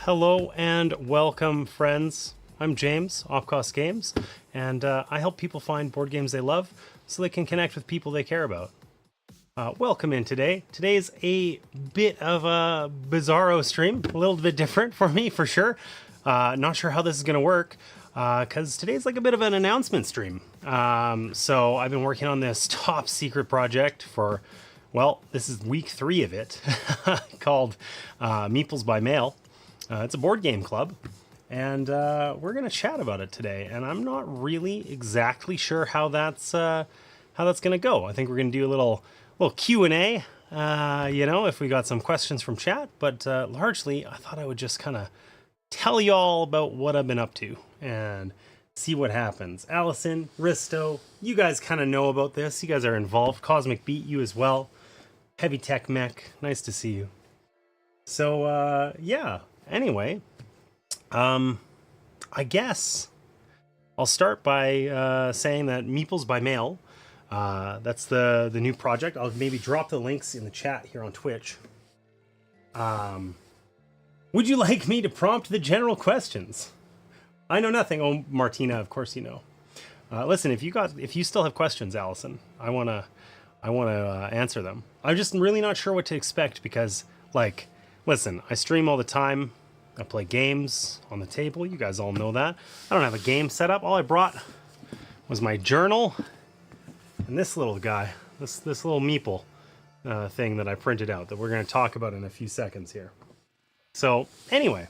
Hello and welcome, friends. I'm James, Offcost Games, and I help people find board games they love so they can connect with people they care about. Welcome in today. Today's a bit of a bizarro stream, a little bit different for me, for sure. Not sure how this is going to work, because today's like a bit of an announcement stream. So I've been working on this top secret project for, well, this is week 3 of it, called MeeplesByMail. It's a board game club, and we're going to chat about it today. And I'm not really exactly sure how that's going to go. I think we're going to do a little Q&A, if we got some questions from chat. But largely, I thought I would just kind of tell you all about what I've been up to and see what happens. Allison, Risto, you guys kind of know about this. You guys are involved. Cosmic Beat, you as well. Heavy Tech Mech, nice to see you. So, yeah. Anyway, I guess I'll start by saying that MeeplesByMail, that's the new project. I'll maybe drop the links in the chat here on Twitch. Would you like me to prompt the general questions? I know nothing. Oh, Martina, of course you know. Listen, if you still have questions, Allison, I wanna answer them. I'm just really not sure what to expect because, like, listen, I stream all the time. I play games on the table. You guys all know that. I don't have a game set up. All I brought was my journal and this little guy, this little meeple thing that I printed out that we're going to talk about in a few seconds here. So anyway,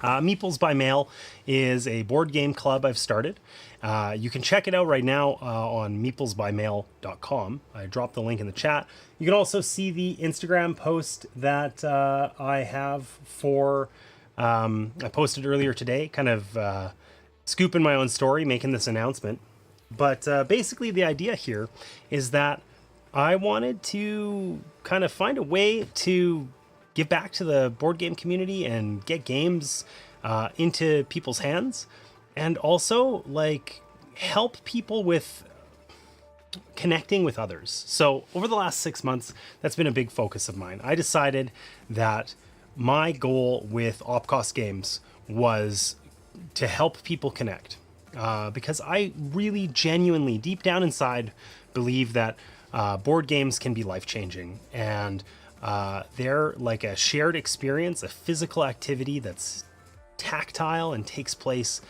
MeeplesByMail is a board game club I've started. You can check it out right now on MeeplesByMail.com. I dropped the link in the chat. You can also see the Instagram post that I have for, I posted earlier today, kind of scooping my own story, making this announcement. But basically the idea here is that I wanted to kind of find a way to give back to the board game community and get games into people's hands, and also like help people with connecting with others. So over the last 6 months, that's been a big focus of mine. I decided that my goal with Offcost Games was to help people connect, because I really genuinely, deep down inside, believe that board games can be life-changing, and they're like a shared experience, a physical activity that's tactile and takes place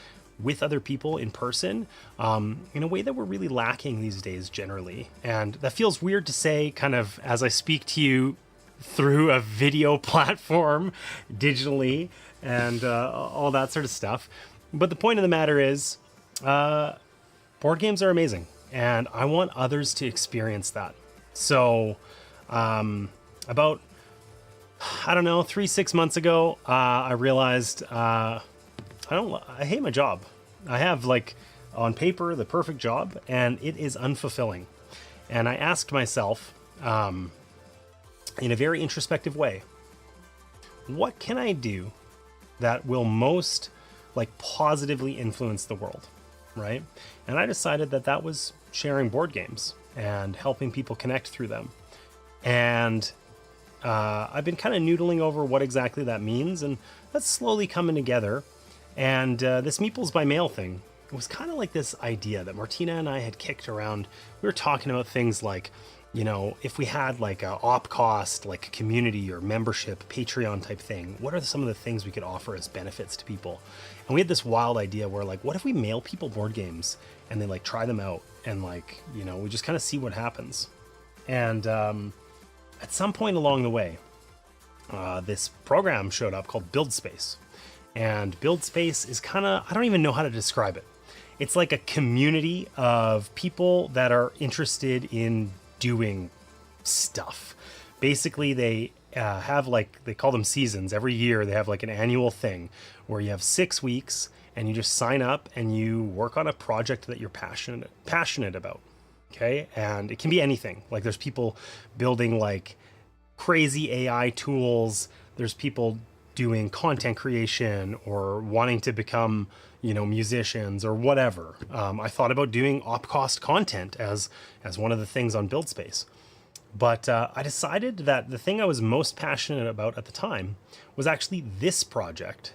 with other people in person in a way that we're really lacking these days generally. And that feels weird to say kind of as I speak to you through a video platform digitally and all that sort of stuff. But the point of the matter is, board games are amazing, and I want others to experience that. So about, I don't know, 3-6 months ago, I realized I hate my job. I have, like, on paper the perfect job, and it is unfulfilling. And I asked myself, in a very introspective way, what can I do that will most, like, positively influence the world, right? And I decided that that was sharing board games and helping people connect through them. And I've been kind of noodling over what exactly that means, and that's slowly coming together. And this MeeplesByMail thing, it was kind of like this idea that Martina and I had kicked around. We were talking about things like, you know, if we had like a op cost, like a community or membership, Patreon type thing, what are some of the things we could offer as benefits to people? And we had this wild idea where, like, what if we mail people board games and they, like, try them out and, like, you know, we just kind of see what happens. And at some point along the way, this program showed up called Build Space. And Build Space is kind of, I don't even know how to describe it. It's like a community of people that are interested in doing stuff. Basically, they have, like, they call them seasons. Every year they have like an annual thing where you have 6 weeks and you just sign up and you work on a project that you're passionate about. Okay. And it can be anything. Like, there's people building like crazy AI tools. There's people doing content creation or wanting to become, you know, musicians or whatever. I thought about doing op cost content as one of the things on Build Space. But I decided that the thing I was most passionate about at the time was actually this project,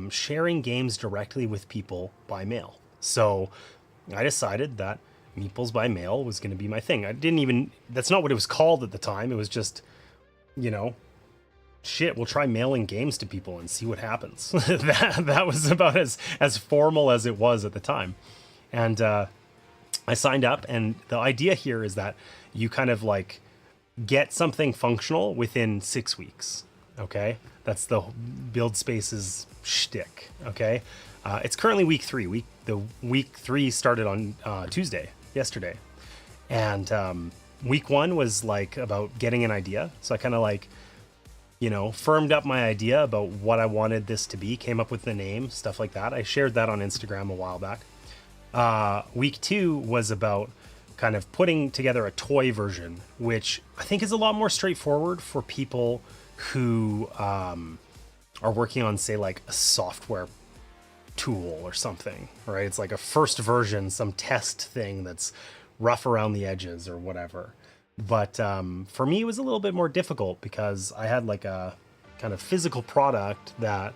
sharing games directly with people by mail. So I decided that MeeplesByMail was going to be my thing. That's not what it was called at the time. It was just, you know, shit, we'll try mailing games to people and see what happens. that was about as formal as it was at the time. And I signed up, and the idea here is that you kind of like get something functional within 6 weeks. Okay, that's the Build Space's shtick. Okay, it's currently week 3. The week 3 started on Tuesday, yesterday, and week 1 was like about getting an idea. So I kind of like, you know, firmed up my idea about what I wanted this to be, came up with the name, stuff like that. I shared that on Instagram a while back. Week 2 was about kind of putting together a toy version, which I think is a lot more straightforward for people who are working on, say, like a software tool or something, right? It's like a first version, some test thing that's rough around the edges or whatever. But for me, it was a little bit more difficult because I had like a kind of physical product that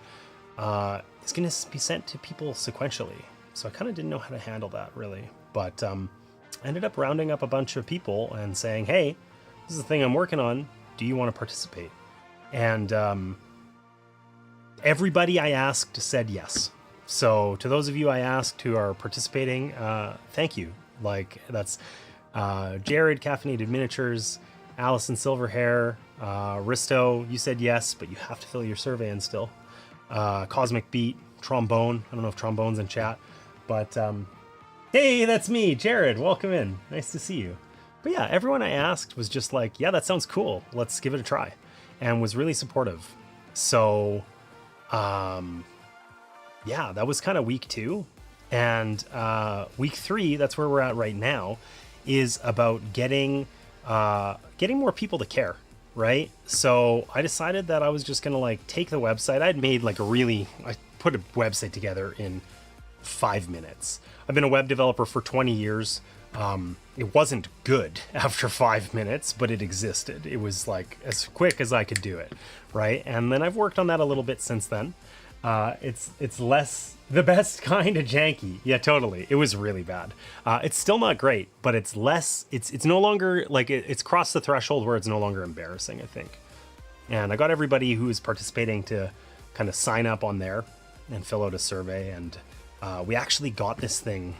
is going to be sent to people sequentially. So I kind of didn't know how to handle that really. But I ended up rounding up a bunch of people and saying, hey, this is the thing I'm working on. Do you want to participate? And everybody I asked said yes. So to those of you I asked who are participating, thank you. Like, that's Jared, Caffeinated Miniatures, Allison Silverhair, Risto, you said yes, but you have to fill your survey in still. Cosmic Beat, Trombone, I don't know if Trombone's in chat, but hey, that's me, Jared, welcome in, nice to see you. But yeah, everyone I asked was just like, yeah, that sounds cool, let's give it a try, and was really supportive. So yeah, that was kind of week 2. And week 3, that's where we're at right now, is about getting more people to care, right? So I decided that I was just gonna like take the website. I'd made like I put a website together in 5 minutes. I've been a web developer for 20 years. It wasn't good after 5 minutes, but it existed. It was like as quick as I could do it, right? And then I've worked on that a little bit since then. It's less the best kind of janky. Yeah, totally. It was really bad. It's still not great, but it's less, it's no longer like it's crossed the threshold where it's no longer embarrassing, I think. And I got everybody who is participating to kind of sign up on there and fill out a survey. And We actually got this thing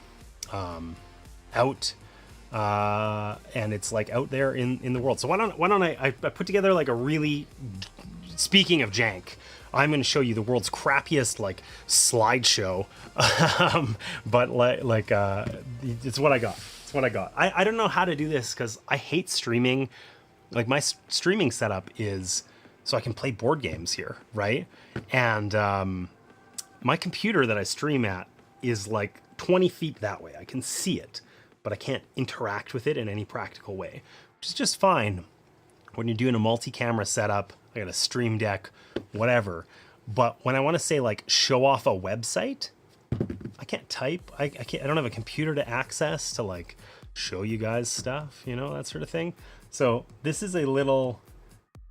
out, and it's like out there in the world. So why don't I put together like a really, speaking of jank, I'm going to show you the world's crappiest like slideshow, but it's what I got. It's what I got. I don't know how to do this because I hate streaming. Like my streaming setup is so I can play board games here, right? And my computer that I stream at is like 20 feet that way. I can see it, but I can't interact with it in any practical way, which is just fine when you're doing a multi-camera setup. I got a stream deck, whatever. But when I want to say like show off a website, I can't type. I don't have a computer to access to like show you guys stuff, you know, that sort of thing. So this is a little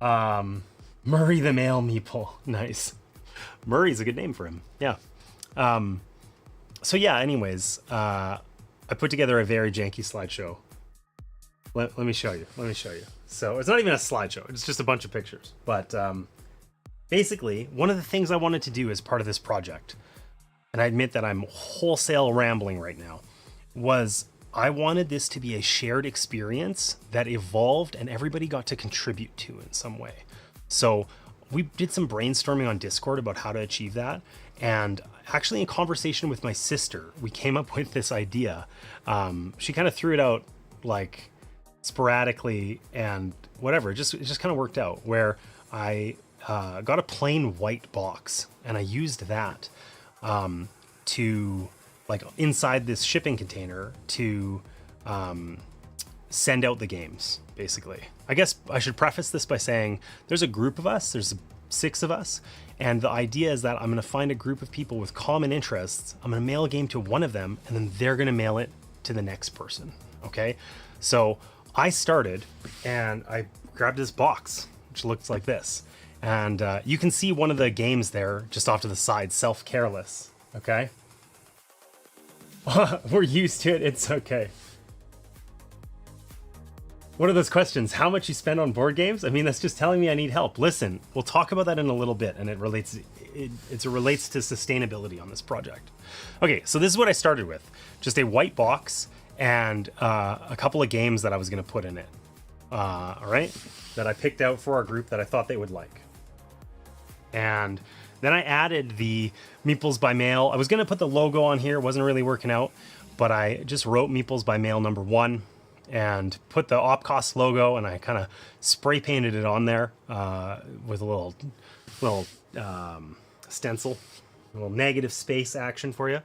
Murray the Male Meeple. Nice. Murray's a good name for him. Yeah. So yeah, anyways, I put together a very janky slideshow. Let me show you. So it's not even a slideshow. It's just a bunch of pictures. But basically, one of the things I wanted to do as part of this project, and I admit that I'm wholesale rambling right now, was I wanted this to be a shared experience that evolved and everybody got to contribute to in some way. So we did some brainstorming on Discord about how to achieve that. And actually in conversation with my sister, we came up with this idea. She kind of threw it out like sporadically and whatever. It just kind of worked out where I got a plain white box and I used that to like inside this shipping container to send out the games, basically. I guess I should preface this by saying there's a group of us, there's 6 of us, and the idea is that I'm going to find a group of people with common interests. I'm going to mail a game to one of them, and then they're going to mail it to the next person, okay? So I started, and I grabbed this box, which looks like this. And you can see one of the games there, just off to the side, Self-Careless, okay? We're used to it, it's okay. What are those questions? How much you spend on board games? I mean, that's just telling me I need help. Listen, we'll talk about that in a little bit, and it relates to sustainability on this project. Okay, so this is what I started with. Just a white box and a couple of games that I was going to put in it. All right, that I picked out for our group that I thought they would like. And then I added the MeeplesByMail. I was going to put the logo on here. It wasn't really working out, but I just wrote MeeplesByMail number 1. And put the OpCost logo, and I kind of spray painted it on there with a little stencil, a little negative space action for you.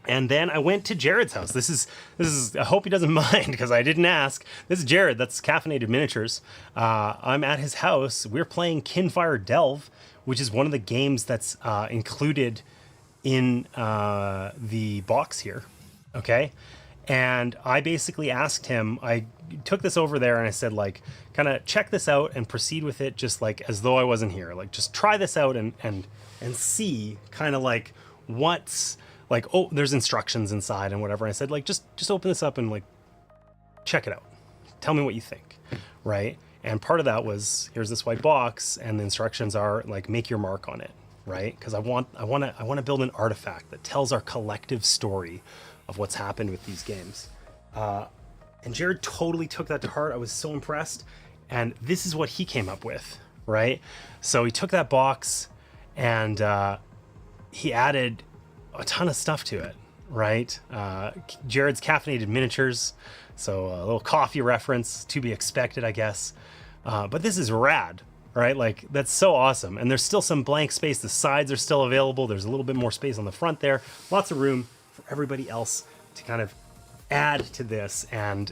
And then I went to Jared's house. This is. I hope he doesn't mind because I didn't ask. This is Jared. That's Caffeinated Miniatures. I'm at his house. We're playing Kinfire Delve, which is one of the games that's included in the box here. Okay. And I basically asked him, I took this over there and I said, like, kind of check this out and proceed with it just like as though I wasn't here. Like, just try this out and see kind of like what's like, oh, there's instructions inside and whatever. I said, like, just open this up and like, check it out. Tell me what you think, right? And part of that was, here's this white box and the instructions are like, make your mark on it, right? Because I want to build an artifact that tells our collective story of what's happened with these games. And Jared totally took that to heart. I was so impressed. And this is what he came up with, right? So he took that box and he added a ton of stuff to it, right? Jared's Caffeinated Miniatures. So a little coffee reference to be expected, I guess. But this is rad, right? Like, that's so awesome. And there's still some blank space. The sides are still available. There's a little bit more space on the front there. Lots of room for everybody else to kind of add to this and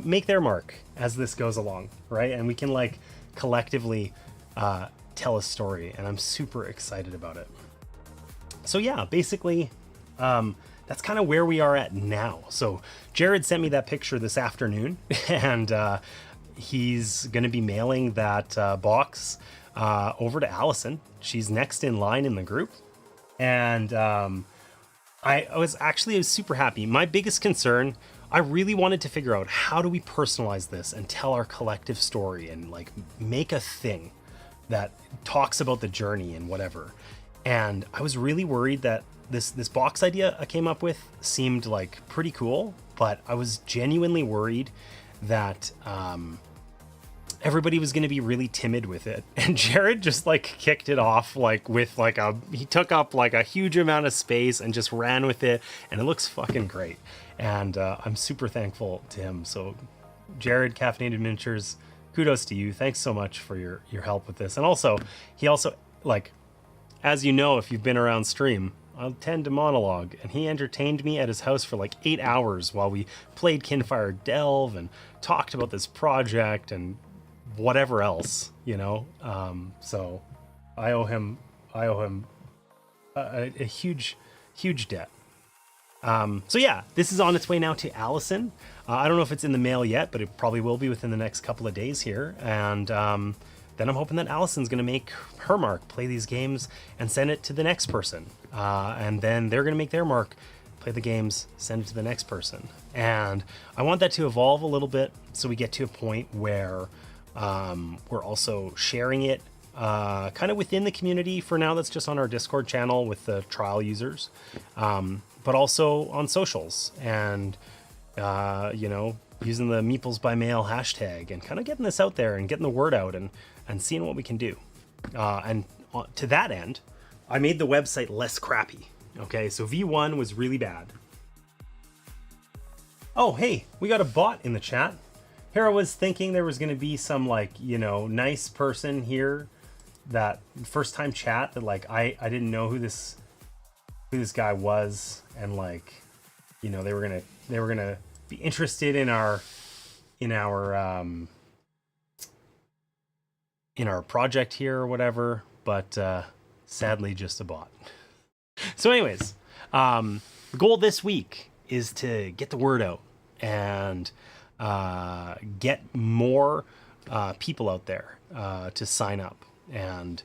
make their mark as this goes along, right? And we can like collectively tell a story, and I'm super excited about it. So yeah, basically that's kind of where we are at now. So Jared sent me that picture this afternoon, and he's going to be mailing that box over to Allison. She's next in line in the group, and I was super happy. My biggest concern, I really wanted to figure out how do we personalize this and tell our collective story and like make a thing that talks about the journey and whatever. And I was really worried that this box idea I came up with seemed like pretty cool, but I was genuinely worried that everybody was going to be really timid with it. And Jared just like kicked it off like with like he took up like a huge amount of space and just ran with it, and it looks fucking great. And I'm super thankful to him. So Jared, Caffeinated Miniatures, kudos to you. Thanks so much for your help with this. And also, he also, like, as you know, if you've been around stream, I'll tend to monologue, and he entertained me at his house for like 8 hours while we played Kinfire Delve and talked about this project and whatever else, you know. So I owe him a huge debt. So yeah, this is on its way now to Allison. I don't know if it's in the mail yet, but it probably will be within the next couple of days here. And then I'm hoping that Allison's going to make her mark, play these games, and send it to the next person. And then they're going to make their mark, play the games, send it to the next person. And I want that to evolve a little bit so we get to a point where we're also sharing it kind of within the community. For now, that's just on our Discord channel with the trial users, but also on socials and, you know, using the MeeplesByMail hashtag and kind of getting this out there and getting the word out and seeing what we can do. And to that end, I made the website less crappy. Okay, so V1 was really bad. Oh, hey, we got a bot in the chat. Here I was thinking there was going to be some, like, you know, nice person here that first time chat that, like, I didn't know who this guy was, and, like, you know, they were gonna be interested in our project here or whatever, but sadly just a bot. So anyways, the goal this week is to get the word out and get more people out there to sign up. And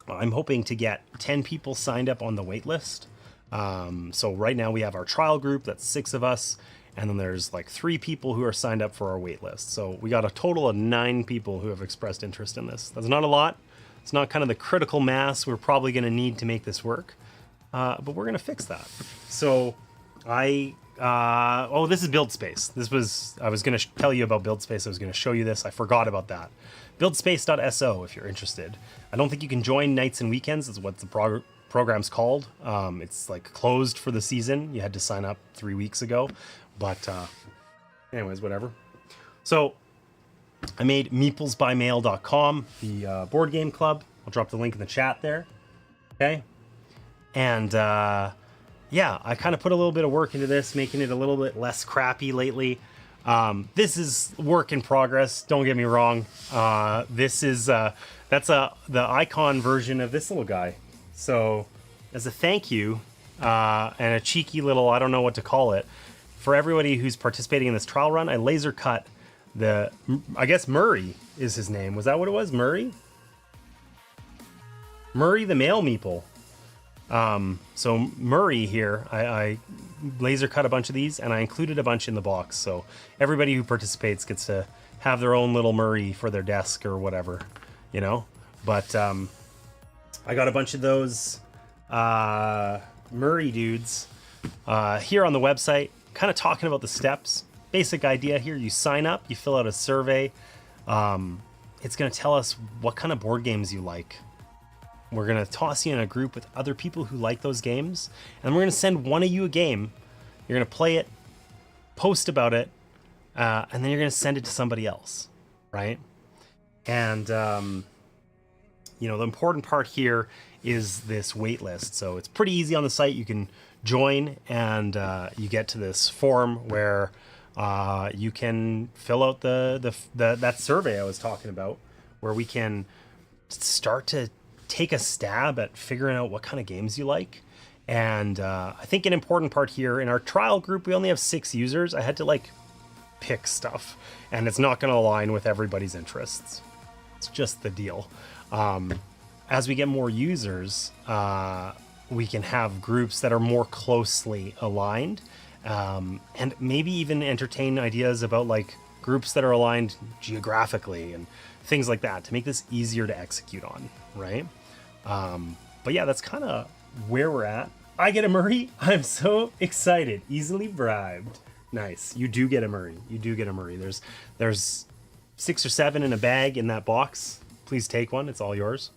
I'm hoping to get 10 people signed up on the wait list. So right now we have our trial group, that's 6 of us. And then there's like 3 people who are signed up for our wait list. So we got a total of 9 people who have expressed interest in this. That's not a lot. It's not kind of the critical mass we're probably going to need to make this work. But we're going to fix that. So this is Build Space. I was going to tell you about Build Space. I was going to show you this. I forgot about that. Buildspace.so if you're interested. I don't think you can join nights and weekends. That's what the program's called. It's like closed for the season. You had to sign up 3 weeks ago. But anyways, whatever. So I made MeeplesByMail.com, the board game club. I'll drop the link in the chat there. Okay. And yeah, I kind of put a little bit of work into this, making it a little bit less crappy lately. This is work in progress. Don't get me wrong. This is the icon version of this little guy. So as a thank you and a cheeky little, I don't know what to call it, for everybody who's participating in this trial run, I laser cut I guess Murray is his name. Was that what it was? Murray the male meeple. So Murray here, I laser cut a bunch of these and I included a bunch in the box. So everybody who participates gets to have their own little Murray for their desk or whatever, you know? But I got a bunch of those Murray dudes here on the website, kind of talking about the steps. Basic idea here, you sign up, you fill out a survey. It's going to tell us what kind of board games you like. We're going to toss you in a group with other people who like those games, and we're going to send one of you a game. You're going to play it, post about it, and then you're going to send it to somebody else, right? And, you know, the important part here is this wait list. So it's pretty easy on the site. You can join, and you get to this form where you can fill out that survey I was talking about, where we can start to take a stab at figuring out what kind of games you like. And I think an important part here, in our trial group, we only have 6 users. I had to like pick stuff, and it's not going to align with everybody's interests. It's just the deal. As we get more users, we can have groups that are more closely aligned, and maybe even entertain ideas about like groups that are aligned geographically and things like that to make this easier to execute on, right? But yeah, that's kind of where we're at. I get a Murray. I'm so excited. Easily bribed. Nice. You do get a Murray. You do get a Murray. There's 6 or 7 in a bag in that box. Please take one. It's all yours.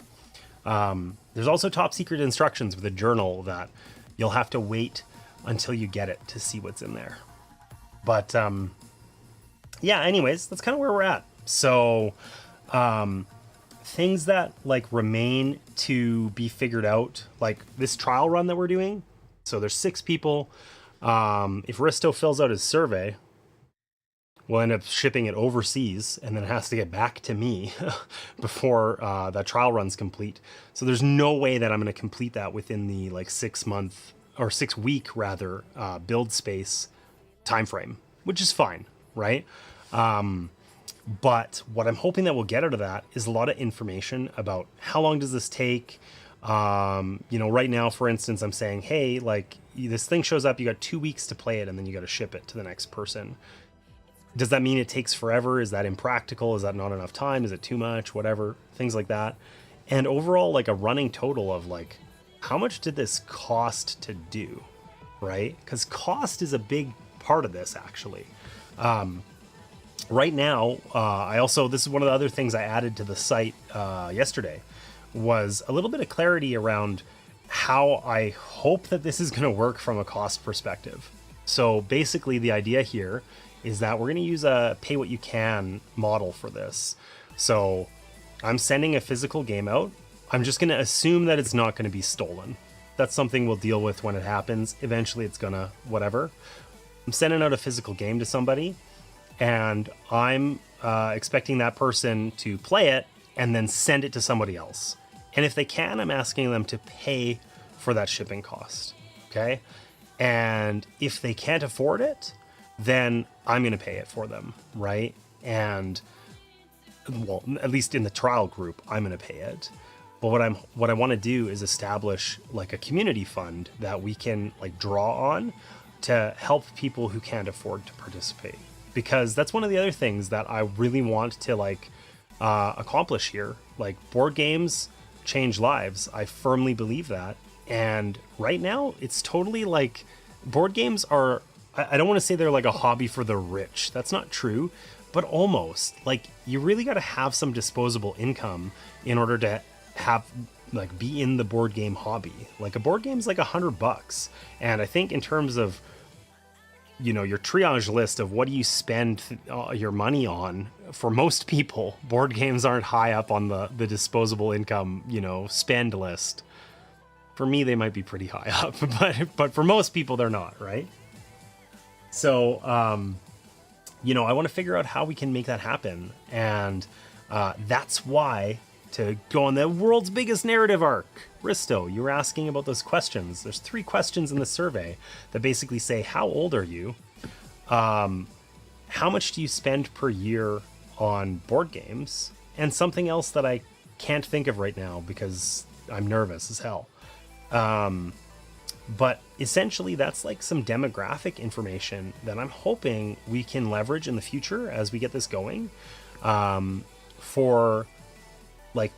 There's also top secret instructions with a journal that you'll have to wait until you get it to see what's in there. But yeah, anyways, that's kind of where we're at. So things that like remain to be figured out, like this trial run that we're doing. So there's 6 people. If Risto fills out his survey, we'll end up shipping it overseas, and then it has to get back to me before that trial run's complete. So there's no way that I'm going to complete that within the like 6 month or 6 week rather build space time frame, which is fine, right? But what I'm hoping that we'll get out of that is a lot of information about how long does this take. Right now, for instance, I'm saying, hey, like this thing shows up, you got 2 weeks to play it, and then you got to ship it to the next person. Does that mean it takes forever? Is that impractical? Is that not enough time? Is it too much? Whatever, things like that. And overall, like a running total of like, how much did this cost to do, right? Because cost is a big part of this, actually. Right now, this is one of the other things I added to the site yesterday, was a little bit of clarity around how I hope that this is going to work from a cost perspective. So basically the idea here is that we're going to use a pay what you can model for this. So I'm sending a physical game out. I'm just going to assume that it's not going to be stolen. That's something we'll deal with when it happens. Eventually it's going to whatever. I'm sending out a physical game to somebody, and I'm expecting that person to play it and then send it to somebody else. And if they can, I'm asking them to pay for that shipping cost. Okay. And if they can't afford it, then I'm going to pay it for them. Right. And well, at least in the trial group, I'm going to pay it. But what I want to do is establish like a community fund that we can like draw on to help people who can't afford to participate. Because that's one of the other things that I really want to like accomplish here. Like board games change lives. I firmly believe that. And right now it's totally like board games are, I don't want to say they're like a hobby for the rich. That's not true, but almost. Like you really got to have some disposable income in order to have like be in the board game hobby. Like a board game's like $100. And I think in terms of, your triage list of what do you spend your money on, for most people, board games aren't high up on the disposable income, spend list. For me, they might be pretty high up, but for most people, they're not, right? So, I want to figure out how we can make that happen. And that's why, to go on the world's biggest narrative arc, Risto, you were asking about those questions. There's 3 questions in the survey that basically say, how old are you? How much do you spend per year on board games? And something else that I can't think of right now because I'm nervous as hell. But essentially that's like some demographic information that I'm hoping we can leverage in the future as we get this going, for like,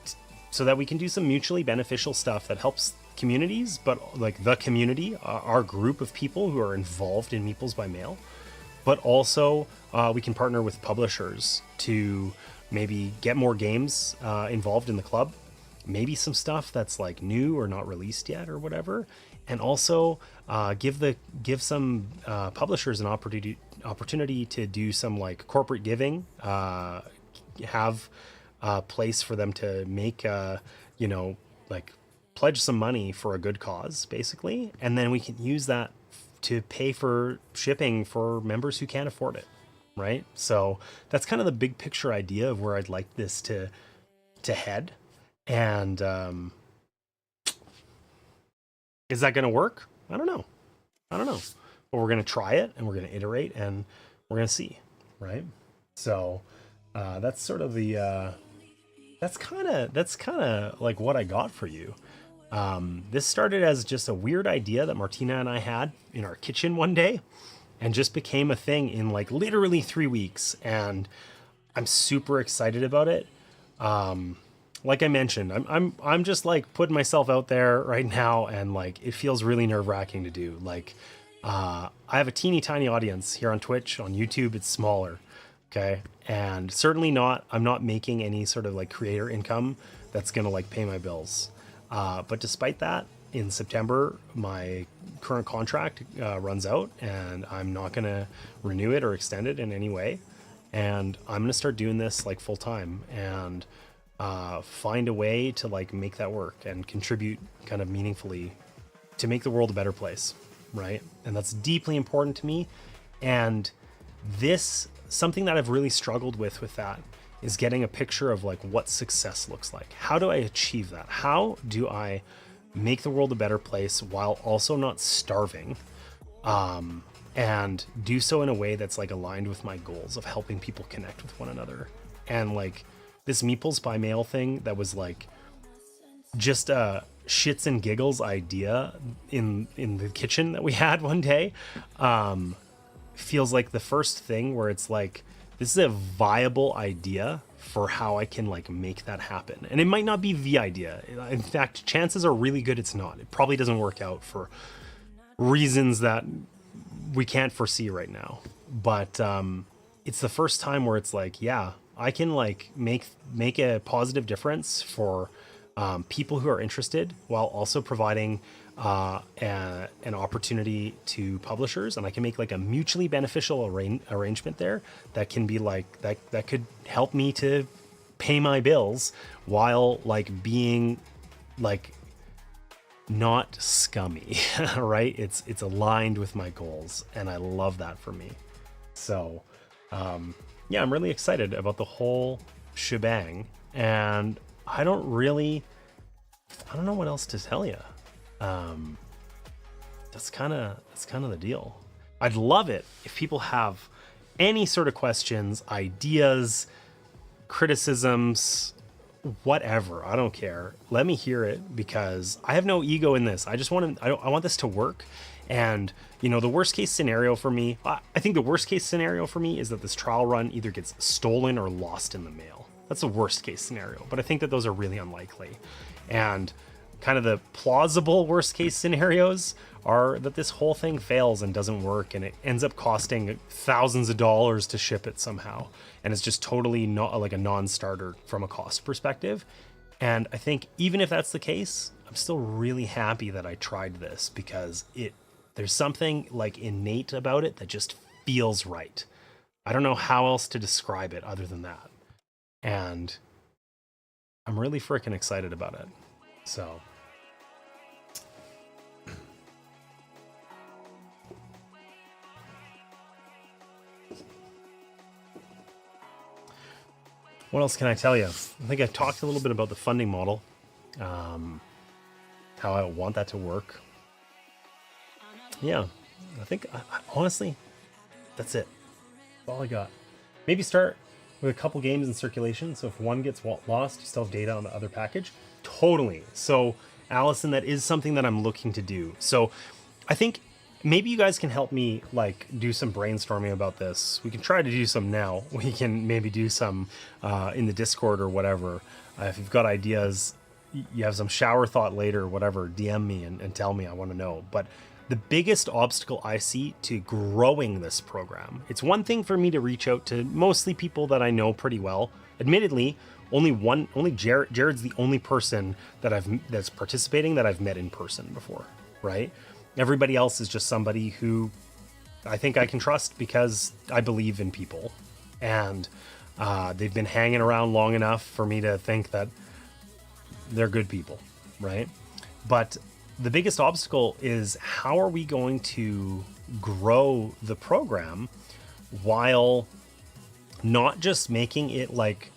so that we can do some mutually beneficial stuff that helps communities, but like the community, our group of people who are involved in MeeplesByMail, but also we can partner with publishers to maybe get more games involved in the club, maybe some stuff that's like new or not released yet or whatever, and also give some publishers an opportunity to do some like corporate giving, have a place for them to make like pledge some money for a good cause, basically, and then we can use that to pay for shipping for members who can't afford it, right? So that's kind of the big picture idea of where I'd like this to head. And is that going to work? I don't know, but we're going to try it, and we're going to iterate, and we're going to see, right? So that's sort of the that's kind of like what I got for you. This started as just a weird idea that Martina and I had in our kitchen one day, and just became a thing in like literally 3 weeks. And I'm super excited about it. like I mentioned, I'm just like putting myself out there right now, and like it feels really nerve-wracking to do. Like I have a teeny tiny audience here on Twitch. On YouTube it's smaller, okay, and certainly not, I'm not making any sort of like creator income that's gonna like pay my bills. But despite that, in September my current contract runs out, and I'm not gonna renew it or extend it in any way, and I'm gonna start doing this like full time, and find a way to like make that work and contribute kind of meaningfully to make the world a better place, right? And that's deeply important to me. And this, something that I've really struggled with that, is getting a picture of like what success looks like. How do I achieve that? How do I make the world a better place while also not starving, and do so in a way that's like aligned with my goals of helping people connect with one another? And like this MeeplesByMail thing that was like just a shits and giggles idea in the kitchen that we had one day, feels like the first thing where it's like, this is a viable idea for how I can like make that happen. And it might not be the idea. In fact, chances are really good it's not. It probably doesn't work out for reasons that we can't foresee right now. But it's the first time where it's like, yeah, I can like make a positive difference for people who are interested, while also providing an opportunity to publishers, and I can make like a mutually beneficial arrangement there that can be like that could help me to pay my bills while like being like not scummy, right? It's aligned with my goals, and I love that for me. So yeah, I'm really excited about the whole shebang, and I don't know what else to tell you. That's kind of the deal. I'd love it if people have any sort of questions, ideas, criticisms, whatever. I don't care. Let me hear it, because I have no ego in this. I want this to work. And you know, the worst case scenario for me, I think the worst case scenario for me is that this trial run either gets stolen or lost in the mail. That's the worst case scenario, but I think that those are really unlikely. And kind of the plausible worst case scenarios are that this whole thing fails and doesn't work, and it ends up costing thousands of dollars to ship it somehow, and it's just totally not like a non-starter from a cost perspective. And I think even if that's the case, I'm still really happy that I tried this, because there's something like innate about it that just feels right. I don't know how else to describe it other than that. And I'm really freaking excited about it. So what else can I tell you? I think I talked a little bit about the funding model, how I want that to work. Yeah, I think honestly, that's it. That's all I got. Maybe start with a couple games in circulation, so if one gets lost, you still have data on the other package. Totally. So Allison, that is something that I'm looking to do. So I think maybe you guys can help me like do some brainstorming about this. We can try to do some now. We can maybe do some in the Discord or whatever. If you've got ideas, you have some shower thought later, whatever, DM me and tell me. I want to know. But the biggest obstacle I see to growing this program, it's one thing for me to reach out to mostly people that I know pretty well. Admittedly, only Jared's the only person that's participating that I've met in person before, right? Everybody else is just somebody who I think I can trust because I believe in people, and they've been hanging around long enough for me to think that they're good people, right? But the biggest obstacle is, how are we going to grow the program while not just making it like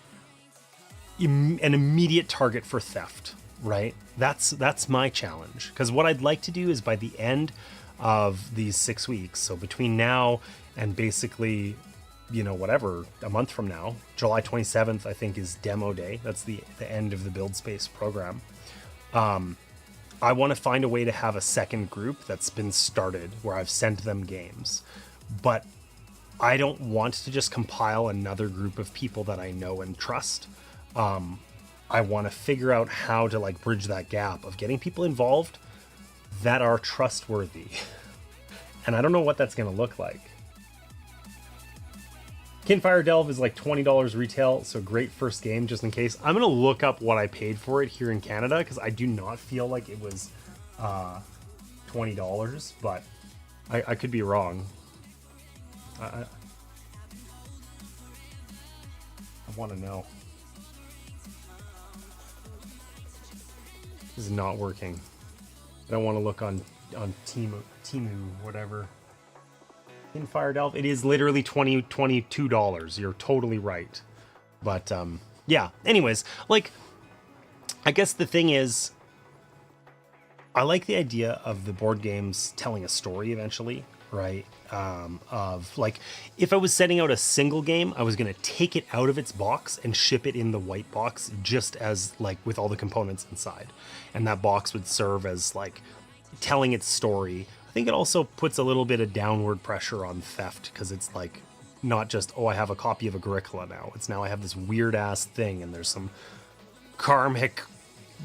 an immediate target for theft, right? That's my challenge. Because what I'd like to do is by the end of these 6 weeks, so between now and basically, you know, whatever, a month from now, July 27th, I think, is demo day. That's the end of the Build Space program. I want to find a way to have a second group that's been started where I've sent them games. But I don't want to just compile another group of people that I know and trust. I want to figure out how to like bridge that gap of getting people involved that are trustworthy. And I don't know what that's going to look like. Kinfire Delve is like $20 retail, so great first game just in case. I'm going to look up what I paid for it here in Canada because I do not feel like it was $20, but I could be wrong. I want to know. This is not working. I don't want to look on Temu, whatever. In Fire Delve, it is literally $22. You're totally right. But yeah. Anyways, like, I guess the thing is, I like the idea of the board games telling a story eventually, right? Of like, if I was setting out a single game, I was going to take it out of its box and ship it in the white box, just as like with all the components inside, and that box would serve as like telling its story. I think it also puts a little bit of downward pressure on theft because it's like not just, oh, I have a copy of Agricola now. It's now I have this weird ass thing and there's some karmic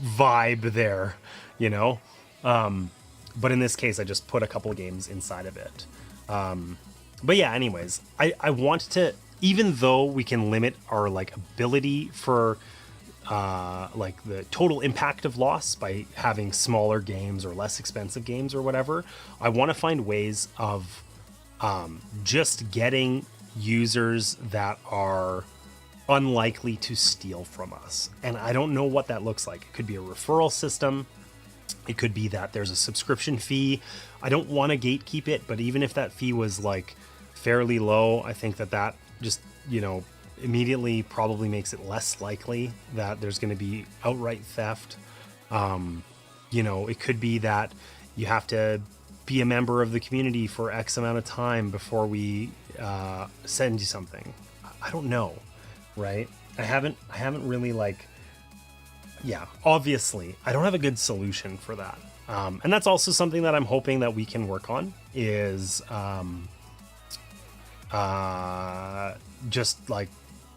vibe there, you know? But in this case, I just put a couple of games inside of it. But yeah, anyways, I want to, even though we can limit our like ability for like the total impact of loss by having smaller games or less expensive games or whatever, I want to find ways of just getting users that are unlikely to steal from us. And I don't know what that looks like. It could be a referral system. It could be that there's a subscription fee. I don't want to gatekeep it, but even if that fee was like fairly low, I think that just, you know, immediately probably makes it less likely that there's going to be outright theft. You know, it could be that you have to be a member of the community for X amount of time before we send you something. I don't know, right? I haven't really like, yeah, obviously I don't have a good solution for that. And that's also something that I'm hoping that we can work on is just like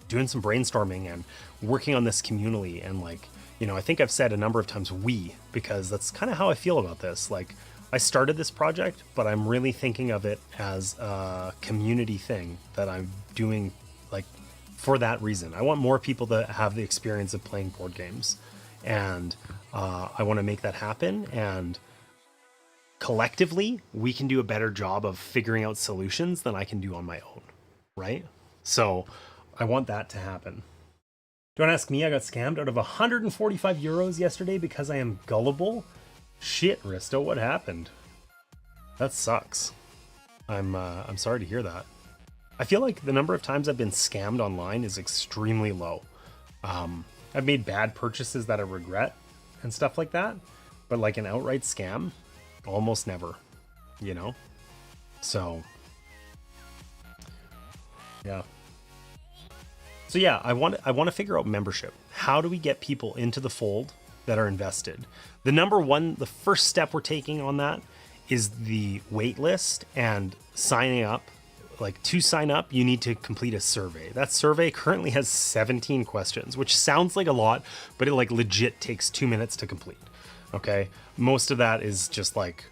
doing some brainstorming and working on this communally. And like, you know, I think I've said a number of times because that's kind of how I feel about this. Like, I started this project, but I'm really thinking of it as a community thing that I'm doing like for that reason. I want more people to have the experience of playing board games, and I want to make that happen. And collectively, we can do a better job of figuring out solutions than I can do on my own, right? So I want that to happen. Don't ask me, I got scammed out of 145 euros yesterday because I am gullible. Shit, Risto, what happened? That sucks. I'm sorry to hear that. I feel like the number of times I've been scammed online is extremely low. I've made bad purchases that I regret and stuff like that, but like an outright scam, almost never, you know? So, yeah. So yeah, I want to figure out membership. How do we get people into the fold that are invested? The first step we're taking on that is the wait list and signing up. Like, to sign up, you need to complete a survey. That survey currently has 17 questions, which sounds like a lot, but it like legit takes 2 minutes to complete. Okay. Most of that is just like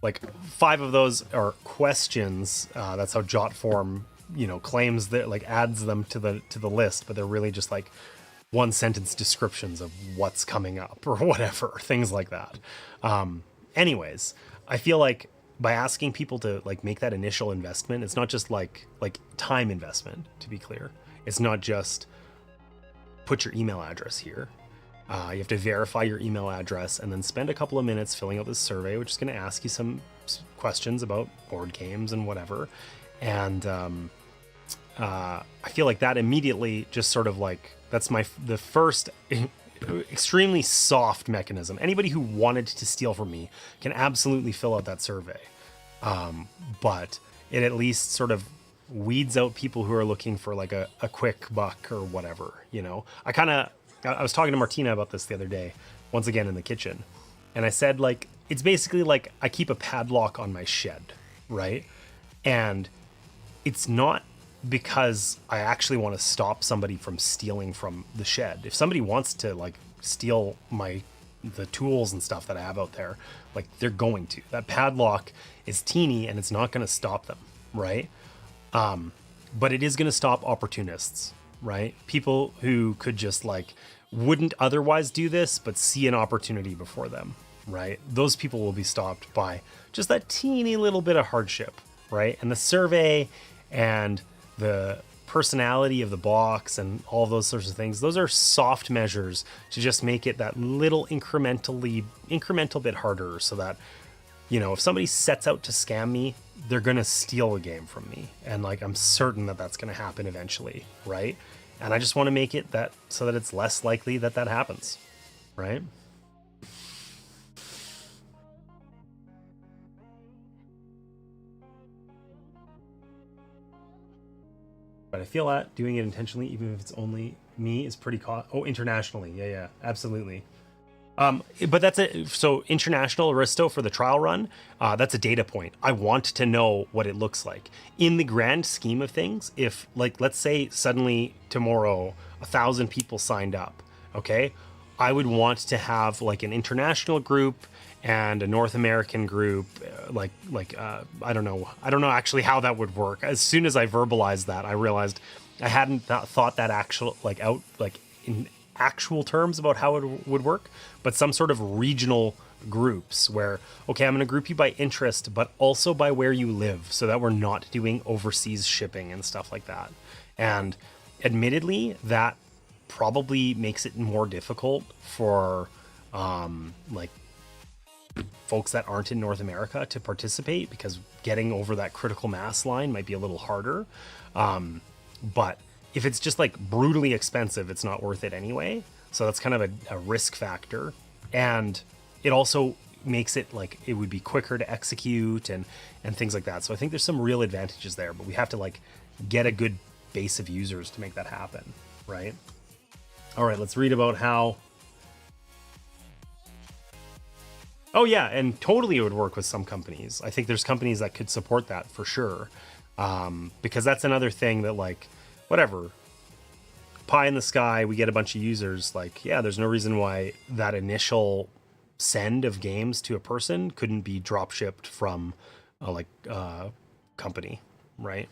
5 of those are questions. That's how Jotform, you know, claims that, like, adds them to the list, but they're really just like 1 sentence descriptions of what's coming up or whatever, things like that. Anyways, I feel like by asking people to like make that initial investment, it's not just like time investment, to be clear. It's not just put your email address here. You have to verify your email address and then spend a couple of minutes filling out this survey, which is going to ask you some questions about board games and whatever. And I feel like that immediately just sort of like, that's the first extremely soft mechanism. Anybody who wanted to steal from me can absolutely fill out that survey. But it at least sort of weeds out people who are looking for like a quick buck or whatever, you know. I was talking to Martina about this the other day, once again in the kitchen. And I said, like, it's basically like I keep a padlock on my shed, right? And it's not because I actually want to stop somebody from stealing from the shed. If somebody wants to like steal the tools and stuff that I have out there, like they're going to. That padlock is teeny and it's not going to stop them, right? But it is going to stop opportunists, right? People who could just like wouldn't otherwise do this, but see an opportunity before them, right? Those people will be stopped by just that teeny little bit of hardship, right? And the survey and the personality of the box and all those sorts of things, those are soft measures to just make it that little incremental bit harder, so that, you know, if somebody sets out to scam me, they're going to steal a game from me. And like, I'm certain that that's going to happen eventually, right? And I just want to make it that so that it's less likely that that happens, right? But I feel that doing it intentionally, even if it's only me, is pretty internationally. Yeah, absolutely. But that's it. So international Aristo for the trial run, that's a data point. I want to know what it looks like in the grand scheme of things. If like, let's say suddenly tomorrow 1,000 people signed up, okay, I would want to have like an international group and a North American group. I don't know actually how that would work. As soon as I verbalized that, I realized I hadn't thought that in actual terms about how it would work, but some sort of regional groups where, okay, I'm going to group you by interest, but also by where you live, so that we're not doing overseas shipping and stuff like that. And admittedly, that probably makes it more difficult for like folks that aren't in North America to participate, because getting over that critical mass line might be a little harder. But if it's just like brutally expensive, it's not worth it anyway. So that's kind of a risk factor. And it also makes it like it would be quicker to execute and things like that. So I think there's some real advantages there, but we have to like get a good base of users to make that happen, right? All right, let's read about how. Oh yeah, and totally it would work with some companies. I think there's companies that could support that for sure. Because that's another thing that like, whatever, pie in the sky, we get a bunch of users, like, yeah, there's no reason why that initial send of games to a person couldn't be drop shipped from a company, right?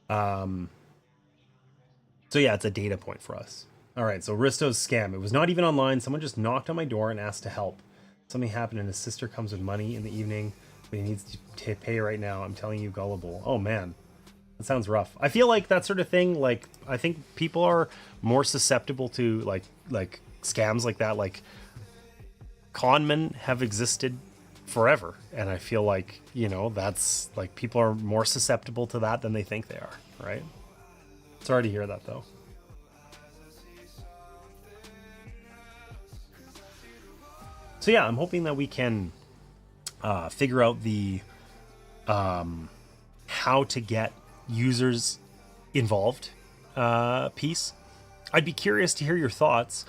So yeah, it's a data point for us. All right, so Risto's scam. It was not even online. Someone just knocked on my door and asked to help. Something happened and his sister comes with money in the evening, but he needs to pay right now. I'm telling you, gullible. Oh man, that sounds rough. I feel like that sort of thing, like, I think people are more susceptible to like scams like that. Like, con men have existed forever, and I feel like, you know, that's like, people are more susceptible to that than they think they are, right? Sorry to hear that though. So yeah, I'm hoping that we can figure out the how to get users involved piece. I'd be curious to hear your thoughts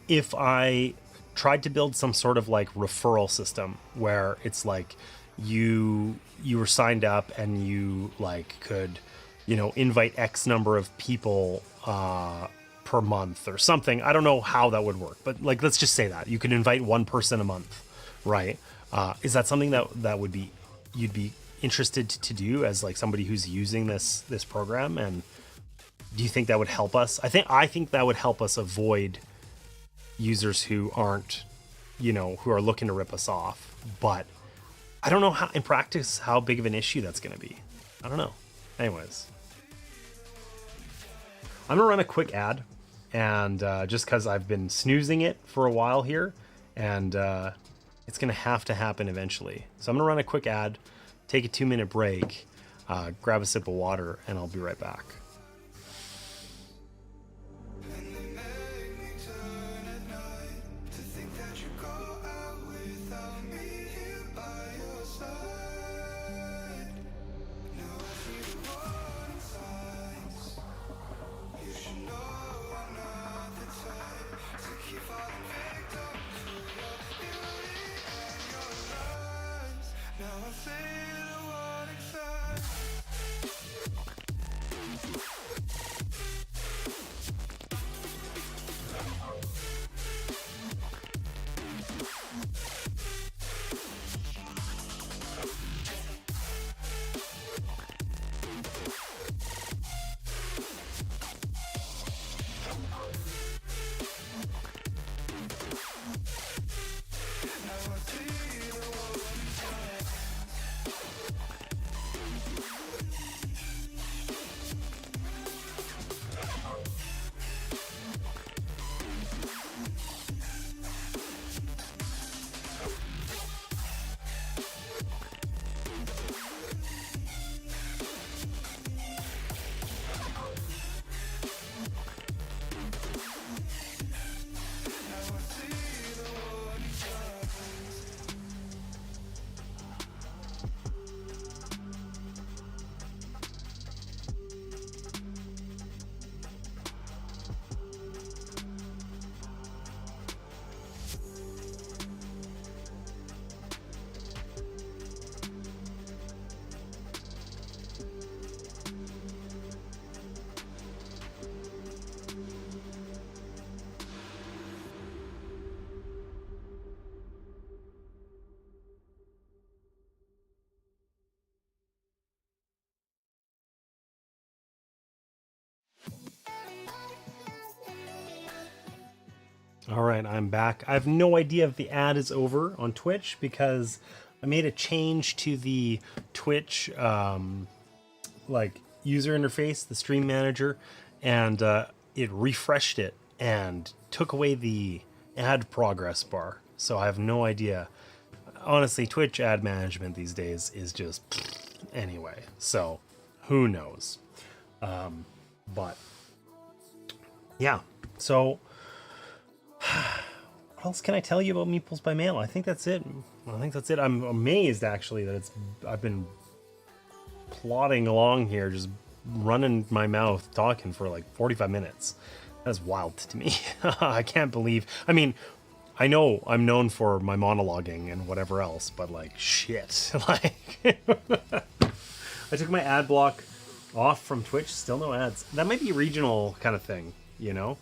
if I tried to build some sort of like referral system where it's like you were signed up and you like could, you know, invite X number of people per month or something. I don't know how that would work, but like, let's just say that you could invite one person a month, right? Is that something that would be, you'd be interested to do as like somebody who's using this program? And do you think that would help us? I think that would help us avoid users who aren't, you know, who are looking to rip us off. But I don't know how in practice how big of an issue that's going to be. I don't know. Anyways, I'm gonna run a quick ad, and just because I've been snoozing it for a while here, and it's gonna have to happen eventually. So I'm gonna run a quick ad, take a 2-minute break, grab a sip of water, and I'll be right back. All right, I'm back. I have no idea if the ad is over on Twitch because I made a change to the Twitch like user interface, the stream manager, and it refreshed it and took away the ad progress bar. So I have no idea. Honestly, Twitch ad management these days is just anyway. So who knows? But yeah, so what else can I tell you about Meeples by Mail? I think that's it. I'm amazed actually that I've been plodding along here, just running my mouth talking for like 45 minutes. That's wild to me. I can't believe. I mean, I know I'm known for my monologuing and whatever else, but like shit. Like I took my ad block off from Twitch, still no ads. That might be a regional kind of thing, you know?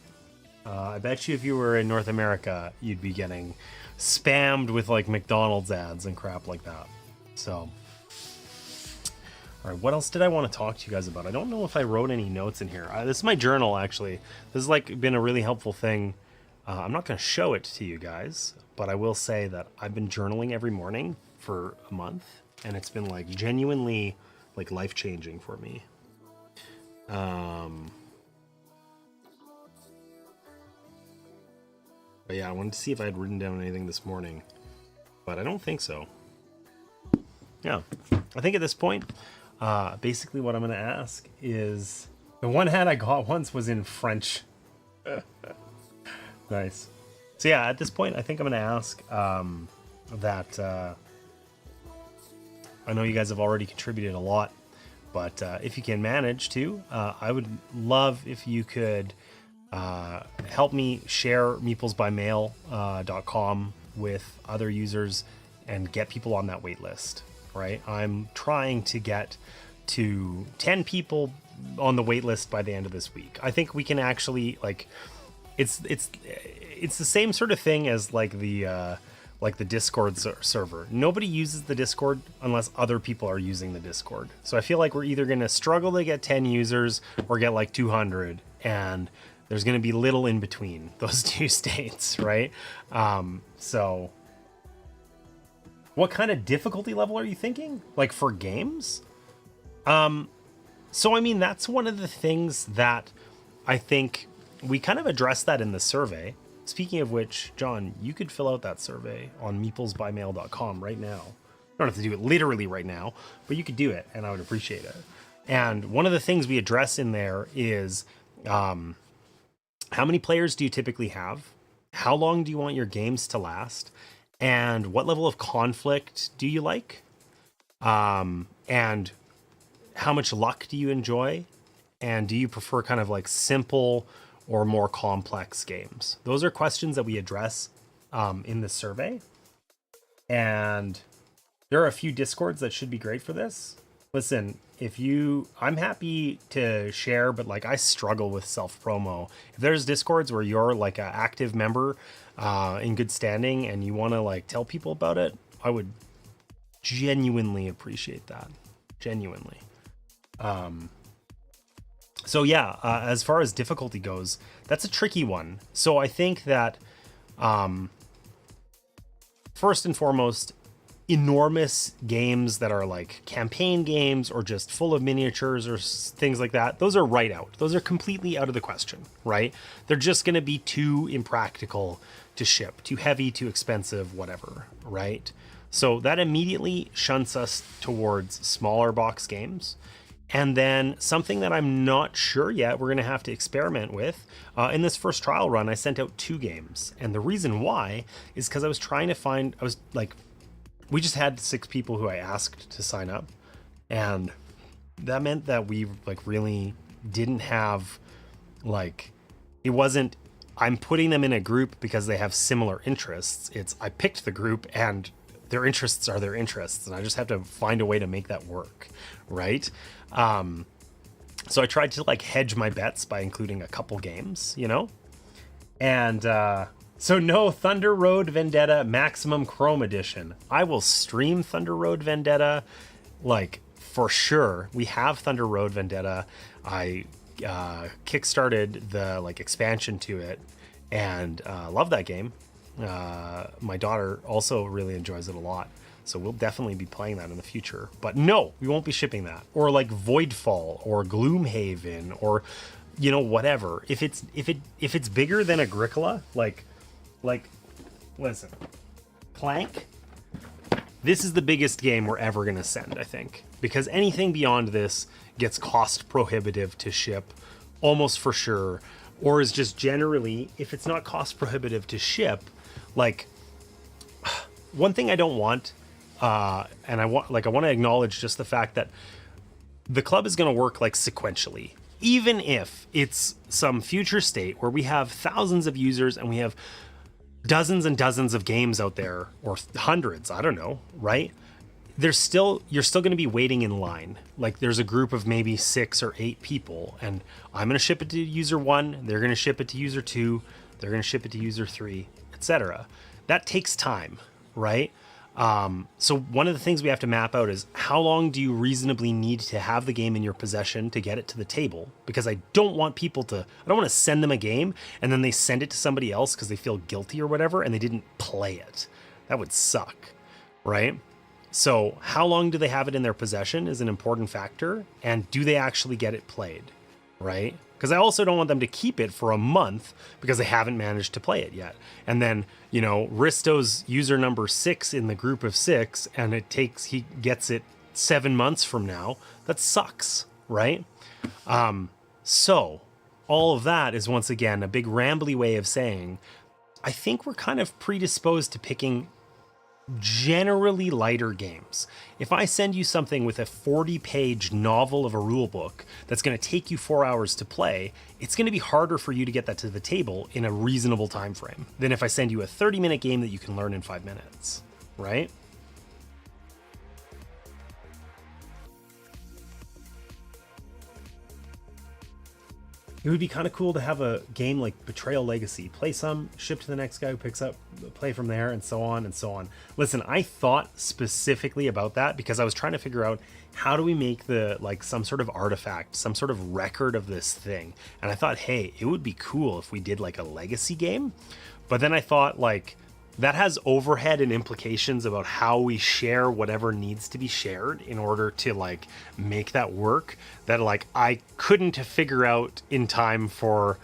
I bet you if you were in North America, you'd be getting spammed with like McDonald's ads and crap like that. So, all right, what else did I want to talk to you guys about? I don't know if I wrote any notes in here. This is my journal, actually. This has like been a really helpful thing. I'm not going to show it to you guys, but I will say that I've been journaling every morning for a month, and it's been like genuinely like life-changing for me. But yeah, I wanted to see if I had written down anything this morning, but I don't think so. Yeah, I think at this point, basically what I'm going to ask is, the one hat I got once was in French. Nice. So yeah, at this point, I think I'm going to ask that I know you guys have already contributed a lot, but if you can manage to, I would love if you could help me share MeeplesByMail.com with other users and get people on that wait list, right? I'm trying to get to 10 people on the wait list by the end of this week. I think we can actually, like, it's the same sort of thing as like the Discord server. Nobody uses the Discord unless other people are using the Discord. So I feel like we're either going to struggle to get 10 users or get like 200, and there's going to be little in between those two states, right? So what kind of difficulty level are you thinking? Like for games? So I mean, that's one of the things that I think we kind of addressed that in the survey. Speaking of which, John, you could fill out that survey on MeeplesByMail.com right now. You don't have to do it literally right now, but you could do it, and I would appreciate it. And one of the things we address in there is how many players do you typically have? How long do you want your games to last? And what level of conflict do you like? And how much luck do you enjoy? And do you prefer kind of like simple or more complex games? Those are questions that we address in the survey. And there are a few Discords that should be great for this. Listen, I'm happy to share, but like I struggle with self-promo. If there's Discords where you're like an active member in good standing and you want to like tell people about it, I would genuinely appreciate that. Genuinely. So yeah, as far as difficulty goes, that's a tricky one. So I think that first and foremost, enormous games that are like campaign games or just full of miniatures or things like that, those are right out. Those are completely out of the question, right? They're just going to be too impractical to ship, too heavy, too expensive, whatever, right? So that immediately shunts us towards smaller box games. And then something that I'm not sure yet, we're going to have to experiment with. In this first trial run, I sent out 2 games. And the reason why is because I was trying to find, we just had 6 people who I asked to sign up. And that meant that we like really didn't have like, it wasn't, I'm putting them in a group because they have similar interests. It's, I picked the group and their interests are their interests. And I just have to find a way to make that work. Right. So I tried to like hedge my bets by including a couple games, you know, and, so no Thunder Road Vendetta Maximum Chrome Edition. I will stream Thunder Road Vendetta, like, for sure. We have Thunder Road Vendetta. I kickstarted the like expansion to it, and love that game. My daughter also really enjoys it a lot. So we'll definitely be playing that in the future. But no, we won't be shipping that. Or like Voidfall or Gloomhaven or whatever. If it's bigger than Agricola, like listen. Clank, this is the biggest game we're ever going to send, I think. Because anything beyond this gets cost prohibitive to ship almost for sure, or is just generally, if it's not cost prohibitive to ship, like one thing I don't want, and I want to acknowledge just the fact that the club is going to work like sequentially. Even if it's some future state where we have thousands of users and we have dozens and dozens of games out there, or hundreds, I don't know, right? You're still going to be waiting in line. Like there's a group of maybe 6 or 8 people, and I'm going to ship it to user 1, they're going to ship it to user 2, they're going to ship it to user 3, etc. That takes time, right? So one of the things we have to map out is how long do you reasonably need to have the game in your possession to get it to the table? Because I don't want to send them a game and then they send it to somebody else because they feel guilty or whatever and they didn't play it. That would suck, right? So how long do they have it in their possession is an important factor, and do they actually get it played, right? Because I also don't want them to keep it for a month because they haven't managed to play it yet. And then, Risto's user number 6 in the group of 6, and he gets it 7 months from now. That sucks, right? So all of that is once again a big rambly way of saying, I think we're kind of predisposed to picking generally lighter games. If I send you something with a 40-page novel of a rule book that's going to take you 4 hours to play, it's going to be harder for you to get that to the table in a reasonable time frame than if I send you a 30-minute game that you can learn in 5 minutes, right? It would be kind of cool to have a game like Betrayal Legacy. Play some, ship to the next guy who picks up, play from there, and so on and so on. Listen, I thought specifically about that because I was trying to figure out how do we make some sort of artifact, some sort of record of this thing. And I thought, hey, it would be cool if we did like a legacy game. But then I thought that has overhead and implications about how we share whatever needs to be shared in order to make that work, that I couldn't figure out in time for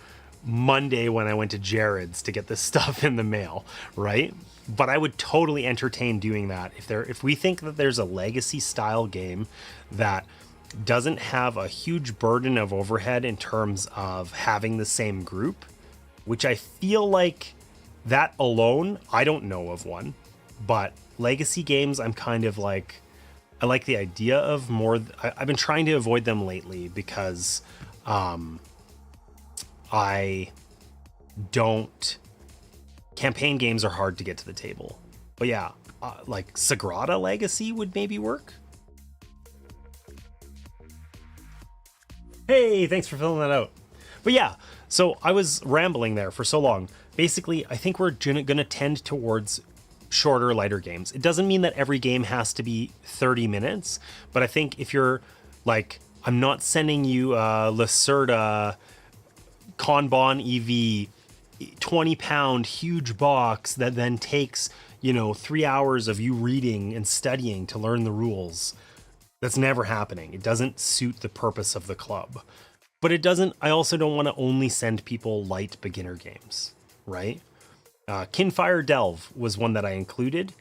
Monday when I went to Jared's to get this stuff in the mail, right? But I would totally entertain doing that if we think that there's a legacy style game that doesn't have a huge burden of overhead in terms of having the same group, which I feel like that alone, I don't know of one, but legacy games, I'm kind of I like the idea of more. I've been trying to avoid them lately because campaign games are hard to get to the table. But yeah, Sagrada Legacy would maybe work. Hey, thanks for filling that out. But yeah, so I was rambling there for so long. Basically, I think we're going to tend towards shorter, lighter games. It doesn't mean that every game has to be 30 minutes, but I think if you're I'm not sending you a Lacerda Kanban EV 20-pound huge box that then takes 3 hours of you reading and studying to learn the rules. That's never happening. It doesn't suit the purpose of the club. But I also don't want to only send people light beginner games, right? Kinfire Delve was one that I included.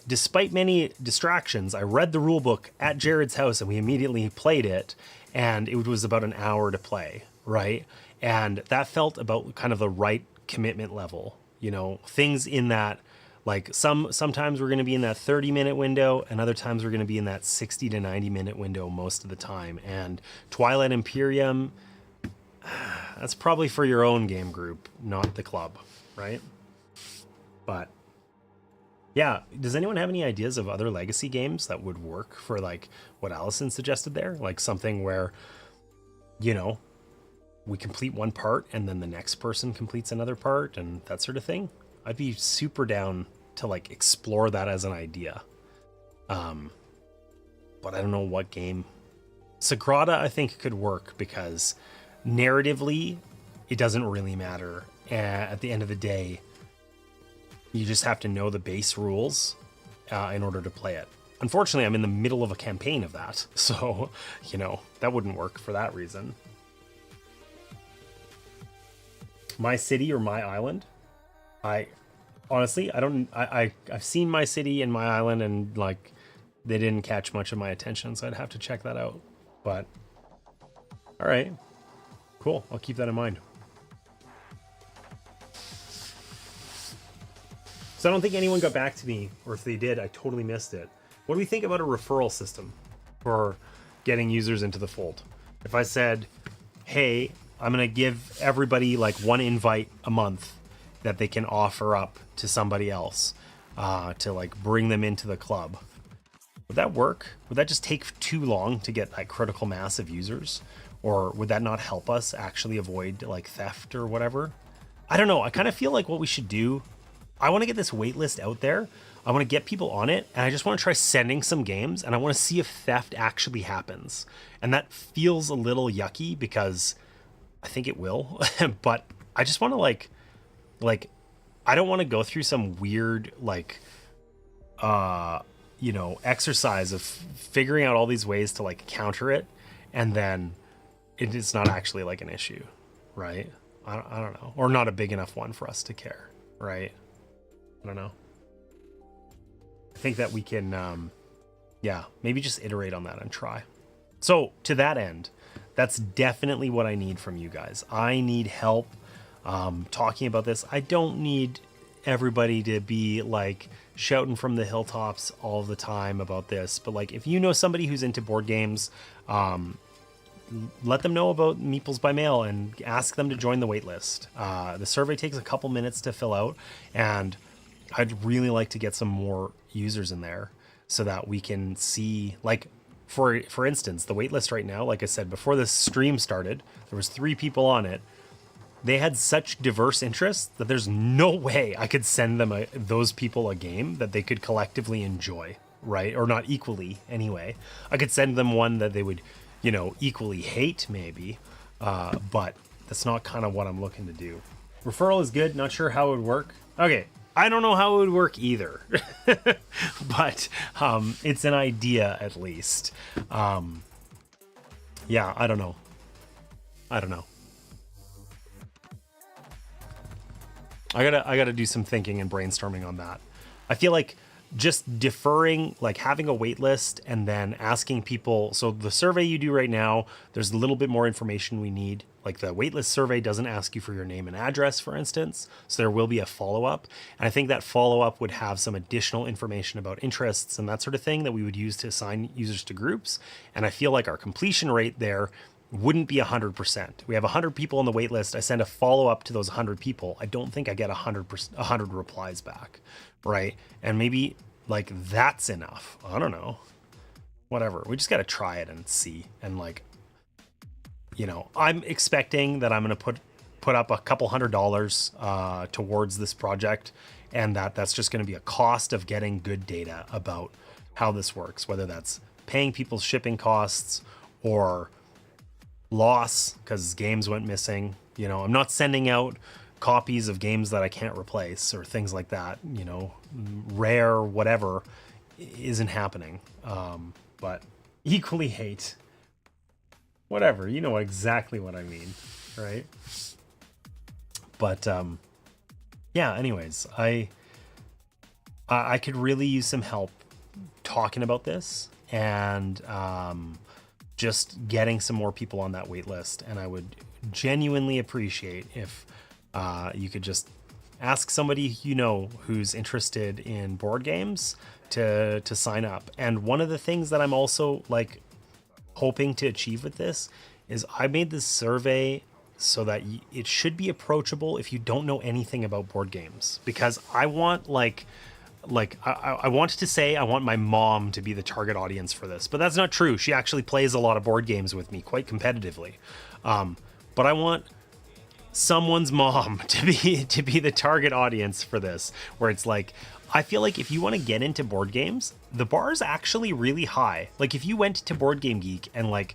Despite many distractions, I read the rulebook at Jared's house and we immediately played it, and it was about an hour to play, right? And that felt about kind of the right commitment level, things in that, sometimes we're going to be in that 30-minute window, and other times we're going to be in that 60 to 90-minute window most of the time. And Twilight Imperium, that's probably for your own game group, not the club, right? But yeah, does anyone have any ideas of other legacy games that would work for what Allison suggested there? Something where, we complete one part and then the next person completes another part and that sort of thing. I'd be super down to explore that as an idea. But I don't know what game. Sagrada, I think, could work because narratively, it doesn't really matter at the end of the day, you just have to know the base rules in order to play it. Unfortunately, I'm in the middle of a campaign of that, so, you know, that wouldn't work for that reason. My city or my island? Honestly, I've seen my city and my island, and like they didn't catch much of my attention, so I'd have to check that out. But all right, cool. I'll keep that in mind. So I don't think anyone got back to me, or if they did, I totally missed it. What do we think about a referral system for getting users into the fold? If I said, hey, I'm going to give everybody like one invite a month that they can offer up to somebody else to like bring them into the club, would that work? Would that just take too long to get that critical mass of users? Or would that not help us actually avoid like theft or whatever? I don't know. I kind of feel like what we should do, I want to get this waitlist out there. I want to get people on it, and I just want to try sending some games, and I want to see if theft actually happens. And that feels a little yucky because I think it will, but I just want to like I don't want to go through some weird like you know, exercise of figuring out all these ways to like counter it, and then it's not actually like an issue, right? I don't know, or not a big enough one for us to care, right? I don't know. I think that we can, yeah, maybe just iterate on that and try. So to that end, that's definitely what I need from you guys. I need help talking about this. I don't need everybody to be like shouting from the hilltops all the time about this, but like if you know somebody who's into board games, let them know about MeeplesByMail and ask them to join the waitlist. The survey takes a couple minutes to fill out, and I'd really like to get some more users in there so that we can see, like, for instance, the waitlist right now, like I said, before this stream started, there was 3 people on it. They had such diverse interests that there's no way I could send them those people a game that they could collectively enjoy, right? Or not equally anyway. I could send them one that they would, you know, equally hate maybe, but that's not kind of what I'm looking to do. Referral is good. Not sure how it would work. Okay. I don't know how it would work either, but it's an idea at least. Yeah, I don't know. I gotta do some thinking and brainstorming on that. I feel like just deferring, like having a wait list and then asking people. So the survey you do right now, there's a little bit more information we need. Like the waitlist survey doesn't ask you for your name and address, for instance. So there will be a follow-up. And I think that follow-up would have some additional information about interests and that sort of thing that we would use to assign users to groups. And I feel like our completion rate there wouldn't be 100%. We have 100 people on the wait list. I send a follow-up to those 100 people. I don't think I get 100 replies back, right? And maybe like that's enough. I don't know. Whatever. We just got to try it and see. And like, you know, I'm expecting that I'm going to put up a couple $100 towards this project, and that's just going to be a cost of getting good data about how this works, whether that's paying people's shipping costs or loss because games went missing. You know, I'm not sending out copies of games that I can't replace or things like that. You know, rare whatever isn't happening. But equally hate. Whatever, you know exactly what I mean, right? But yeah, anyways, I could really use some help talking about this and just getting some more people on that wait list. And I would genuinely appreciate if you could just ask somebody you know who's interested in board games to sign up. And one of the things that I'm also like hoping to achieve with this is I made this survey so that it should be approachable if you don't know anything about board games, because I want I wanted to say I want my mom to be the target audience for this, but that's not true. She actually plays a lot of board games with me quite competitively. But I want someone's mom to be the target audience for this, where it's like, I feel like if you want to get into board games, the bar is actually really high. Like if you went to Board Game Geek and like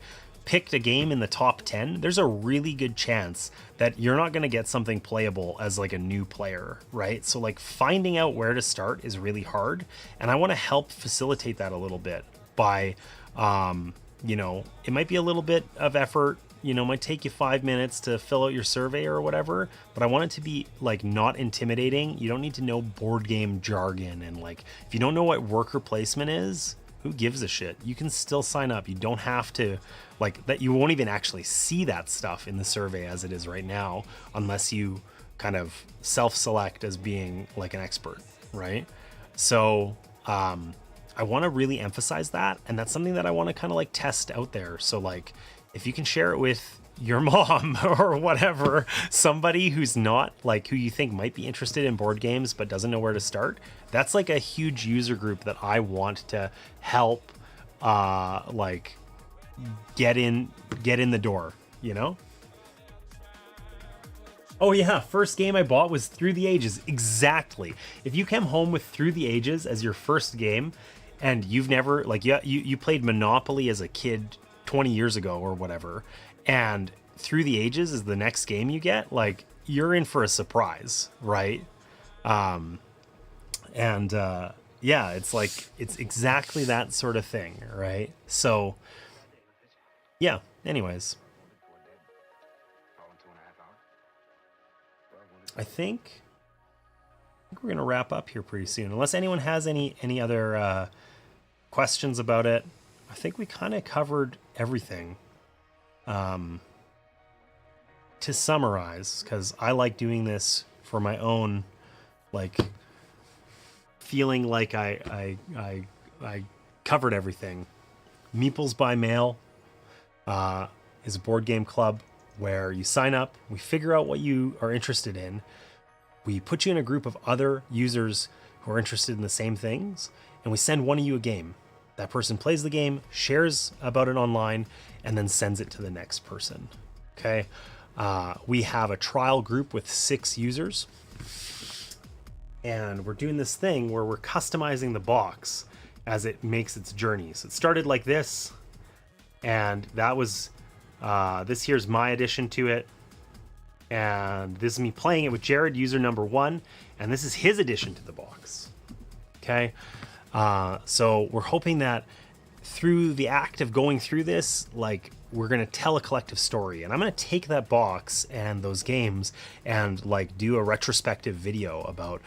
picked a game in the top 10, there's a really good chance that you're not going to get something playable as like a new player, right? So like finding out where to start is really hard. And I want to help facilitate that a little bit by, you know, it might be a little bit of effort, you know, might take you 5 minutes to fill out your survey or whatever, but I want it to be like not intimidating. You don't need to know board game jargon, and like, if you don't know what worker placement is, who gives a shit? You can still sign up. You don't have to, like, that. You won't even actually see that stuff in the survey as it is right now, unless you kind of self-select as being like an expert, right? So I want to really emphasize that, and that's something that I want to kind of like test out there. So like, if you can share it with your mom or whatever, somebody who's not like, who you think might be interested in board games but doesn't know where to start, that's like a huge user group that I want to help like get in the door, you know? Oh yeah, first game I bought was Through the Ages. Exactly. If you came home with Through the Ages as your first game and you've never, like, you played Monopoly as a kid 20 years ago or whatever, and Through the Ages is the next game you get, like, you're in for a surprise, right? Yeah, it's like, it's exactly that sort of thing, right? So yeah, anyways, I think we're gonna wrap up here pretty soon, unless anyone has any other questions about it. I think we kind of covered everything. To summarize, because I like doing this for my own, like, feeling like I covered everything. MeeplesByMail is a board game club where you sign up, we figure out what you are interested in, we put you in a group of other users who are interested in the same things, and we send one of you a game. That person plays the game, shares about it online, and then sends it to the next person. Okay. We have a trial group with 6 users, and we're doing this thing where we're customizing the box as it makes its journey. So it started like this, and that was, this here's my addition to it. And this is me playing it with Jared, user number 1, and this is his addition to the box. Okay. So we're hoping that through the act of going through this, like, we're going to tell a collective story, and I'm going to take that box and those games and like do a retrospective video about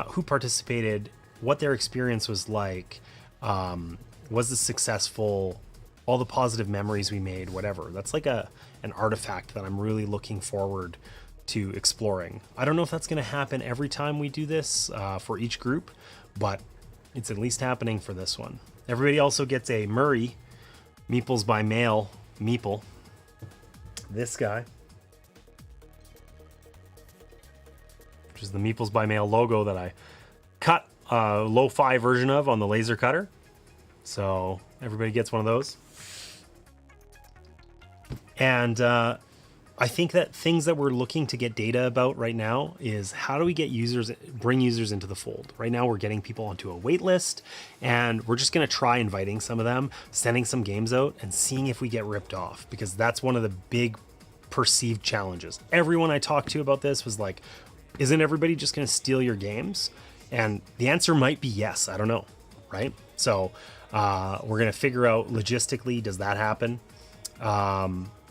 who participated, what their experience was like, was this successful, all the positive memories we made, whatever. That's like an artifact that I'm really looking forward to exploring. I don't know if that's going to happen every time we do this for each group, but it's at least happening for this one. Everybody also gets a Murray MeeplesByMail Meeple. This guy, which is the MeeplesByMail logo that I cut a lo-fi version of on the laser cutter. So everybody gets one of those. And I think that things that we're looking to get data about right now is how do we get users, bring users into the fold. Right now we're getting people onto a wait list, and we're just going to try inviting some of them, sending some games out, and seeing if we get ripped off, because that's one of the big perceived challenges. Everyone I talked to about this was like, isn't everybody just going to steal your games? And the answer might be yes. I don't know, right? So we're going to figure out logistically, does that happen?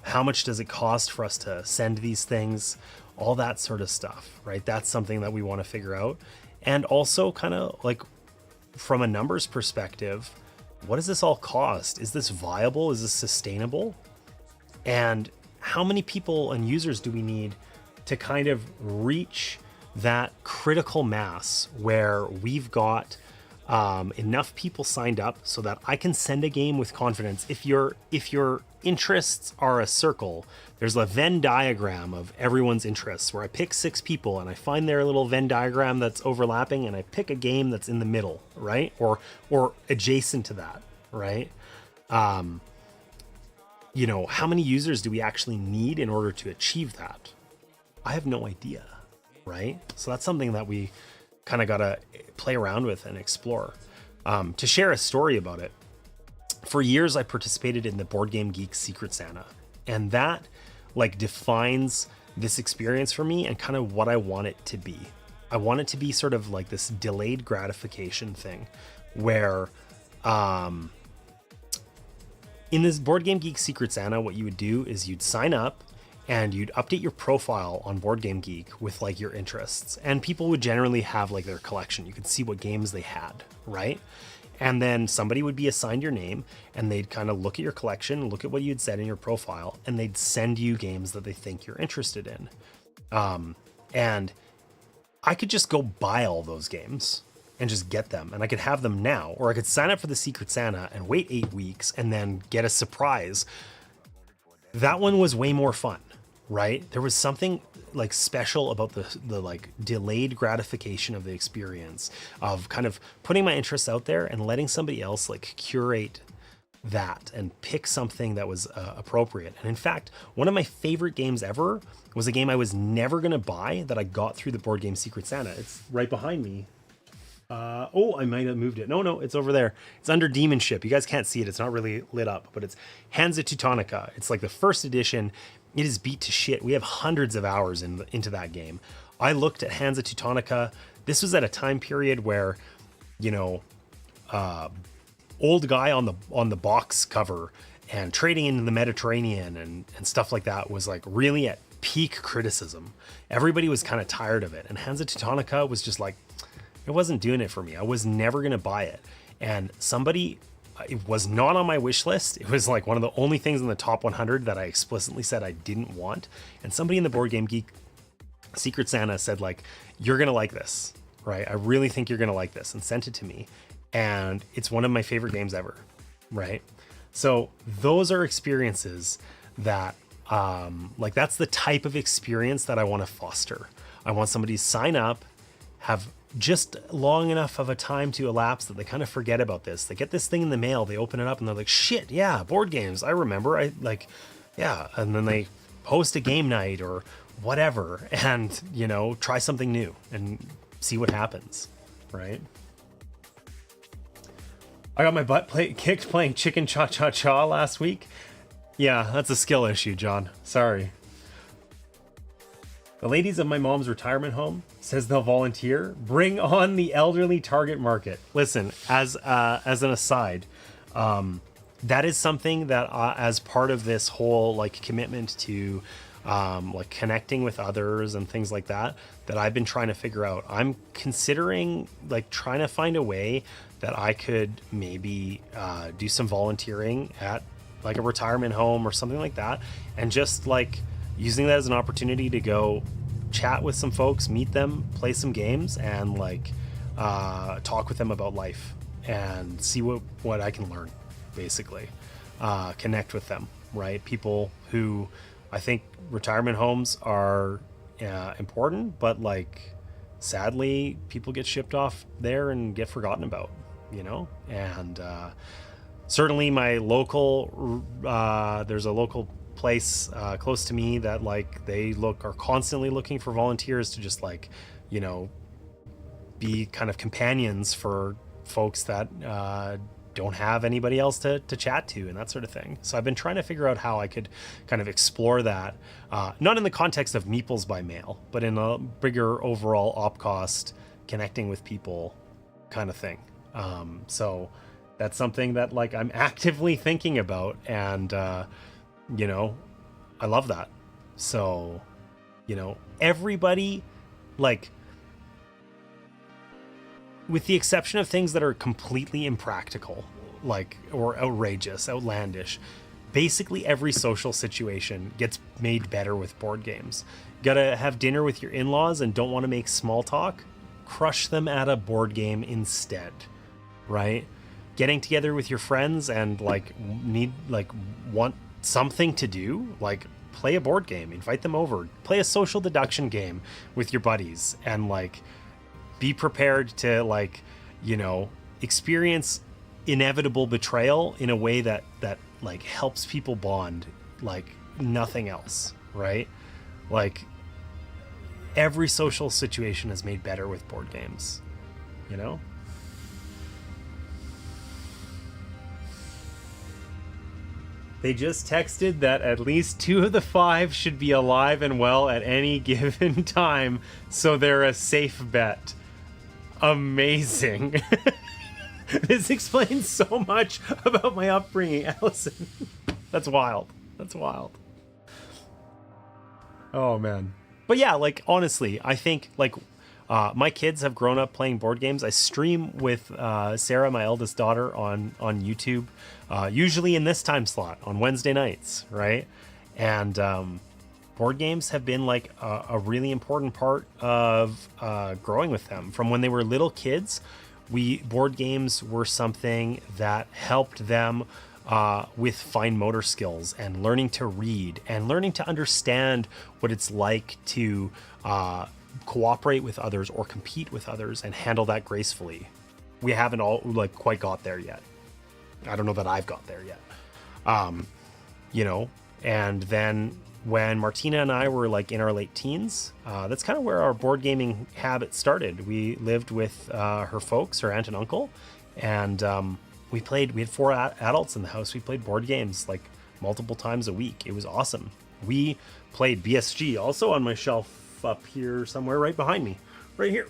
How much does it cost for us to send these things? All that sort of stuff, right? That's something that we want to figure out. And also kind of like from a numbers perspective, what does this all cost? Is this viable? Is this sustainable? And how many people and users do we need to kind of reach that critical mass where we've got enough people signed up so that I can send a game with confidence? If your interests are a circle, there's a Venn diagram of everyone's interests where I pick 6 people and I find their little Venn diagram that's overlapping, and I pick a game that's in the middle, right? Or adjacent to that, right? You know, how many users do we actually need in order to achieve that? I have no idea, right? So that's something that we kind of got to play around with and explore. To share a story about it, For years, I participated in the Board Game Geek Secret Santa, and that like defines this experience for me and kind of what I want it to be. I want it to be sort of like this delayed gratification thing where in this Board Game Geek Secret Santa, what you would do is you'd sign up and you'd update your profile on Board Game Geek with like your interests, and people would generally have like their collection. You could see what games they had, right? And then somebody would be assigned your name, and they'd kind of look at your collection, look at what you'd said in your profile, and they'd send you games that they think you're interested in. And I could just go buy all those games and just get them, and I could have them now, or I could sign up for the Secret Santa and wait 8 weeks and then get a surprise. That one was way more fun, right? There was something like special about the like delayed gratification of the experience of kind of putting my interests out there and letting somebody else like curate that and pick something that was appropriate. And in fact, one of my favorite games ever was a game I was never going to buy that I got through the Board Game Secret Santa. It's right behind me. I might have moved it. No, it's over there. It's under Demonship. You guys can't see it. It's not really lit up, but it's Hansa Teutonica. It's like the first edition. It is beat to shit. We have hundreds of hours into that game. I looked at Hansa Teutonica. This was at a time period where, you know, old guy on the box cover and trading in the Mediterranean and stuff like that was like really at peak criticism. Everybody was kind of tired of it. And Hansa Teutonica was just like, it wasn't doing it for me. I was never going to buy it. And it was not on my wish list. It was like one of the only things in the top 100 that I explicitly said I didn't want. And somebody in the Board Game Geek Secret Santa said like, you're going to like this, right? I really think you're going to like this, and sent it to me. And it's one of my favorite games ever, right? So those are experiences that, like that's the type of experience that I want to foster. I want somebody to sign up, have just long enough of a time to elapse that they kind of forget about this. They get this thing in the mail, they open it up and they're like, shit, yeah, board games. I remember. And then they host a game night or whatever and, you know, try something new and see what happens, right? I got my butt kicked playing Chicken Cha-Cha-Cha last week. Yeah, that's a skill issue, John. Sorry. The ladies of my mom's retirement home says they'll volunteer. Bring on the elderly target market. Listen, as an aside, that is something that as part of this whole like commitment to like connecting with others and things like that I've been trying to figure out. I'm considering like trying to find a way that I could maybe do some volunteering at like a retirement home or something like that, and just like using that as an opportunity to go chat with some folks, meet them, play some games, and like talk with them about life and see what I can learn, basically. Connect with them, right? People who, I think retirement homes are important, but like sadly people get shipped off there and get forgotten about, you know? And certainly my local, there's a local place close to me that like they are constantly looking for volunteers to just like, you know, be kind of companions for folks that don't have anybody else to chat to and that sort of thing. So I've been trying to figure out how I could kind of explore that, not in the context of MeeplesByMail, but in a bigger overall OpCost connecting with people kind of thing. So that's something that like I'm actively thinking about, and you know, I love that. So, you know, everybody, like, with the exception of things that are completely impractical, like, or outrageous, outlandish, basically every social situation gets made better with board games. Gotta have dinner with your in-laws and don't want to make small talk? Crush them at a board game instead, right? Getting together with your friends and like want something to do, like play a board game, invite them over, play a social deduction game with your buddies, and like be prepared to like, you know, experience inevitable betrayal in a way that like helps people bond like nothing else, right? Like every social situation is made better with board games, you know? They just texted that at least 2 of the 5 should be alive and well at any given time, so they're a safe bet. Amazing. This explains so much about my upbringing, Allison. That's wild. That's wild. Oh, man. But yeah, like, honestly, I think, like, my kids have grown up playing board games. I stream with Sarah, my eldest daughter, on YouTube, usually in this time slot on Wednesday nights, right? And board games have been like a really important part of growing with them. From when they were little kids, board games were something that helped them with fine motor skills and learning to read and learning to understand what it's like to cooperate with others or compete with others and handle that gracefully. We haven't all like quite got there yet. I don't know that I've got there yet. You know, and then when Martina and I were like in our late teens, that's kind of where our board gaming habit started. We lived with her folks, her aunt and uncle, and we had 4 adults in the house. We played board games like multiple times a week. It was awesome. We played BSG, also on my shelf up here somewhere right behind me, right here.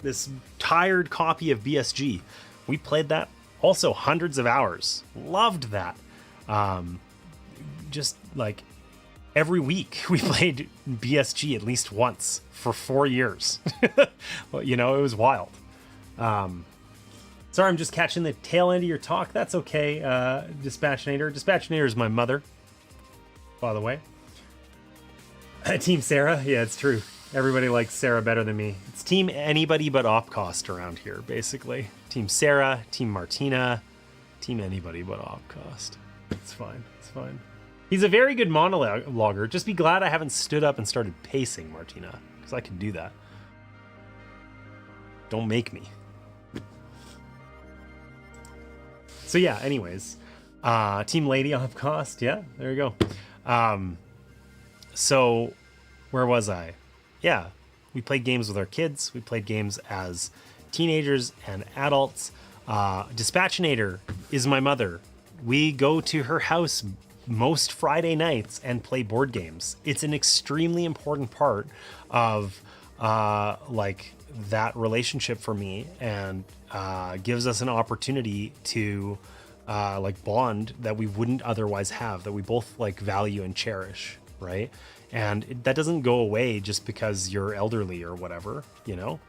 This tired copy of BSG. We played that also hundreds of hours. Loved that. Just like every week we played BSG at least once for 4 years. Well, you know, it was wild. Sorry, I'm just catching the tail end of your talk. That's okay, Dispatchinator. Dispatchinator is my mother, by the way. Team Sarah? Yeah, it's true. Everybody likes Sarah better than me. It's team anybody but Opcost around here, basically. Team Sarah, team Martina, team anybody but Opcost. It's fine. It's fine. He's a very good monologuer. Just be glad I haven't stood up and started pacing, Martina, because I could do that. Don't make me. So yeah, anyways. Team Lady Opcost. Yeah, there you go. So, where was I? Yeah, we played games with our kids. We played games as teenagers and adults. Dispatchinator is my mother. We go to her house most Friday nights and play board games. It's an extremely important part of like that relationship for me, and gives us an opportunity to like bond that we wouldn't otherwise have, that we both like value and cherish. Right. And that doesn't go away just because you're elderly or whatever, you know?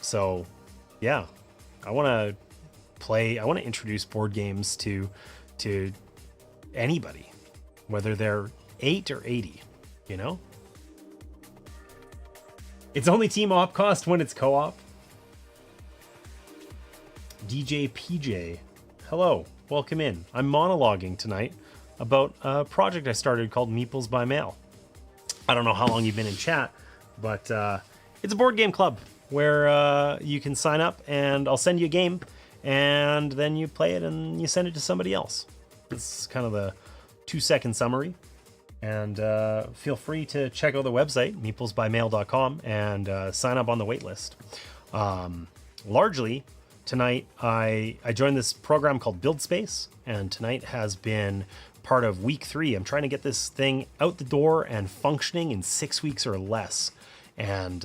So yeah, I want to introduce board games to anybody, whether they're 8 or 80, you know? It's only Team Opcost when it's co-op. DJ PJ, hello, welcome in. I'm monologuing tonight about a project I started called MeeplesByMail. I don't know how long you've been in chat, but it's a board game club where you can sign up and I'll send you a game and then you play it and you send it to somebody else. It's kind of the 2-second summary. And feel free to check out the website, MeeplesByMail.com, and sign up on the waitlist. Largely, tonight I joined this program called Build Space, and tonight has been part of week 3. I'm trying to get this thing out the door and functioning in 6 weeks or less. And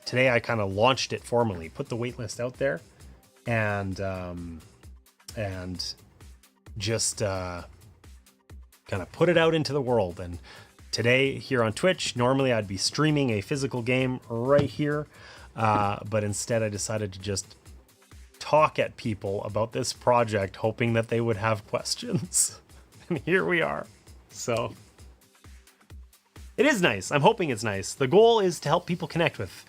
today I kind of launched it formally, put the waitlist out there, and just kind of put it out into the world. And today here on Twitch, normally I'd be streaming a physical game right here, but instead I decided to just talk at people about this project, hoping that they would have questions. And here we are. So it is nice. I'm hoping it's nice. The goal is to help people connect with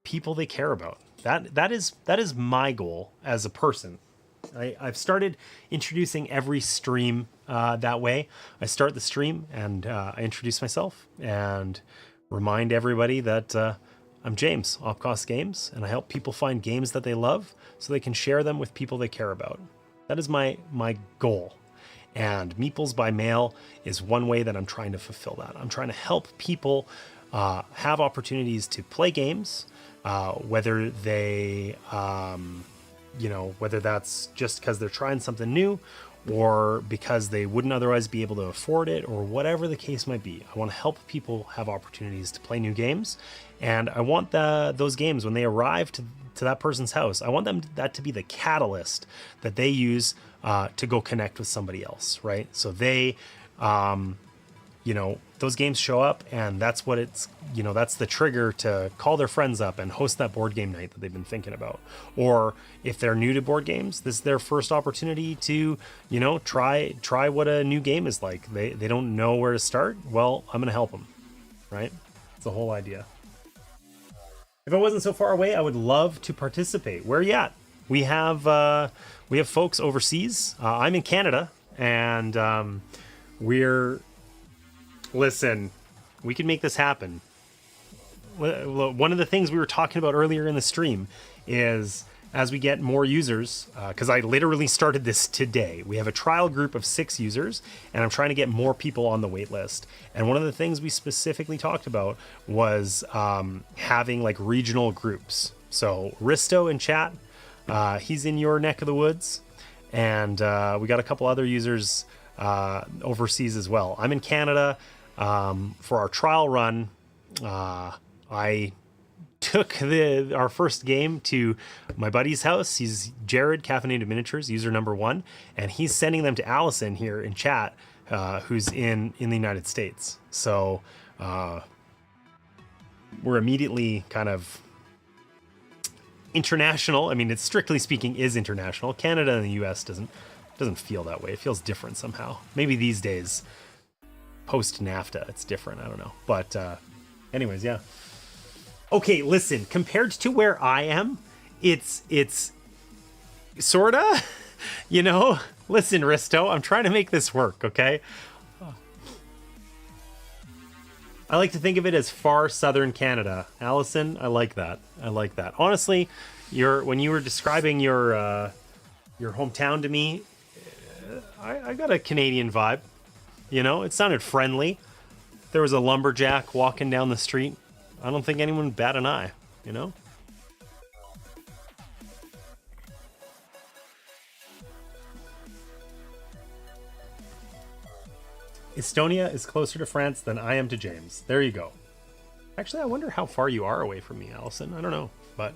people they care about. That is my goal as a person. I've started introducing every stream that way. I start the stream and I introduce myself and remind everybody that I'm James, Opcost Games, and I help people find games that they love so they can share them with people they care about. That is my goal. And Meeples by Mail is one way that I'm trying to fulfill that. I'm trying to help people have opportunities to play games, whether they whether that's just because they're trying something new or because they wouldn't otherwise be able to afford it, or whatever the case might be. I want to help people have opportunities to play new games, and I want those games, when they arrive to that person's house, I want that to be the catalyst that they use to go connect with somebody else, right? So they those games show up, and that's what that's the trigger to call their friends up and host that board game night that they've been thinking about. Or if they're new to board games, this is their first opportunity to, try what a new game is like. They don't know where to start. Well, I'm going to help them, right? It's the whole idea. If I wasn't so far away, I would love to participate. Where are you at? We have folks overseas. I'm in Canada, and listen, we can make this happen. One of the things we were talking about earlier in the stream is, as we get more users, because I literally started this today. We have a trial group of 6 users, and I'm trying to get more people on the wait list. And one of the things we specifically talked about was having like regional groups. So Risto in chat, he's in your neck of the woods, and we got a couple other users overseas as well. I'm in Canada. For our trial run, I took our first game to my buddy's house. He's Jared, Caffeinated Miniatures, user number 1, and he's sending them to Allison here in chat, who's in the United States. So we're immediately kind of international. I mean, it's strictly speaking is international. Canada and the US doesn't feel that way. It feels different somehow. Maybe these days, post NAFTA, it's different. I don't know. But anyways, yeah. Okay, listen, compared to where I am, it's sorta, listen, Risto, I'm trying to make this work, okay? I like to think of it as far southern Canada. Allison, I like that. Honestly, when you were describing your hometown to me, I got a Canadian vibe. It sounded friendly. There was a lumberjack walking down the street. I don't think anyone would bat an eye, Estonia is closer to France than I am to James. There you go. Actually, I wonder how far you are away from me, Allison. I don't know. But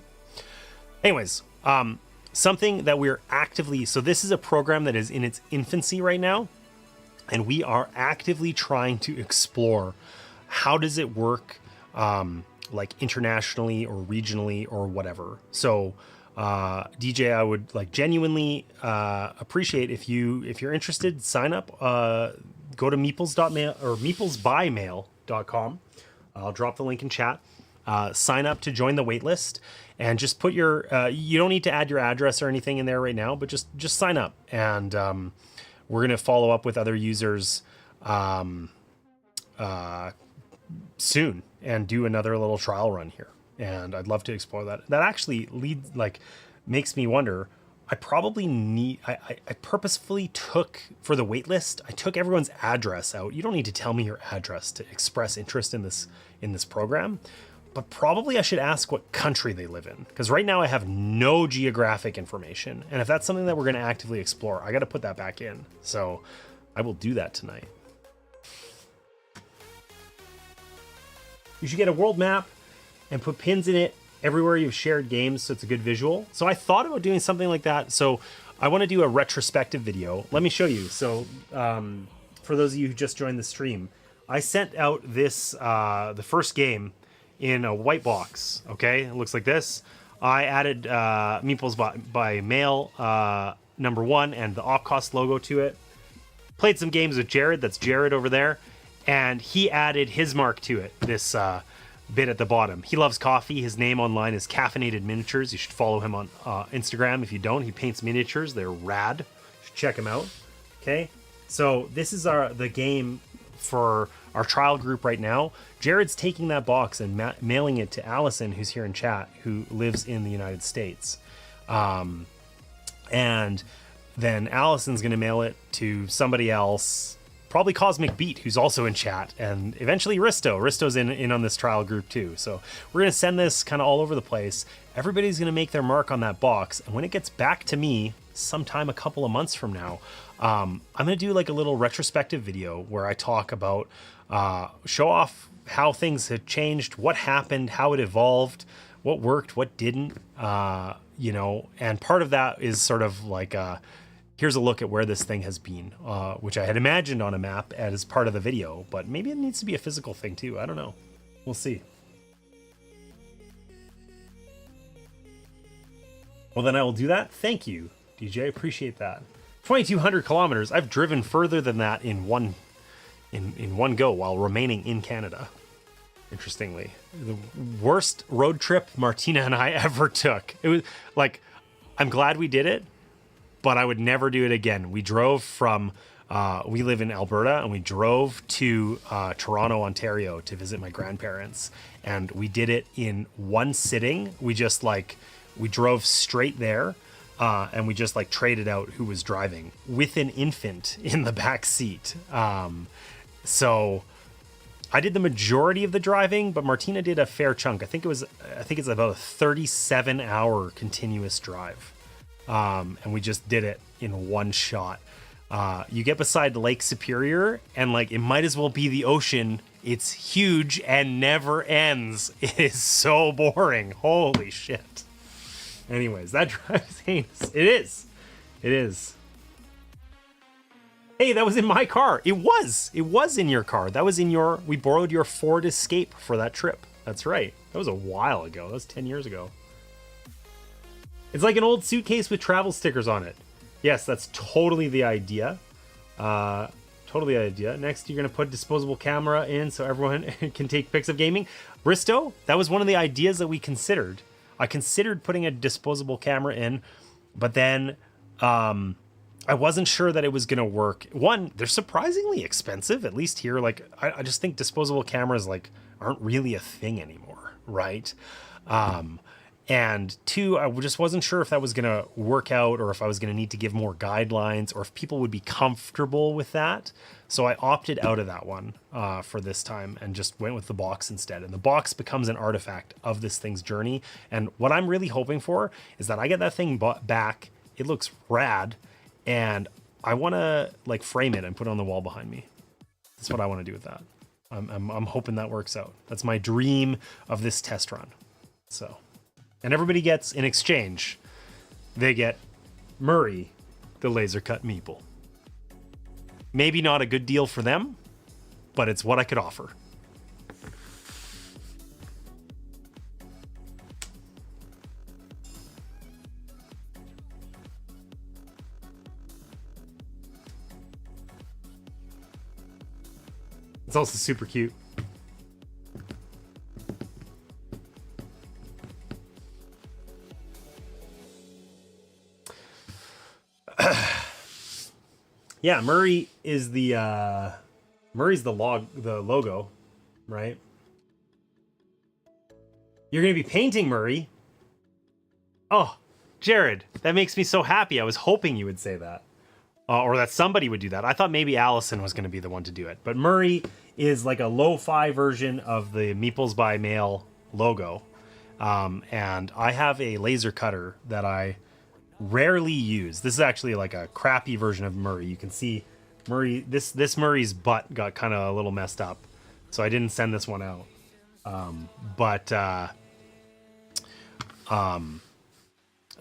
anyways, something that we're actively... So this is a program that is in its infancy right now. And we are actively trying to explore how does it work like internationally or regionally or whatever. So DJ, I would like genuinely appreciate if you're interested, sign up, go to meeples.mail or MeeplesByMail.com. I'll drop the link in chat. Sign up to join the waitlist, and just put your you don't need to add your address or anything in there right now, but just sign up, and we're going to follow up with other users soon and do another little trial run here. And I'd love to explore that. That actually makes me wonder. I purposefully took, for the waitlist, I took everyone's address out. You don't need to tell me your address to express interest in this program. But probably I should ask what country they live in, because right now I have no geographic information. And if that's something that we're going to actively explore, I got to put that back in. So I will do that tonight. You should get a world map and put pins in it everywhere you've shared games, so it's a good visual. So I thought about doing something like that. So I want to do a retrospective video. Let me show you. So for those of you who just joined the stream, I sent out this, the first game, in a white box. Okay, it looks like this. I added Meeples by Mail number 1 and the Opcost logo to it. Played some games with Jared. That's Jared over there, and he added his mark to it. This bit at the bottom. He loves coffee. His name online is Caffeinated Miniatures. You should follow him on Instagram. If you don't, he paints miniatures. They're rad. You should check him out. Okay, so this is the game for our trial group right now. Jared's taking that box and mailing it to Allison, who's here in chat, who lives in the United States. And then Allison's going to mail it to somebody else, probably Cosmic Beat, who's also in chat, and eventually Risto. Risto's in on this trial group too. So we're going to send this kind of all over the place. Everybody's going to make their mark on that box. And when it gets back to me sometime a couple of months from now, I'm going to do like a little retrospective video where I talk about, show off how things have changed, what happened, how it evolved, what worked, what didn't, you know, and part of that is sort of like, here's a look at where this thing has been, which I had imagined on a map as part of the video, but maybe it needs to be a physical thing too. I don't know. We'll see. Well, then I will do that. Thank you, DJ. Appreciate that. 2,200 kilometers. I've driven further than that in one go while remaining in Canada. Interestingly, the worst road trip Martina and I ever took. It was like, I'm glad we did it, but I would never do it again. We drove from, we live in Alberta, and we drove to Toronto, Ontario to visit my grandparents. And we did it in one sitting. We just like, we drove straight there, and we just like traded out who was driving with an infant in the back seat. So I did the majority of the driving, but Martina did a fair chunk. I think it's about a 37-hour continuous drive. And we just did it in one shot. You get beside Lake Superior, and like it might as well be the ocean. It's huge and never ends. It is so boring. Holy shit. Anyways, that drive is heinous. It is. It is. Hey, that was in my car. It was in your car. That was in your, we borrowed your Ford Escape for that trip. That's right. That was a while ago. That was 10 years ago. It's like an old suitcase with travel stickers on it. Yes, that's totally the idea. Totally the idea. Next, you're going to put disposable camera in so everyone can take pics of gaming. Bristow, that was one of the ideas that we considered. I considered putting a disposable camera in, but then I wasn't sure that it was going to work. One, they're surprisingly expensive, at least here. Like, I just think disposable cameras like aren't really a thing anymore, right? And two, I just wasn't sure if that was going to work out, or if I was going to need to give more guidelines, or if people would be comfortable with that. So I opted out of that one for this time and just went with the box instead. And the box becomes an artifact of this thing's journey. And what I'm really hoping for is that I get that thing back. It looks rad, and I want to like frame it and put it on the wall behind me. That's what I want to do with that. I'm hoping that works out. That's my dream of this test run. So. And everybody gets, in exchange, they get Murray, the laser cut meeple. Maybe not a good deal for them, but it's what I could offer. It's also super cute. Yeah, Murray is the Murray's the logo, right? You're gonna be painting Murray. Oh, Jared, that makes me so happy. I was hoping you would say that, or that somebody would do that. I thought maybe Allison was gonna be the one to do it, but Murray is like a lo-fi version of the MeeplesByMail logo, and I have a laser cutter that I rarely use. This is actually like a crappy version of Murray. You can see Murray, this Murray's butt got kind of a little messed up, so I didn't send this one out.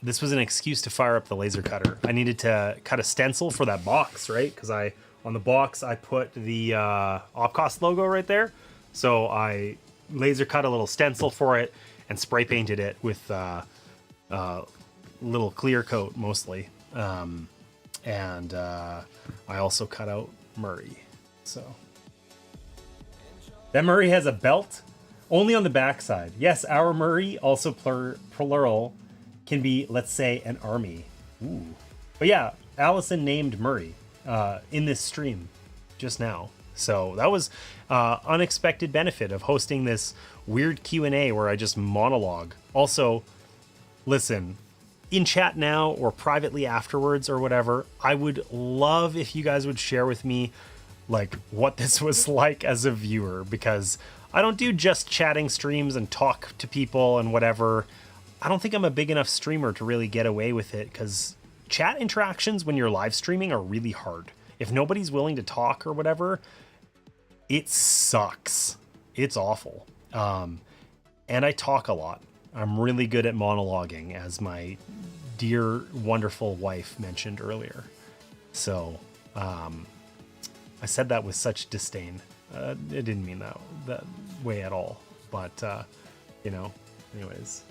This was an excuse to fire up the laser cutter. I needed to cut a stencil for that box, right? Because on the box I put the Opcost logo right there, so I laser cut a little stencil for it and spray painted it with little clear coat mostly, and I also cut out Murray. So that Murray has a belt only on the backside. Yes, our Murray, also plural, can be, let's say, an army. Ooh. But yeah, Allison named Murray in this stream just now, so that was unexpected benefit of hosting this weird Q&A where I just monologue. Also, listen, in chat now or privately afterwards or whatever, I would love if you guys would share with me like what this was like as a viewer, because I don't do just chatting streams and talk to people and whatever. I don't think I'm a big enough streamer to really get away with it, because chat interactions when you're live streaming are really hard. If nobody's willing to talk or whatever, it sucks. It's awful. And I talk a lot. I'm really good at monologuing, as my dear, wonderful wife mentioned earlier. So, I said that with such disdain. It didn't mean that way at all. But, anyways.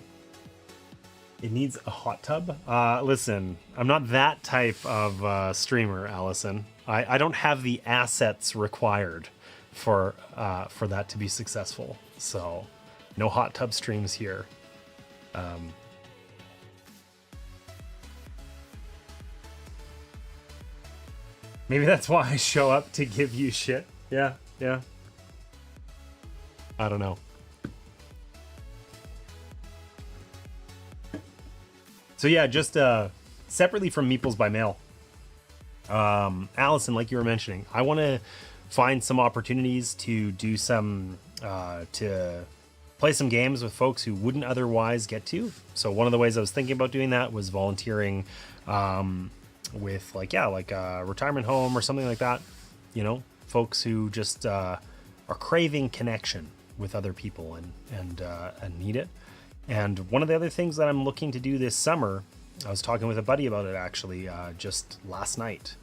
It needs a hot tub. Listen, I'm not that type of streamer, Allison. I don't have the assets required for that to be successful. So, no hot tub streams here. Maybe that's why I show up to give you shit. Yeah. I don't know. So yeah, just separately from MeeplesByMail, Allison, like you were mentioning, I want to find some opportunities to do some to play some games with folks who wouldn't otherwise get to. So one of the ways I was thinking about doing that was volunteering with like a retirement home or something like that. Folks who just are craving connection with other people and need it. And one of the other things that I'm looking to do this summer, I was talking with a buddy about it actually just last night,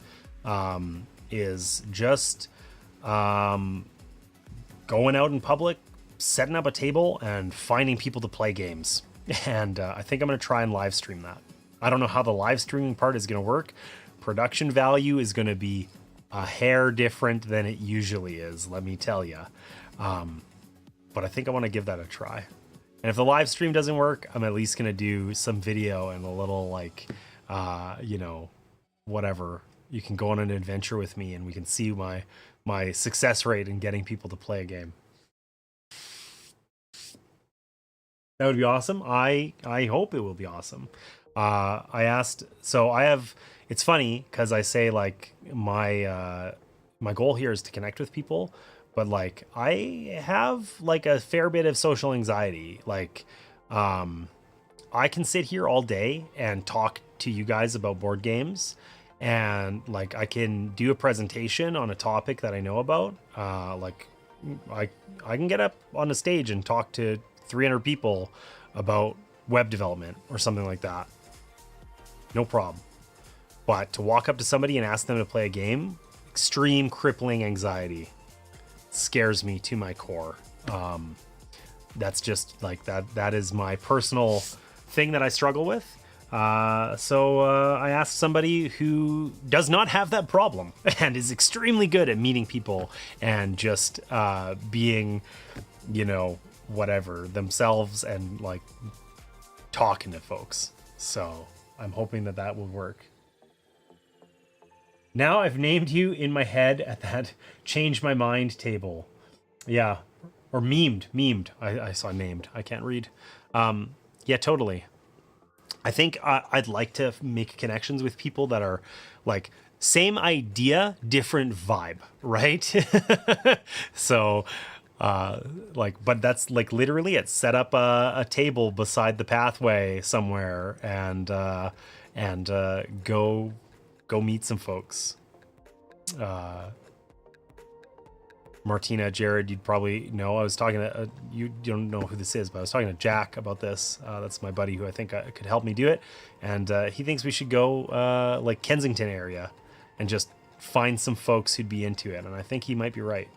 is just going out in public, setting up a table and finding people to play games. And I think I'm going to try and live stream that. I don't know how the live streaming part is going to work. Production value is going to be a hair different than it usually is, let me tell you. But I think I want to give that a try. And if the live stream doesn't work, I'm at least going to do some video and a little whatever. You can go on an adventure with me and we can see my success rate in getting people to play a game. That would be awesome. I hope it will be awesome. It's funny because I say like my goal here is to connect with people. But like I have like a fair bit of social anxiety. Like I can sit here all day and talk to you guys about board games, and like I can do a presentation on a topic that I know about. Like I can get up on a stage and talk to 300 people about web development or something like that. No problem. But to walk up to somebody and ask them to play a game, extreme crippling anxiety. Scares me to my core. That's just like that is my personal thing that I struggle with. So I asked somebody who does not have that problem and is extremely good at meeting people and just being, whatever, themselves and like talking to folks. So I'm hoping that will work. Now I've named you in my head at that change my mind table. Yeah. Or memed. I saw named. I can't read. Yeah, totally. I think I'd like to make connections with people that are like same idea, different vibe, right? So, but that's like literally it. Set up a table beside the pathway somewhere and go meet some folks. Martina, Jared, you'd probably know. I was talking to you don't know who this is, but I was talking to Jack about this. That's my buddy who I think could help me do it, and he thinks we should go like Kensington area and just find some folks who'd be into it, and I think he might be right.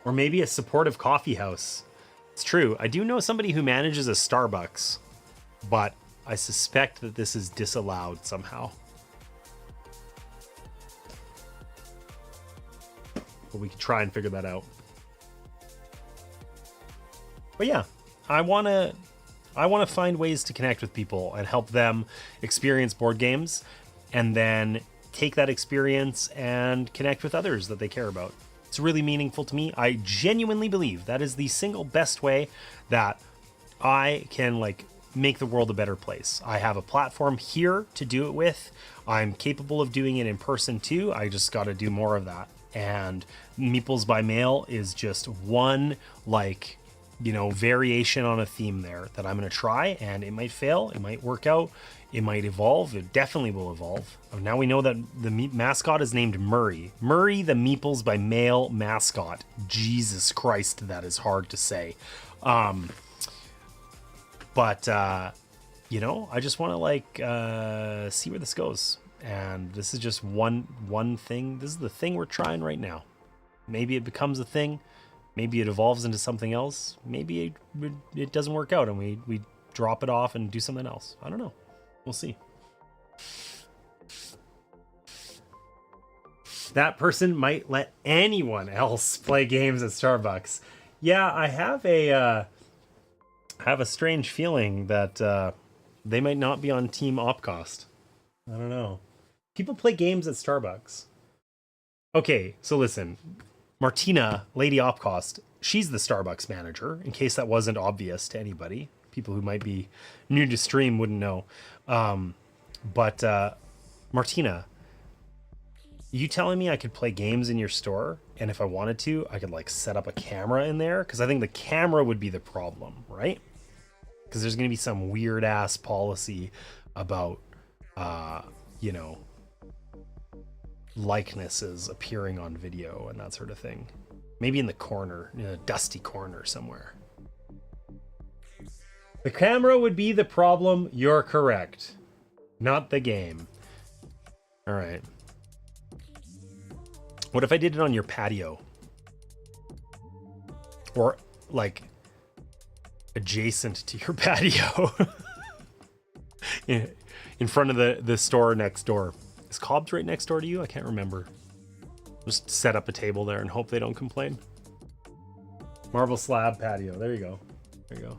Or maybe a supportive coffee house. It's true. I do know somebody who manages a Starbucks, but I suspect that this is disallowed somehow. But we could try and figure that out. But yeah, I want to find ways to connect with people and help them experience board games and then take that experience and connect with others that they care about. It's really meaningful to me. I genuinely believe that is the single best way that I can like make the world a better place. I have a platform here to do it with. I'm capable of doing it in person too. I just got to do more of that. And Meeples by Mail is just one, like, you know, variation on a theme there that I'm going to try, and it might fail. It might work out. It might evolve. It definitely will evolve. Now we know that the mascot is named Murray. Murray, the Meeples by Mail mascot. Jesus Christ, that is hard to say. But you know, I just want to like see where this goes. And this is just one thing. This is the thing we're trying right now. Maybe it becomes a thing. Maybe it evolves into something else. Maybe it doesn't work out and we drop it off and do something else. I don't know. We'll see. That person might let anyone else play games at Starbucks. Yeah, I have a strange feeling that they might not be on Team Opcost. I don't know. People play games at Starbucks. Okay, so listen. Martina, Lady Opcost, she's the Starbucks manager, in case that wasn't obvious to anybody. People who might be new to stream wouldn't know. But Martina, you telling me I could play games in your store, and if I wanted to, I could like set up a camera in there? Because I think the camera would be the problem, right? Because there's going to be some weird ass policy about, you know, likenesses appearing on video and that sort of thing. Maybe in the corner, in a dusty corner somewhere. The camera would be the problem. You're correct. Not the game. All right. What if I did it on your patio? Or like adjacent to your patio? in front of the store next door. Is Cobb's right next door to you? I can't remember. Just set up a table there and hope they don't complain. Marble slab patio. There you go. There you go.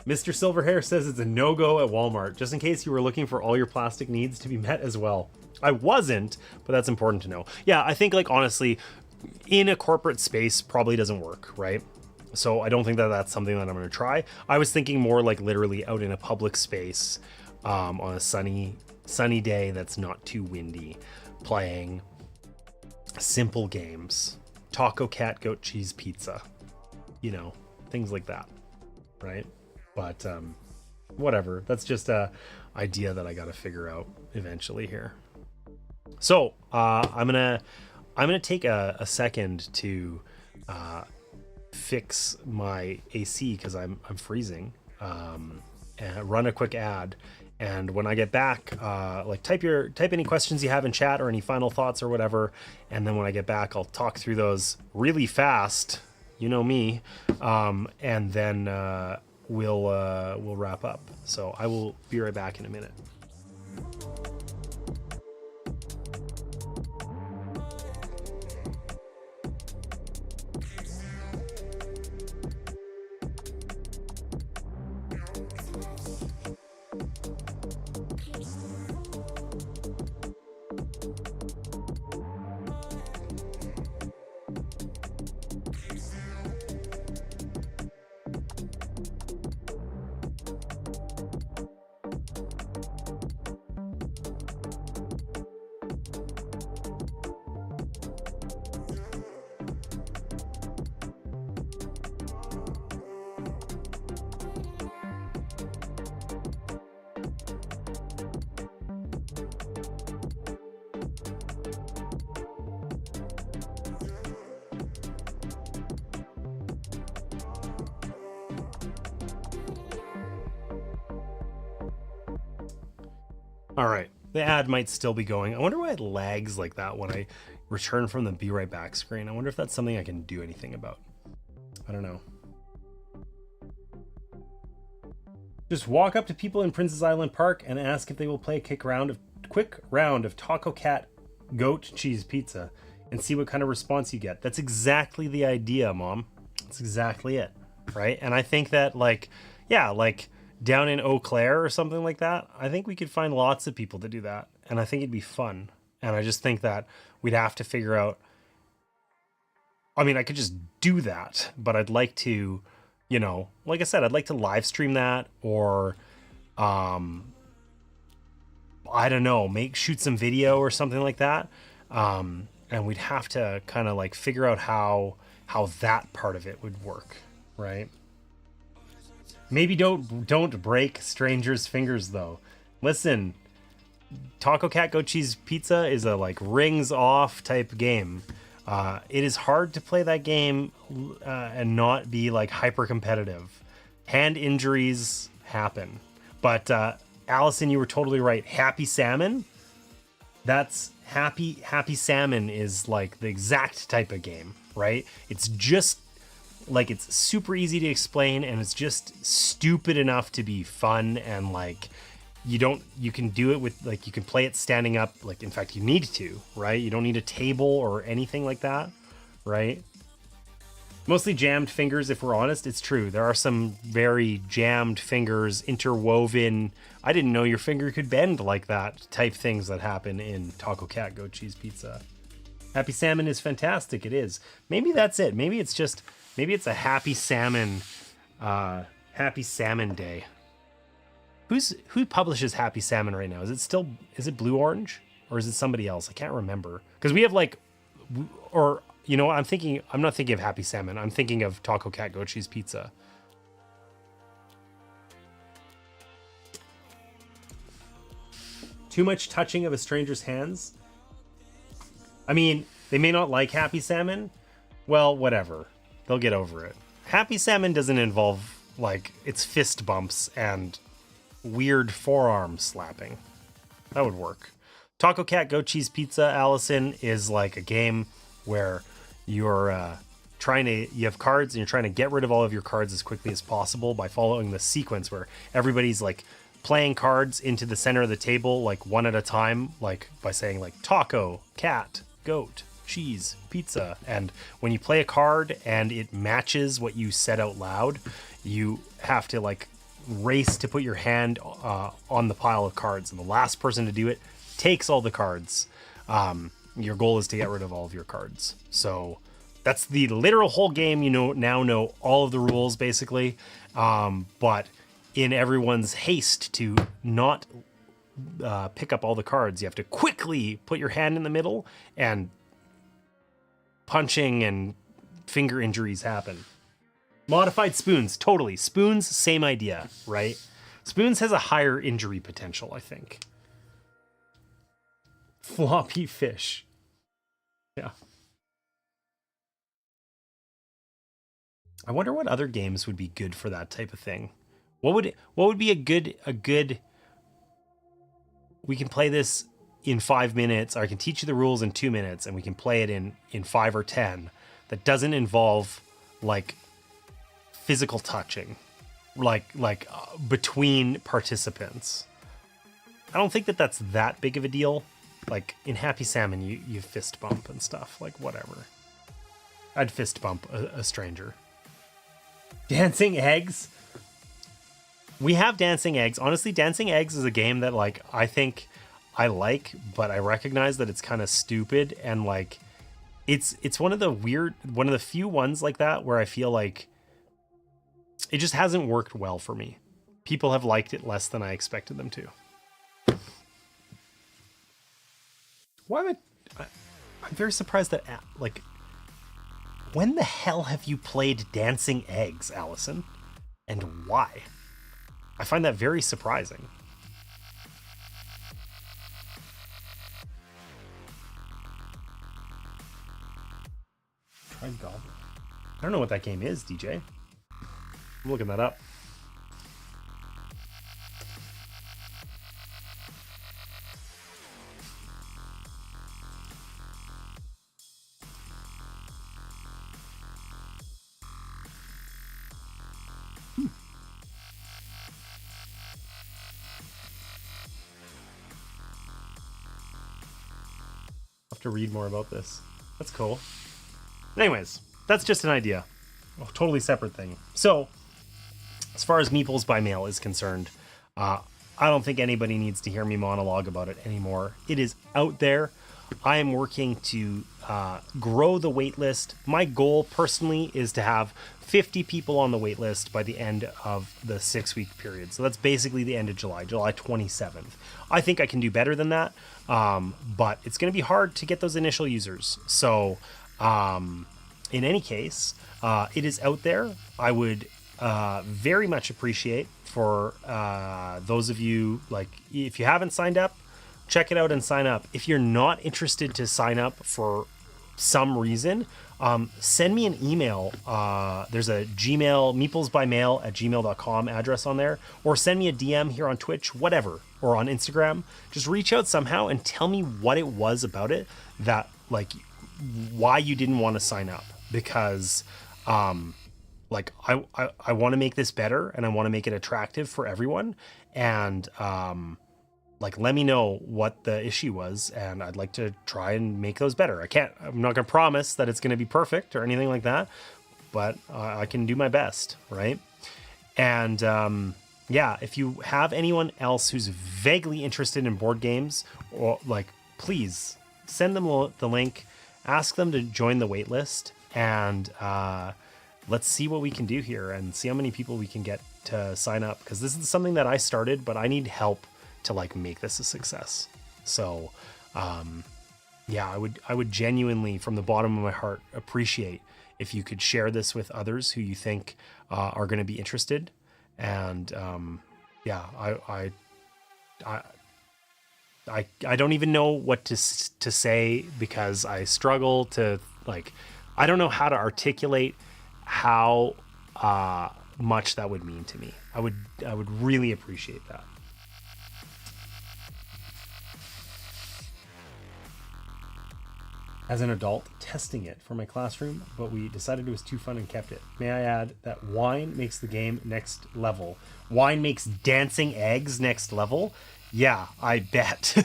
Mr. Silverhair says it's a no-go at Walmart, just in case you were looking for all your plastic needs to be met as well. I wasn't, but that's important to know. Yeah, I think, like, honestly, in a corporate space probably doesn't work, right? So I don't think that that's something that I'm going to try. I was thinking more like literally out in a public space on a sunny day that's not too windy, playing simple games. Taco, cat, goat, cheese, pizza. You know, things like that, right? But whatever. That's just a idea that I got to figure out eventually here. So I'm gonna take a second to fix my AC because I'm freezing, and run a quick ad. And when I get back, like type any questions you have in chat or any final thoughts or whatever. And then when I get back, I'll talk through those really fast. You know me. And then we'll wrap up. So I will be right back in a minute. All right, the ad might still be going. I wonder why it lags like that when I return from the be right back screen. I wonder if that's something I can do anything about. I don't know. Just walk up to people in Princess Island Park and ask if they will play a quick round of Taco Cat Goat Cheese Pizza and see what kind of response you get. That's exactly the idea, Mom. That's exactly it, right? And I think that, like, yeah, like down in Eau Claire or something like that, I think we could find lots of people to do that. And I think it'd be fun. And I just think that we'd have to figure out I mean, I could just do that, but I'd like to, like I said, I'd like to live stream that, or I don't know, shoot some video or something like that. And we'd have to kind of like figure out how that part of it would work, right? Maybe don't break strangers' fingers though. Listen, Taco Cat Goat Cheese Pizza is a like rings off type game. It is hard to play that game and not be like hyper competitive. Hand injuries happen, but Allison, you were totally right. Happy Salmon. That's Happy Salmon is like the exact type of game, right? It's just like, it's super easy to explain, and it's just stupid enough to be fun, and like you can do it with like, you can play it standing up, like in fact you need to, right? You don't need a table or anything like that, right? Mostly jammed fingers, if we're honest. It's true, there are some very jammed fingers, interwoven, I didn't know your finger could bend like that type things that happen in Taco Cat Goat Cheese Pizza. Happy Salmon is fantastic. It is. Maybe that's it. Maybe it's a Happy Salmon day. Who publishes Happy Salmon right now? Is it Blue Orange, or is it somebody else? I can't remember, because we have like, or you know what, I'm not thinking of Happy Salmon. I'm thinking of Taco Cat Goat Cheese Pizza. Too much touching of a stranger's hands. I mean, they may not like Happy Salmon. Well, whatever. They'll get over it. Happy Salmon doesn't involve, like, it's fist bumps and weird forearm slapping. That would work. Taco Cat Goat Cheese Pizza, Allison, is like a game where you're you have cards and you're trying to get rid of all of your cards as quickly as possible by following the sequence where everybody's like playing cards into the center of the table, like one at a time, like by saying like taco, cat, goat, cheese, pizza. And when you play a card and it matches what you said out loud, you have to like race to put your hand on the pile of cards, and the last person to do it takes all the cards. Your goal is to get rid of all of your cards. So that's the literal whole game. You now know all of the rules basically, but in everyone's haste to not pick up all the cards, you have to quickly put your hand in the middle, and punching and finger injuries happen. Modified spoons, totally. Spoons, same idea, right? Spoons has a higher injury potential, I think. Floppy fish. Yeah. I wonder what other games would be good for that type of thing. What would be a good we can play this in 5 minutes, or I can teach you the rules in 2 minutes and we can play it in 5 or 10 that doesn't involve like physical touching, like between participants. I don't think that's that big of a deal. Like in Happy Salmon, you fist bump and stuff, like whatever. I'd fist bump a stranger. Dancing eggs. We have dancing eggs. Honestly, dancing eggs is a game that like I think I like, but I recognize that it's kind of stupid, and like it's one of the few ones like that where I feel like it just hasn't worked well for me. People have liked it less than I expected them to. Why am I'm very surprised that like, when the hell have you played Dancing Eggs, Allison? And why? I find that very surprising. Tried Goblin. I don't know what that game is, DJ. I'm looking that up. To read more about this. That's cool. Anyways, that's just an idea. A totally separate thing. So, as far as MeeplesByMail is concerned, I don't think anybody needs to hear me monologue about it anymore. It is out there. I am working to grow the wait list. My goal personally is to have 50 people on the wait list by the end of the 6-week period. So that's basically the end of July, July 27th. I think I can do better than that, but it's going to be hard to get those initial users. So in any case, it is out there. I would very much appreciate for those of you, like, if you haven't signed up, check it out and sign up. If you're not interested to sign up for some reason, send me an email. There's a Gmail, MeeplesByMail@gmail.com address on there, or send me a DM here on Twitch, whatever, or on Instagram. Just reach out somehow and tell me what it was about it that, like, why you didn't want to sign up. Because like I want to make this better, and I want to make it attractive for everyone, and like, let me know what the issue was, and I'd like to try and make those better. I'm not going to promise that it's going to be perfect or anything like that, but I can do my best, right? And yeah, if you have anyone else who's vaguely interested in board games, or like, please send them the link, ask them to join the wait list, and let's see what we can do here and see how many people we can get to sign up, because this is something that I started, but I need help to, like, make this a success. So yeah, I would genuinely, from the bottom of my heart, appreciate if you could share this with others who you think are going to be interested. And yeah, I don't even know what to say, because I struggle to, like, I don't know how to articulate how much that would mean to me. I would really appreciate that. As an adult, testing it for my classroom, but we decided it was too fun and kept it. May I add that wine makes the game next level. Wine makes dancing eggs next level? Yeah, I bet.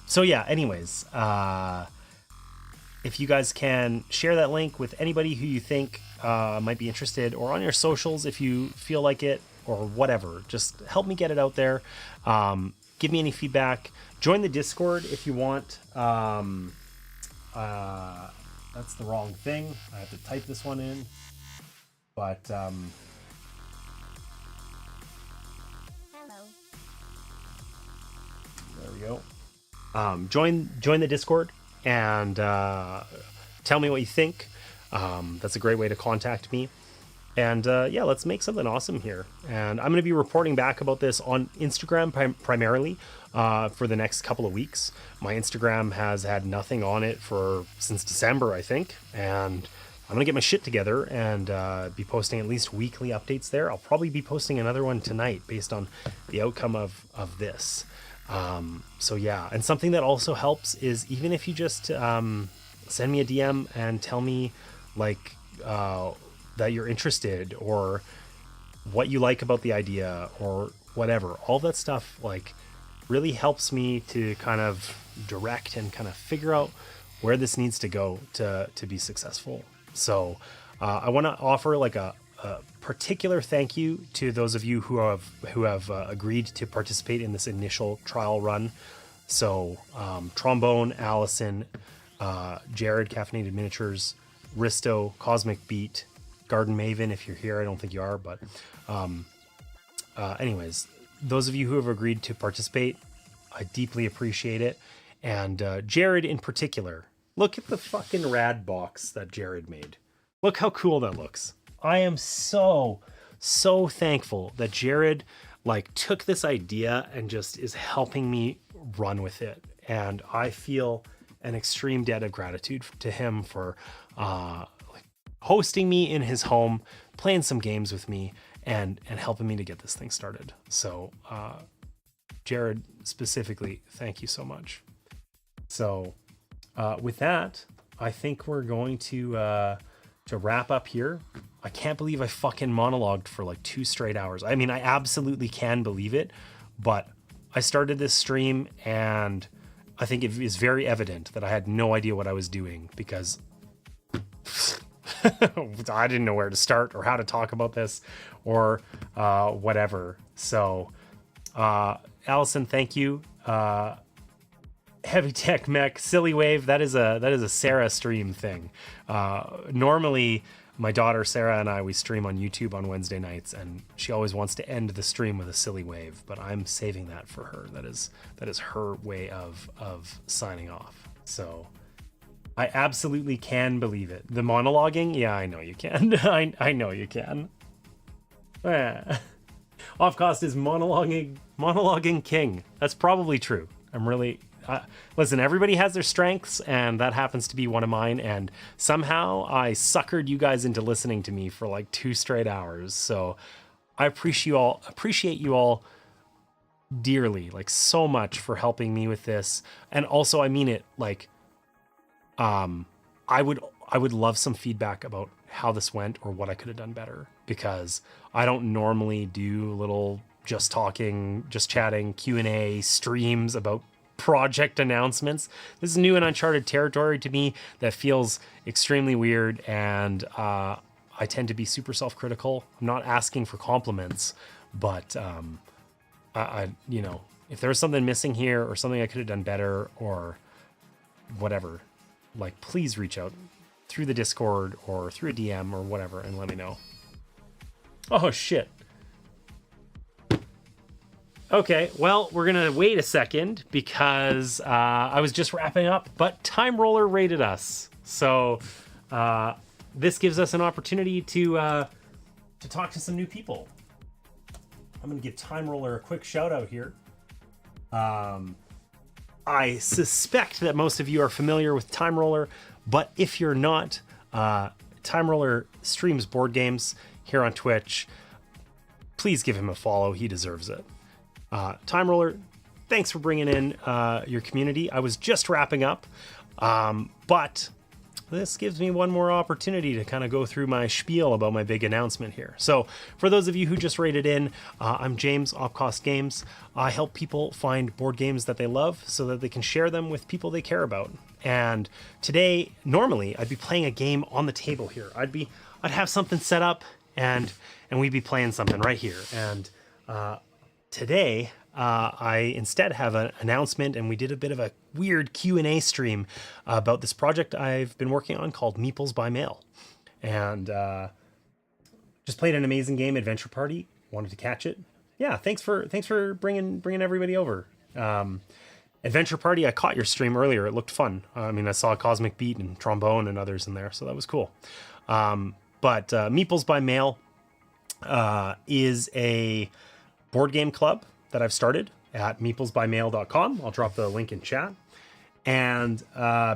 So yeah, anyways, if you guys can share that link with anybody who you think might be interested, or on your socials if you feel like it, or whatever, just help me get it out there. Give me any feedback. Join the Discord if you want. That's the wrong thing. I have to type this one in. But Hello. There we go. Join the Discord and tell me what you think. That's a great way to contact me. And yeah, let's make something awesome here. And I'm going to be reporting back about this on Instagram primarily for the next couple of weeks. My Instagram has had nothing on it since December, I think. And I'm going to get my shit together and be posting at least weekly updates there. I'll probably be posting another one tonight based on the outcome of this. So yeah, and something that also helps is, even if you just send me a DM and tell me, like, that you're interested, or what you like about the idea, or whatever, all that stuff, like, really helps me to kind of direct and kind of figure out where this needs to go to be successful. So I want to offer, like, a particular thank you to those of you who have agreed to participate in this initial trial run. So Trombone, Allison, Jared, Caffeinated Miniatures, Risto, Cosmic Beat, Garden Maven, if you're here. I don't think you are, but anyways, those of you who have agreed to participate, I deeply appreciate it. And Jared in particular, look at the fucking rad box that Jared made. Look how cool that looks. I am so thankful that Jared, like, took this idea and just is helping me run with it. And I feel an extreme debt of gratitude to him for hosting me in his home, playing some games with me, and helping me to get this thing started. So Jared specifically, thank you so much. So with that, I think we're going to wrap up here. I can't believe I fucking monologued for like 2 straight hours. I mean, I absolutely can believe it, but I started this stream and I think it is very evident that I had no idea what I was doing, because I didn't know where to start or how to talk about this or whatever. So Allison, thank you. Heavy Tech Mech, Silly Wave, that is a Sarah stream thing. Normally, my daughter Sarah and I, we stream on YouTube on Wednesday nights, and she always wants to end the stream with a Silly Wave, but I'm saving that for her. That is her way of signing off. So I absolutely can believe it. The monologuing, yeah, I know you can. I know you can. Offcost is monologuing king. That's probably true. I'm really... listen, everybody has their strengths, and that happens to be one of mine, and somehow I suckered you guys into listening to me for like 2 straight hours. So I appreciate you all dearly, like so much, for helping me with this. And also, I mean it, like, I would love some feedback about how this went or what I could have done better, because I don't normally do little just chatting Q&A streams about project announcements. This is new and uncharted territory to me that feels extremely weird, and I tend to be super self-critical. I'm not asking for compliments, but I if there was something missing here or something I could have done better or whatever, like, please reach out through the Discord or through a DM or whatever and let me know. Oh shit. Okay, well, we're going to wait a second because I was just wrapping up, but Time Roller rated us. So this gives us an opportunity to talk to some new people. I'm going to give Time Roller a quick shout out here. I suspect that most of you are familiar with Time Roller, but if you're not, Time Roller streams board games here on Twitch. Please give him a follow. He deserves it. Time Roller, thanks for bringing in your community. I was just wrapping up, but this gives me one more opportunity to kind of go through my spiel about my big announcement here. So for those of you who just rated in, I'm James, Opcost Games. I help people find board games that they love so that they can share them with people they care about. And today, normally, I'd be playing a game on the table here. I'd have something set up, and we'd be playing something right here. And today, I instead have an announcement, and we did a bit of a weird Q&A stream about this project I've been working on called MeeplesByMail. And just played an amazing game, Adventure Party. Wanted to catch it. Yeah, thanks for bringing everybody over. Adventure Party, I caught your stream earlier. It looked fun. I mean, I saw Cosmic Beat and Trombone and others in there, so that was cool. But MeeplesByMail is a board game club that I've started at MeeplesByMail.com. I'll drop the link in chat. And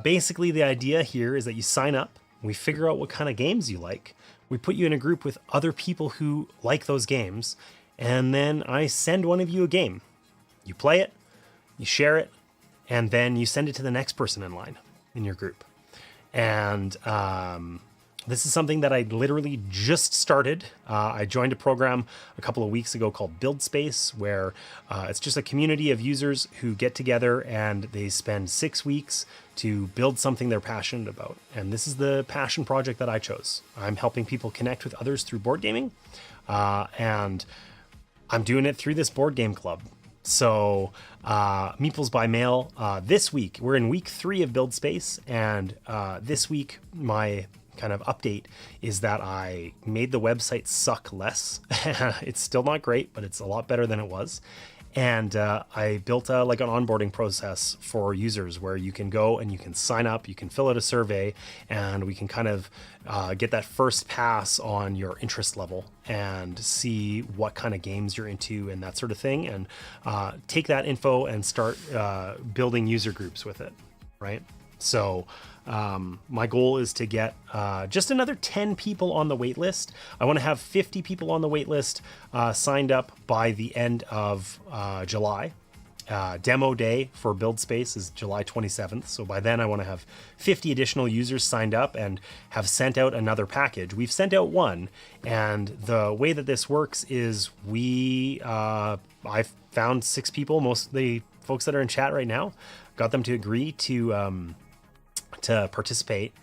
basically the idea here is that you sign up, we figure out what kind of games you like, we put you in a group with other people who like those games, and then I send one of you a game. You play it, you share it, and then you send it to the next person in line in your group. And this is something that I literally just started. I joined a program a couple of weeks ago called Build Space, where it's just a community of users who get together and they spend 6 weeks to build something they're passionate about. And this is the passion project that I chose. I'm helping people connect with others through board gaming, and I'm doing it through this board game club. So MeeplesByMail, this week, we're in week 3 of Build Space, and this week my kind of update is that I made the website suck less. It's still not great, but it's a lot better than it was. And I built like an onboarding process for users where you can go and you can sign up, you can fill out a survey, and we can kind of get that first pass on your interest level and see what kind of games you're into and that sort of thing, and take that info and start building user groups with it, right? So my goal is to get just another 10 people on the wait list. I want to have 50 people on the wait list signed up by the end of July. Demo day for Build Space is July 27th. So by then I want to have 50 additional users signed up and have sent out another package. We've sent out one, and the way that this works is I've found 6 people, most of the folks that are in chat right now, got them to agree to participate,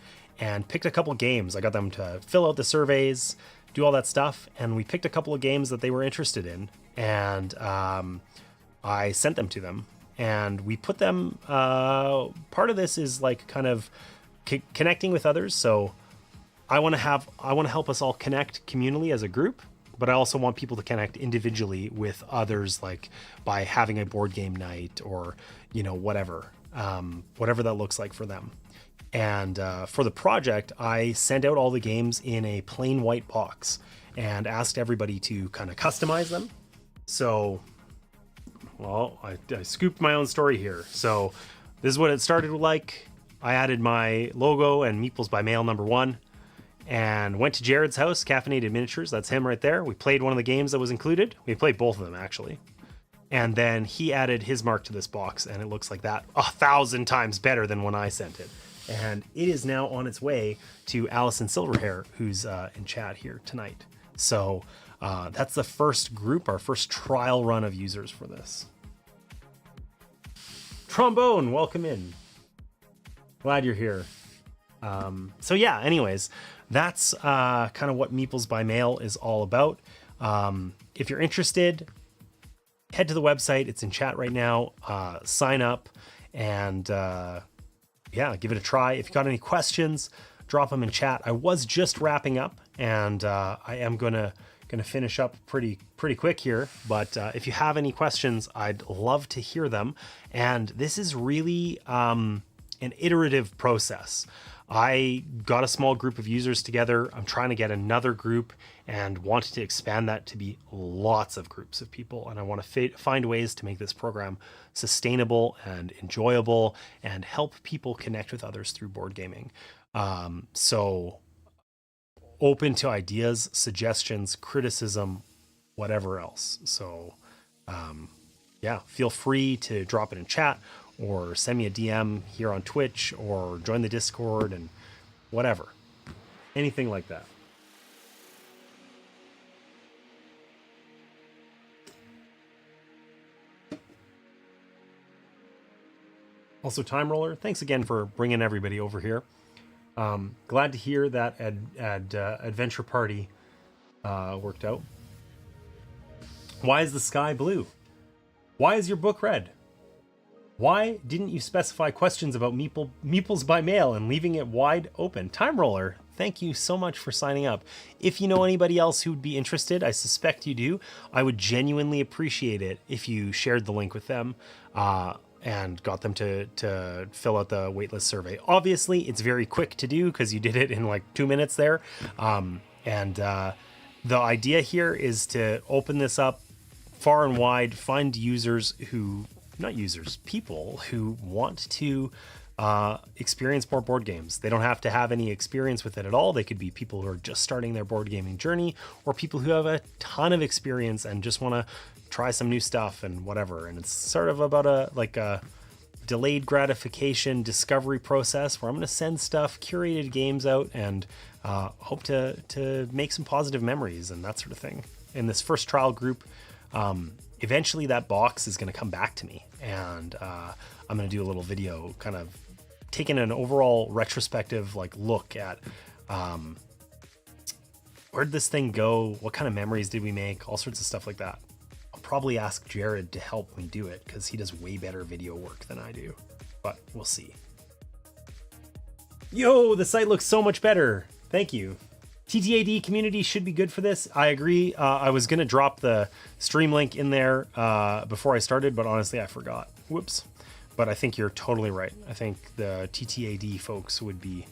and picked a couple games. I got them to fill out the surveys, do all that stuff, and we picked a couple of games that they were interested in. And I sent them to them, and we put them, part of this is like kind of connecting with others. So I want to help us all connect communally as a group, but I also want people to connect individually with others, like by having a board game night or, whatever that looks like for them. And for the project, I sent out all the games in a plain white box and asked everybody to kind of customize them. So, well, I scooped my own story here. So this is what it started like. I added my logo and MeeplesByMail #1 and went to Jared's house, Caffeinated Miniatures. That's him right there. We played one of the games that was included. We played both of them, actually. And then he added his mark to this box, and it looks like that 1,000 times better than when I sent it. And it is now on its way to Allison Silverhair, who's in chat here tonight. So that's the first group, our first trial run of users for this. Trombone, welcome in. Glad you're here. So yeah, anyways, that's kind of what MeeplesByMail is all about. If you're interested, head to the website. It's in chat right now. Sign up and yeah, give it a try. If you got any questions, drop them in chat. I was just wrapping up, and I am gonna finish up pretty quick here. But if you have any questions, I'd love to hear them. And this is really an iterative process. I got a small group of users together. I'm trying to get another group and wanted to expand that to be lots of groups of people. And I want to find ways to make this program sustainable and enjoyable and help people connect with others through board gaming. So open to ideas, suggestions, criticism, whatever else. So yeah, feel free to drop it in chat or send me a DM here on Twitch or join the Discord and whatever. Anything like that. Also, Time Roller, thanks again for bringing everybody over here. Glad to hear that Adventure Party worked out. Why is the sky blue? Why is your book red? Why didn't you specify questions about MeeplesByMail and leaving it wide open? Time Roller, thank you so much for signing up. If you know anybody else who would be interested, I suspect you do, I would genuinely appreciate it if you shared the link with them and got them to fill out the waitlist survey. Obviously, it's very quick to do because you did it in like 2 minutes there. The idea here is to open this up far and wide, find users who... not users, people who want to experience more board games. They don't have to have any experience with it at all. They could be people who are just starting their board gaming journey, or people who have a ton of experience and just want to try some new stuff and whatever. And it's sort of about a delayed gratification discovery process where I'm going to send stuff, curated games out, and hope to make some positive memories and that sort of thing. In this first trial group, eventually that box is going to come back to me, and I'm going to do a little video kind of taking an overall retrospective look at where'd this thing go, what kind of memories did we make, all sorts of stuff like that. I'll probably ask Jared to help me do it because he does way better video work than I do, but we'll see. Yo, the site looks so much better. Thank you. TTAD community should be good for this. I agree. I was going to drop the stream link in there before I started, but honestly, I forgot. Whoops. But I think you're totally right. I think the TTAD folks would be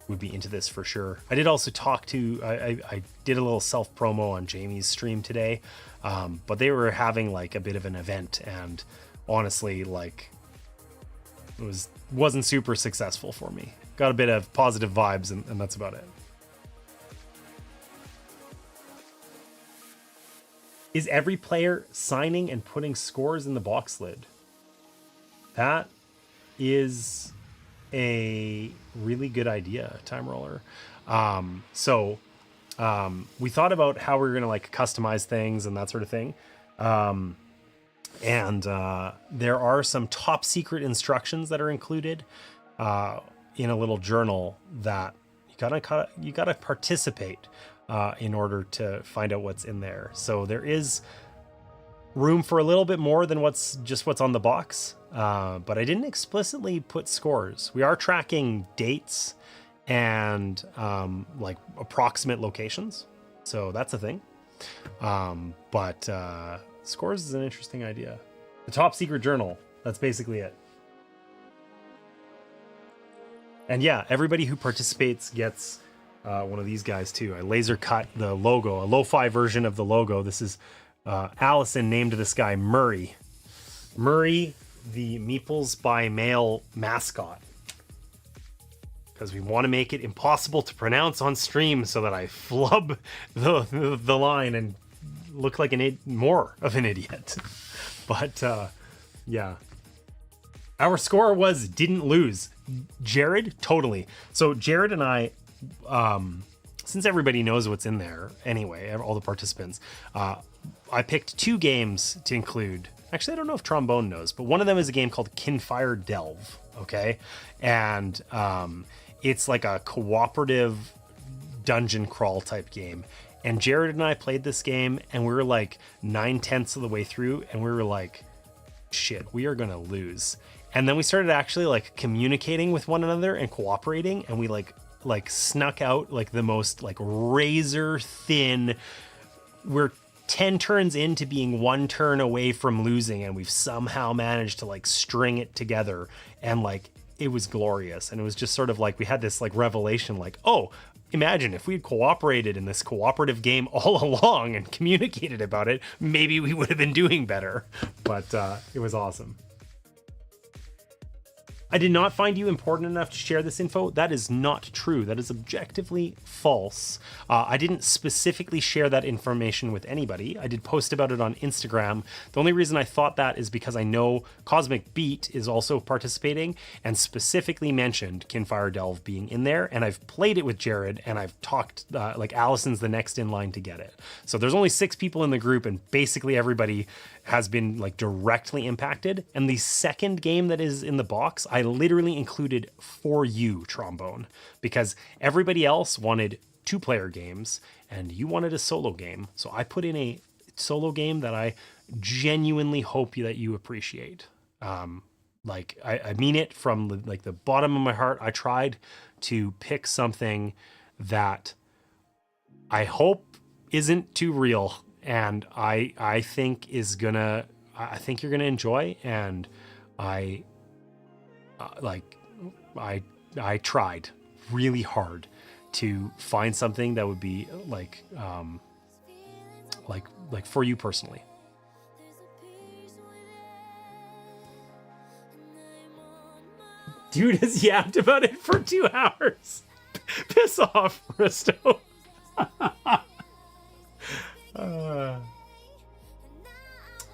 into this for sure. I did also talk to, I did a little self promo on Jamie's stream today, but they were having a bit of an event, and honestly, it wasn't super successful for me. Got a bit of positive vibes, and that's about it. Is every player signing and putting scores in the box lid? That is a really good idea, Time Roller. We thought about how we were going to customize things and that sort of thing. There are some top secret instructions that are included in a little journal that you gotta participate in order to find out what's in there. So there is room for a little bit more than what's on the box, but I didn't explicitly put scores. We are tracking dates and like approximate locations, so that's a thing. But scores is an interesting idea. The top secret journal, that's basically it. And yeah, everybody who participates gets one of these guys too. I laser cut the logo, a lo-fi version of the logo. This is Allison named this guy Murray. Murray, the MeeplesByMail mascot. Because we want to make it impossible to pronounce on stream so that I flub the line and look like more of an idiot. But yeah. Our score was didn't lose. Jared, totally. So Jared and I, since everybody knows what's in there anyway, all the participants, I picked 2 games to include. Actually, I don't know if Trombone knows, but one of them is a game called Kinfire Delve, okay? And it's like a cooperative dungeon crawl type game. And Jared and I played this game, and we were like 9/10 of the way through, and we were like, shit, we are gonna lose. And then we started actually like communicating with one another and cooperating, and we like snuck out like the most like razor thin. We're 10 turns into being 1 turn away from losing, and we've somehow managed to like string it together, and like it was glorious. And it was just sort of like we had this like revelation, like, oh, imagine if we had cooperated in this cooperative game all along and communicated about it, maybe we would have been doing better. But it was awesome. I did not find you important enough to share this info. That is not true. That is objectively false. I didn't specifically share that information with anybody. I did post about it on Instagram. The only reason I thought that is because I know Cosmic Beat is also participating and specifically mentioned Kinfire Delve being in there. And I've played it with Jared, and I've talked, like Allison's the next in line to get it. So there's only 6 people in the group, and basically everybody has been like directly impacted. And the second game that is in the box, I literally included for you, Trombone, because everybody else wanted 2-player games and you wanted a solo game. So I put in a solo game that I genuinely hope that you appreciate. Like I mean it from the bottom of my heart. I tried to pick something that I hope isn't too real, and I think is gonna, I think you're gonna enjoy. And I tried really hard to find something that would be like for you personally. Dude has yapped about it for 2 hours. Piss off, Risto.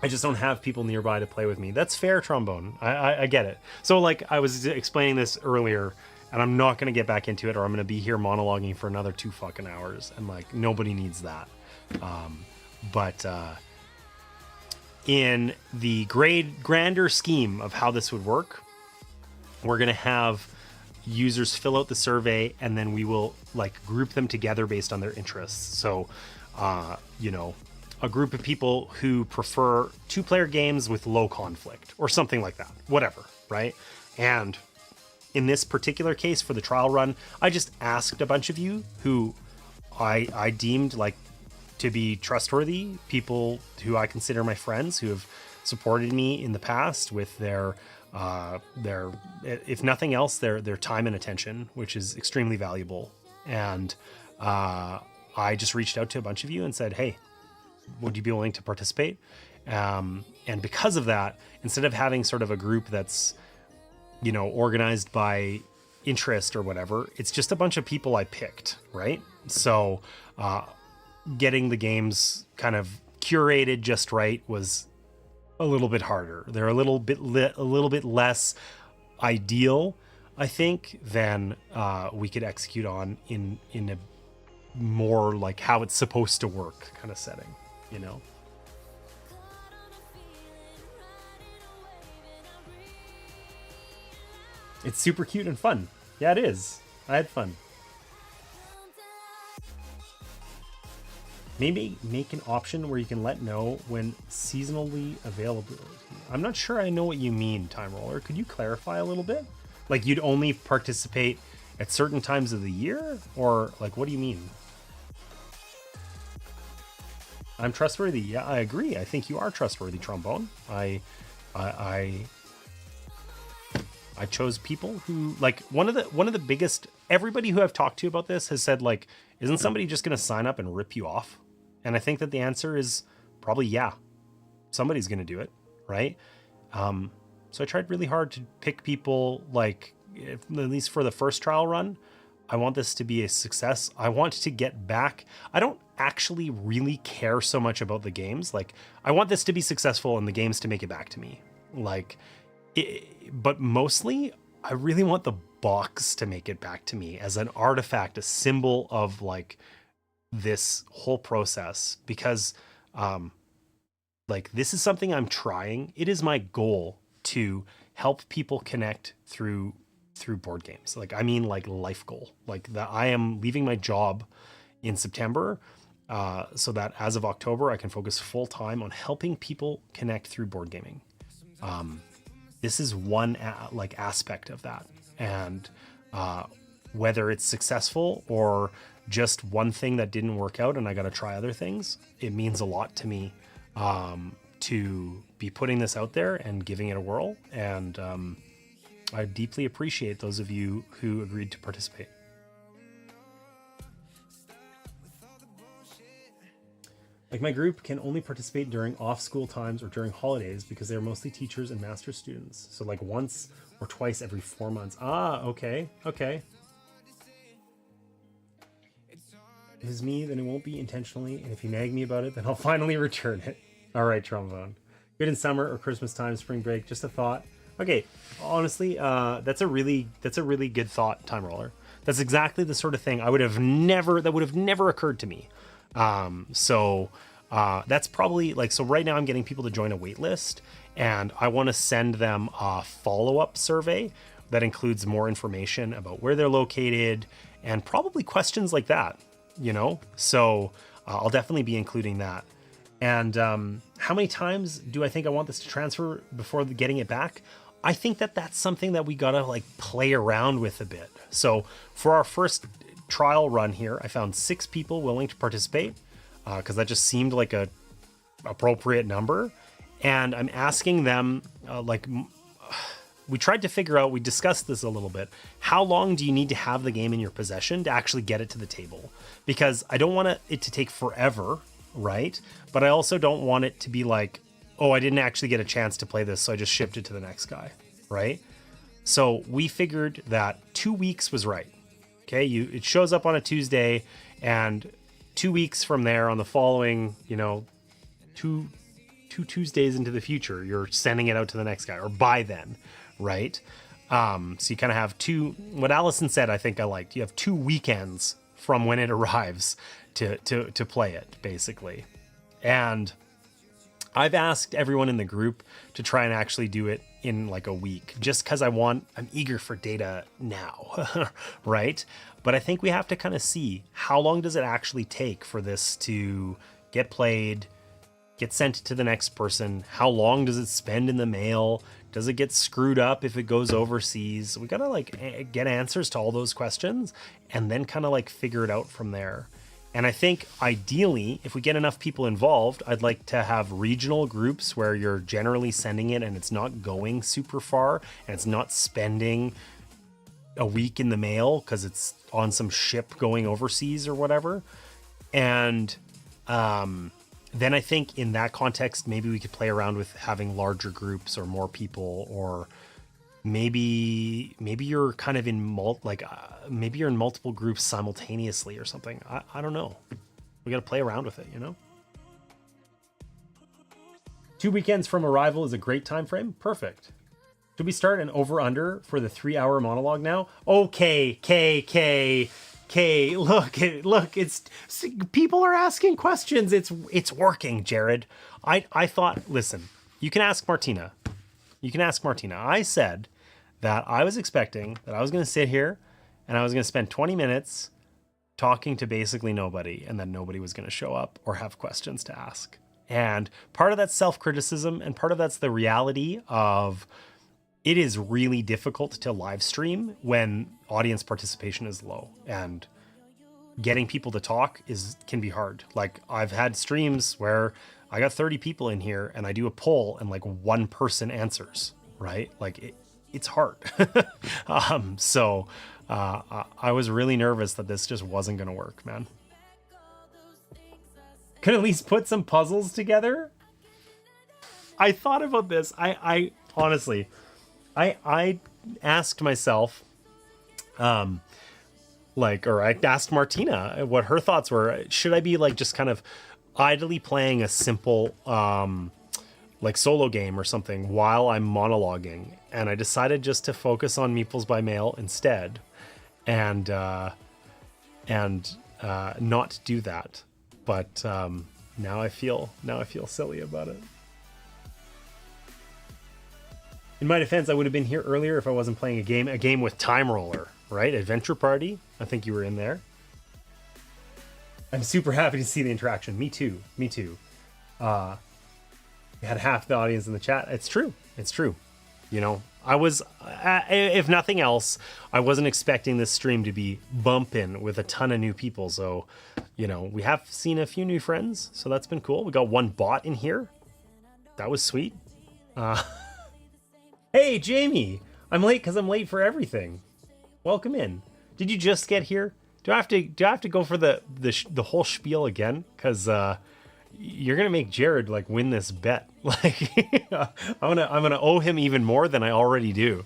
I just don't have people nearby to play with me. That's fair, Trombone. I get it. So like I was explaining this earlier, and I'm not going to get back into it, or I'm going to be here monologuing for another 2 fucking hours, and like nobody needs that. But in the grander scheme of how this would work, we're going to have users fill out the survey, and then we will like group them together based on their interests. So, you know, a group of people who prefer 2-player games with low conflict or something like that, whatever, right? And in this particular case for the trial run, I just asked a bunch of you who I deemed like to be trustworthy, people who I consider my friends, who have supported me in the past with their if nothing else, their time and attention, which is extremely valuable. And I just reached out to a bunch of you and said, hey, would you be willing to participate? And because of that, instead of having sort of a group that's, you know, organized by interest or whatever, it's just a bunch of people I picked, right? So getting the games kind of curated just right was a little bit harder. They're a little bit less ideal, I think, than we could execute on in a more like how it's supposed to work kind of setting, you know? It's super cute and fun. Yeah, it is. I had fun. Maybe make an option where you can let know when seasonally available. I'm not sure I know what you mean, Time Roller. Could you clarify a little bit? Like you'd only participate at certain times of the year? Or like, what do you mean? I'm trustworthy. Yeah, I agree. I think you are trustworthy, Trombone. I chose people who like one of the biggest, everybody who I've talked to about this has said like, isn't somebody just going to sign up and rip you off? And I think that the answer is probably, yeah, somebody's going to do it. Right. So I tried really hard to pick people like, at least for the first trial run, I want this to be a success. I want to get back. I don't actually really care so much about the games. Like I want this to be successful and the games to make it back to me. Like, but mostly I really want the box to make it back to me as an artifact, a symbol of like this whole process, because like this is something I'm trying. It is my goal to help people connect through board games. Like, I mean, like life goal, like that I am leaving my job in September so that as of October, I can focus full time on helping people connect through board gaming. This is one like aspect of that. And whether it's successful or just one thing that didn't work out and I got to try other things, it means a lot to me to be putting this out there and giving it a whirl. And I deeply appreciate those of you who agreed to participate. Like my group can only participate during off-school times or during holidays because they are mostly teachers and master students. So like once or twice every 4 months. Ah, okay, okay. If it's me, then it won't be intentionally. And if you nag me about it, then I'll finally return it. All right, Trombone. Good in summer or Christmas time, spring break, just a thought. Okay, honestly, that's a really good thought, Time Roller. That's exactly the sort of thing that would have never occurred to me. So that's probably like, so right now I'm getting people to join a wait list and I want to send them a follow-up survey that includes more information about where they're located and probably questions like that, you know? So I'll definitely be including that. And how many times do I think I want this to transfer before getting it back? I think that that's something that we gotta like play around with a bit. So for our first trial run here, I found 6 people willing to participate because that just seemed like a appropriate number. And I'm asking them we tried to figure out, we discussed this a little bit. How long do you need to have the game in your possession to actually get it to the table? Because I don't want it to take forever, right? But I also don't want it to be like, oh, I didn't actually get a chance to play this, so I just shipped it to the next guy, right? So we figured that 2 weeks was right. Okay, it shows up on a Tuesday, and 2 weeks from there on the following, two Tuesdays into the future, you're sending it out to the next guy, or by then, right? So you kind of have what Allison said, I think I liked. You have 2 weekends from when it arrives to play it, basically. And I've asked everyone in the group to try and actually do it in like a week, just because I'm eager for data now, right? But I think we have to kind of see how long does it actually take for this to get played, get sent to the next person? How long does it spend in the mail? Does it get screwed up if it goes overseas? We gotta like get answers to all those questions and then kind of like figure it out from there. And I think ideally, if we get enough people involved, I'd like to have regional groups where you're generally sending it and it's not going super far and it's not spending a week in the mail because it's on some ship going overseas or whatever. And then I think in that context, maybe we could play around with having larger groups or more people, or maybe you're kind of in maybe you're in multiple groups simultaneously or something. I don't know. We got to play around with it, 2 weekends from arrival is a great time frame. Perfect. Should we start an over under for the 3-hour monologue now? Okay, look, it's people are asking questions. It's working, Jared. I thought, listen, you can ask Martina. I said that I was expecting that I was going to sit here and I was going to spend 20 minutes talking to basically nobody, and then nobody was going to show up or have questions to ask. And part of that's self-criticism, and part of that's the reality of it is really difficult to live stream when audience participation is low, and getting people to talk can be hard. Like, I've had streams where I got 30 people in here and I do a poll and like one person answers, right? Like it's hard. So I was really nervous that this just wasn't going to work, man. Could at least put some puzzles together. I thought about this. I honestly, I asked myself, or I asked Martina what her thoughts were. Should I be like just kind of idly playing a simple like solo game or something while I'm monologuing? And I decided just to focus on MeeplesByMail instead, and not do that. But now I feel silly about it. In my defense, I would have been here earlier if I wasn't playing a game with Time Roller, right? Adventure Party. I think you were in there. I'm super happy to see the interaction. Me too. We had half the audience in the chat. It's true. You know, I was, if nothing else, I wasn't expecting this stream to be bumping with a ton of new people. So, you know, we have seen a few new friends, so that's been cool. We got one bot in here. That was sweet. Hey, Jamie, I'm late because I'm late for everything. Welcome in. Did you just get here? Do I have to go for the whole spiel again? Because you're gonna make Jared like win this bet. Like I'm gonna owe him even more than I already do.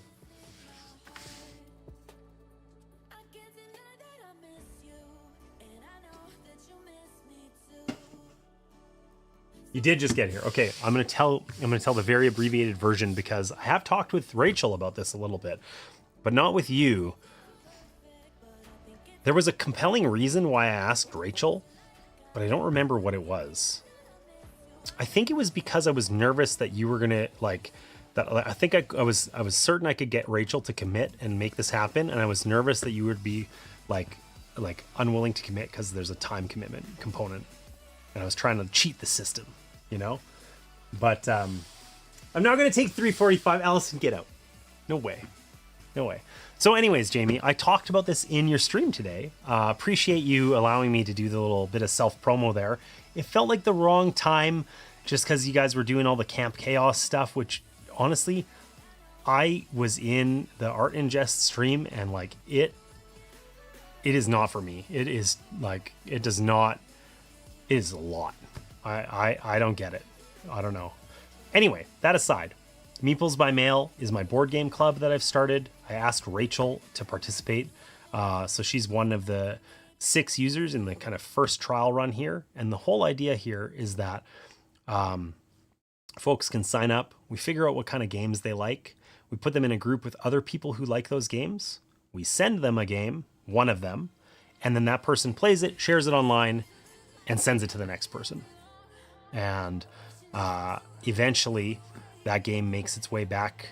You did just get here. Okay, I'm gonna tell the very abbreviated version because I have talked with Rachel about this a little bit, but not with you. There was a compelling reason why I asked Rachel, but I don't remember what it was. I think it was because I was nervous that you were gonna like that. I think I was certain I could get Rachel to commit and make this happen, and I was nervous that you would be like unwilling to commit because there's a time commitment component, and I was trying to cheat the system, you know. But I'm now gonna take 3:45. Allison, get out. No way. So anyways, Jamie, I talked about this in your stream today. Appreciate you allowing me to do the little bit of self-promo there. It felt like the wrong time just because you guys were doing all the Camp Chaos stuff, which honestly, I was in the Art Ingest stream and like it is not for me. It is like, it is a lot. I don't get it. I don't know. Anyway, that aside, MeeplesByMail is my board game club that I've started. I asked Rachel to participate. So she's one of the 6 users in the kind of first trial run here. And the whole idea here is that folks can sign up. We figure out what kind of games they like. We put them in a group with other people who like those games. We send them a game, one of them, and then that person plays it, shares it online, and sends it to the next person. And eventually that game makes its way back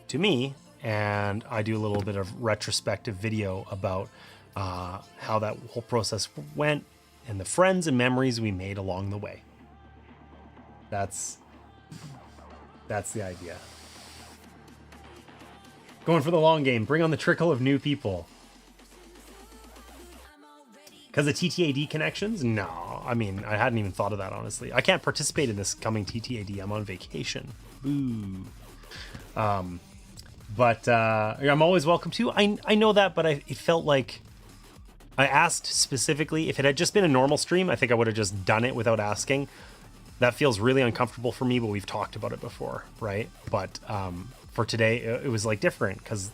to me, and I do a little bit of retrospective video about how that whole process went and the friends and memories we made along the way. That's the idea. Going for the long game. Bring on the trickle of new people. Because of TTAD connections? No. I mean, I hadn't even thought of that, honestly. I can't participate in this coming TTAD. I'm on vacation. Boo. But I'm always welcome to. I know that, but it felt like I asked specifically. If it had just been a normal stream, I think I would have just done it without asking. That feels really uncomfortable for me, but we've talked about it before, right? But for today, it was like different because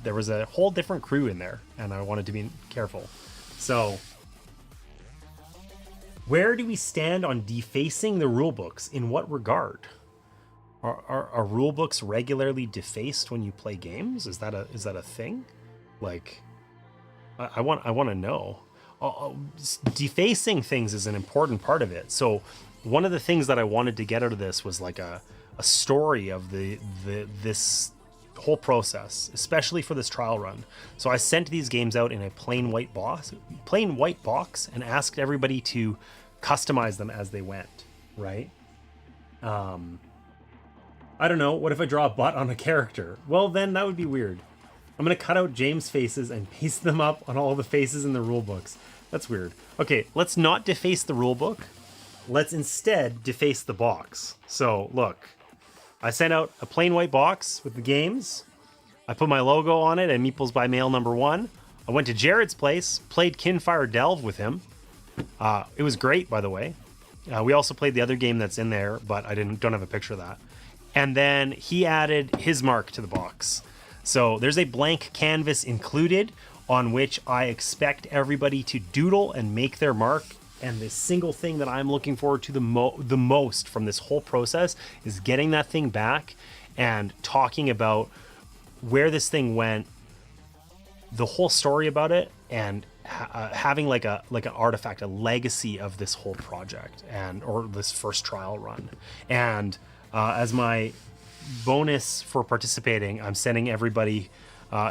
there was a whole different crew in there, and I wanted to be careful. So, where do we stand on defacing the rulebooks? In what regard? Are rulebooks regularly defaced when you play games? Is that a thing? Like, I want to know. Defacing things is an important part of it. So, one of the things that I wanted to get out of this was like a story of this whole process, especially for this trial run. So I sent these games out in a plain white box, and asked everybody to customize them as they went, right? I don't know, what if I draw a butt on a character? Well, then that would be weird. I'm gonna cut out James' faces and paste them up on all the faces in the rule books. That's weird. Okay, let's not deface the rule book. Let's instead deface the box. So look, I sent out a plain white box with the games. I put my logo on it and MeeplesByMail #1. I went to Jared's place, played Kinfire Delve with him. It was great, by the way. We also played the other game that's in there, but I don't have a picture of that. And then he added his mark to the box. So there's a blank canvas included on which I expect everybody to doodle and make their mark. And the single thing that I'm looking forward to the most from this whole process is getting that thing back and talking about where this thing went, the whole story about it, and having like an artifact, a legacy of this whole project or this first trial run. And as my bonus for participating, I'm sending everybody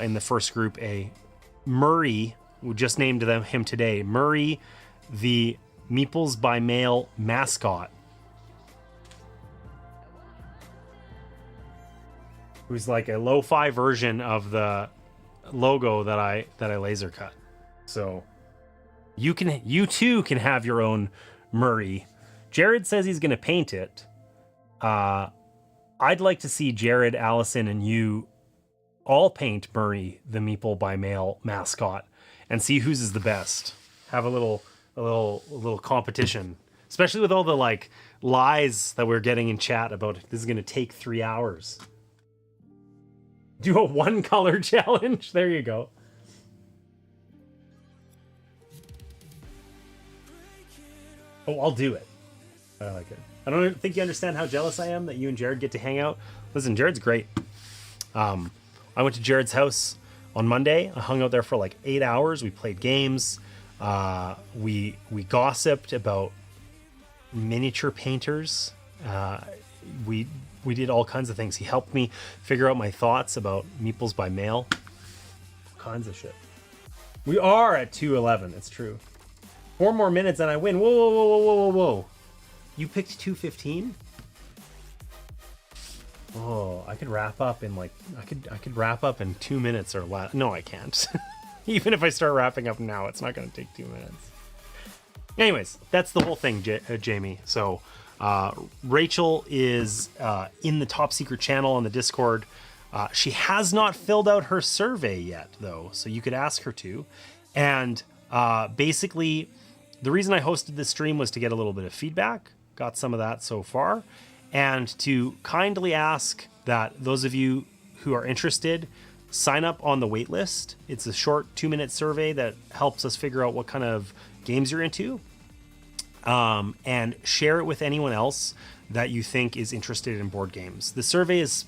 in the first group a Murray. We just named him today, Murray, the MeeplesByMail mascot, who's like a lo-fi version of the logo that I laser cut. So you too can have your own Murray. Jared says he's going to paint it. I'd like to see Jared, Allison, and you all paint Murray, the MeeplesByMail mascot, and see whose is the best. Have a little competition, especially with all the like lies that we're getting in chat about this is going to take 3 hours. Do a 1 color challenge. There you go. Oh, I'll do it. I like it. I don't think you understand how jealous I am that you and Jared get to hang out. Listen, Jared's great. I went to Jared's house on Monday. I hung out there for like 8 hours. We played games. We gossiped about miniature painters. We did all kinds of things. He helped me figure out my thoughts about MeeplesByMail. All kinds of shit. We are at 2:11. It's true. 4 more minutes and I win. Whoa, whoa, whoa, whoa, whoa, whoa, whoa. You picked 2:15? Oh, I could wrap up in like I could wrap up in 2 minutes or less. No, I can't. Even if I start wrapping up now, it's not going to take 2 minutes. Anyways, that's the whole thing, Jamie. So Rachel is in the top secret channel on the Discord. She has not filled out her survey yet, though, so you could ask her to. And basically, the reason I hosted this stream was to get a little bit of feedback. Got some of that so far. And to kindly ask that those of you who are interested sign up on the wait list. It's a short 2-minute survey that helps us figure out what kind of games you're into. And share it with anyone else that you think is interested in board games. The survey is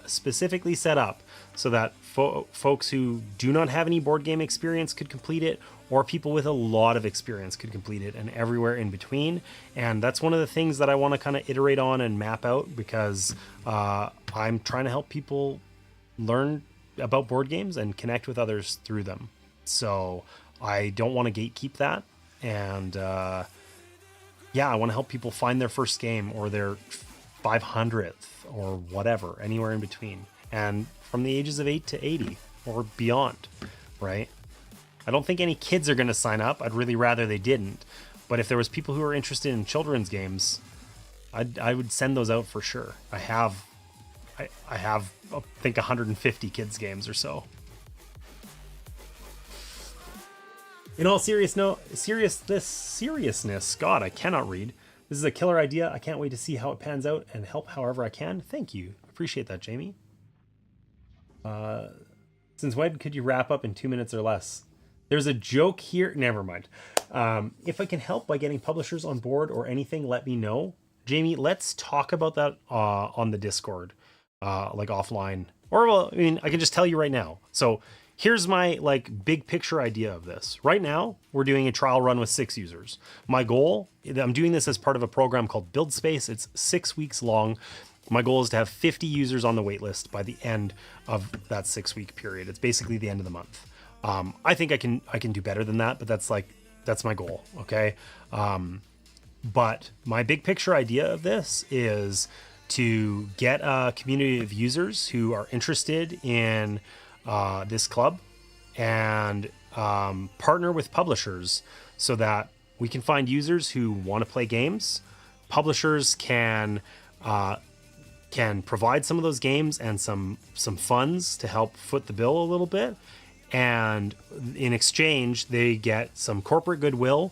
specifically set up so that folks who do not have any board game experience could complete it, or people with a lot of experience could complete it, and everywhere in between. And that's one of the things that I want to kind of iterate on and map out, because I'm trying to help people learn about board games and connect with others through them. So I don't want to gatekeep that. And yeah, I want to help people find their first game or their 500th or whatever, anywhere in between. And from the ages of 8 to 80 or beyond, right? I don't think any kids are going to sign up. I'd really rather they didn't. But if there was people who are interested in children's games, I would send those out for sure. I have, I think 150 kids games or so. In all seriousness, God, I cannot read. This is a killer idea. I can't wait to see how it pans out and help however I can. Thank you. Appreciate that, Jamie. Since when could you wrap up in 2 minutes or less? There's a joke here. Never mind. If I can help by getting publishers on board or anything, let me know. Jamie, let's talk about that on the Discord, like offline. Or, well, I mean, I can just tell you right now. So here's my like big picture idea of this. Right now, we're doing a trial run with 6 users. My goal, I'm doing this as part of a program called Build Space. It's 6 weeks long. My goal is to have 50 users on the waitlist by the end of that 6-week period. It's basically the end of the month. I think I can do better than that, but that's my goal. Okay. But my big picture idea of this is to get a community of users who are interested in this club and partner with publishers so that we can find users who want to play games. Publishers can provide some of those games and some funds to help foot the bill a little bit. And in exchange, they get some corporate goodwill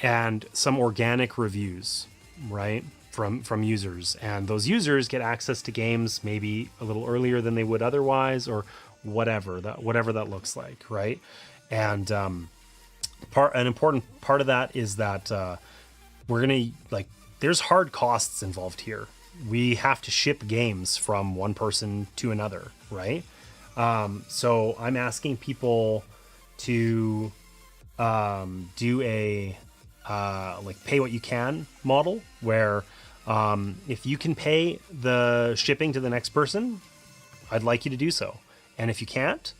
and some organic reviews, right, from users. And those users get access to games maybe a little earlier than they would otherwise, or whatever that looks like, right? And an important part of that is that we're gonna there's hard costs involved here. We have to ship games from one person to another, right? So I'm asking people to do a pay what you can model where if you can pay the shipping to the next person, I'd like you to do so. And if you can't,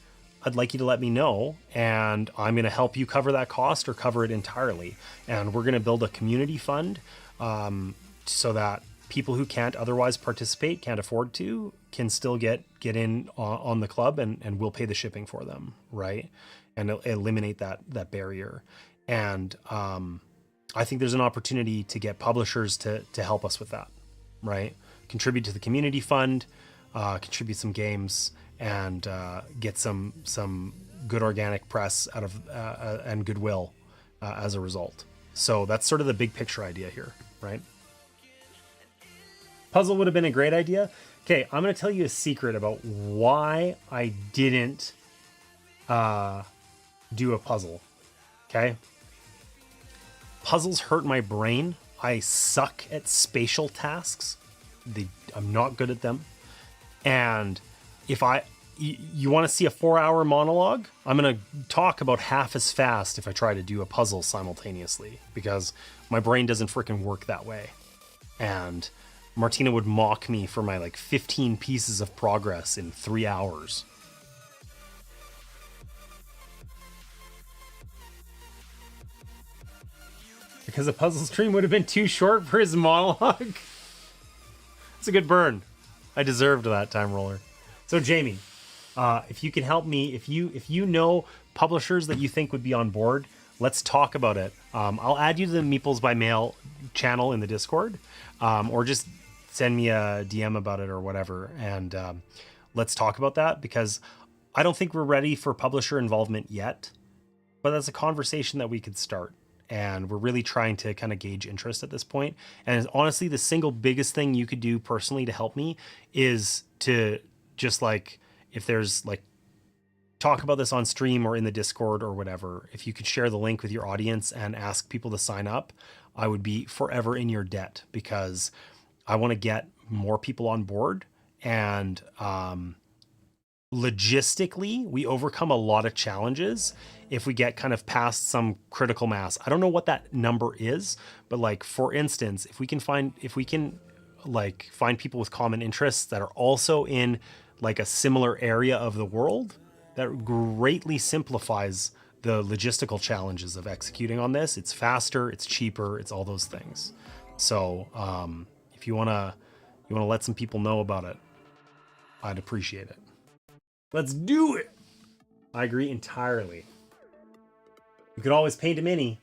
I'd like you to let me know, and I'm going to help you cover that cost or cover it entirely. And we're going to build a community fund so that people who can't otherwise participate, can't afford to, can still get in on the club, and we'll pay the shipping for them, right? And eliminate that barrier. And I think there's an opportunity to get publishers to help us with that, right? Contribute to the community fund, contribute some games, and get some good organic press out of and goodwill as a result. So that's sort of the big picture idea here, right? Puzzle would have been a great idea. Okay, I'm going to tell you a secret about why I didn't do a puzzle. Okay? Puzzles hurt my brain. I suck at spatial tasks. I'm not good at them. And if you want to see a 4-hour monologue, I'm going to talk about half as fast if I try to do a puzzle simultaneously, because my brain doesn't freaking work that way. And Martina would mock me for my 15 pieces of progress in 3 hours. Because the puzzle stream would have been too short for his monologue. It's a good burn. I deserved that time roller. So Jamie, if you can help me, if you know publishers that you think would be on board, let's talk about it. I'll add you to the MeeplesByMail channel in the Discord, or just send me a DM about it or whatever. And let's talk about that, because I don't think we're ready for publisher involvement yet, but that's a conversation that we could start. And we're really trying to kind of gauge interest at this point. And honestly, the single biggest thing you could do personally to help me is to just if there's talk about this on stream or in the Discord or whatever, if you could share the link with your audience and ask people to sign up, I would be forever in your debt, because I want to get more people on board. And logistically, we overcome a lot of challenges if we get kind of past some critical mass. I don't know what that number is, but for instance, if we can find people with common interests that are also in a similar area of the world, that greatly simplifies the logistical challenges of executing on this. It's faster, it's cheaper, it's all those things. So if you wanna let some people know about it, I'd appreciate it. Let's do it. I agree entirely. You could always paint a mini.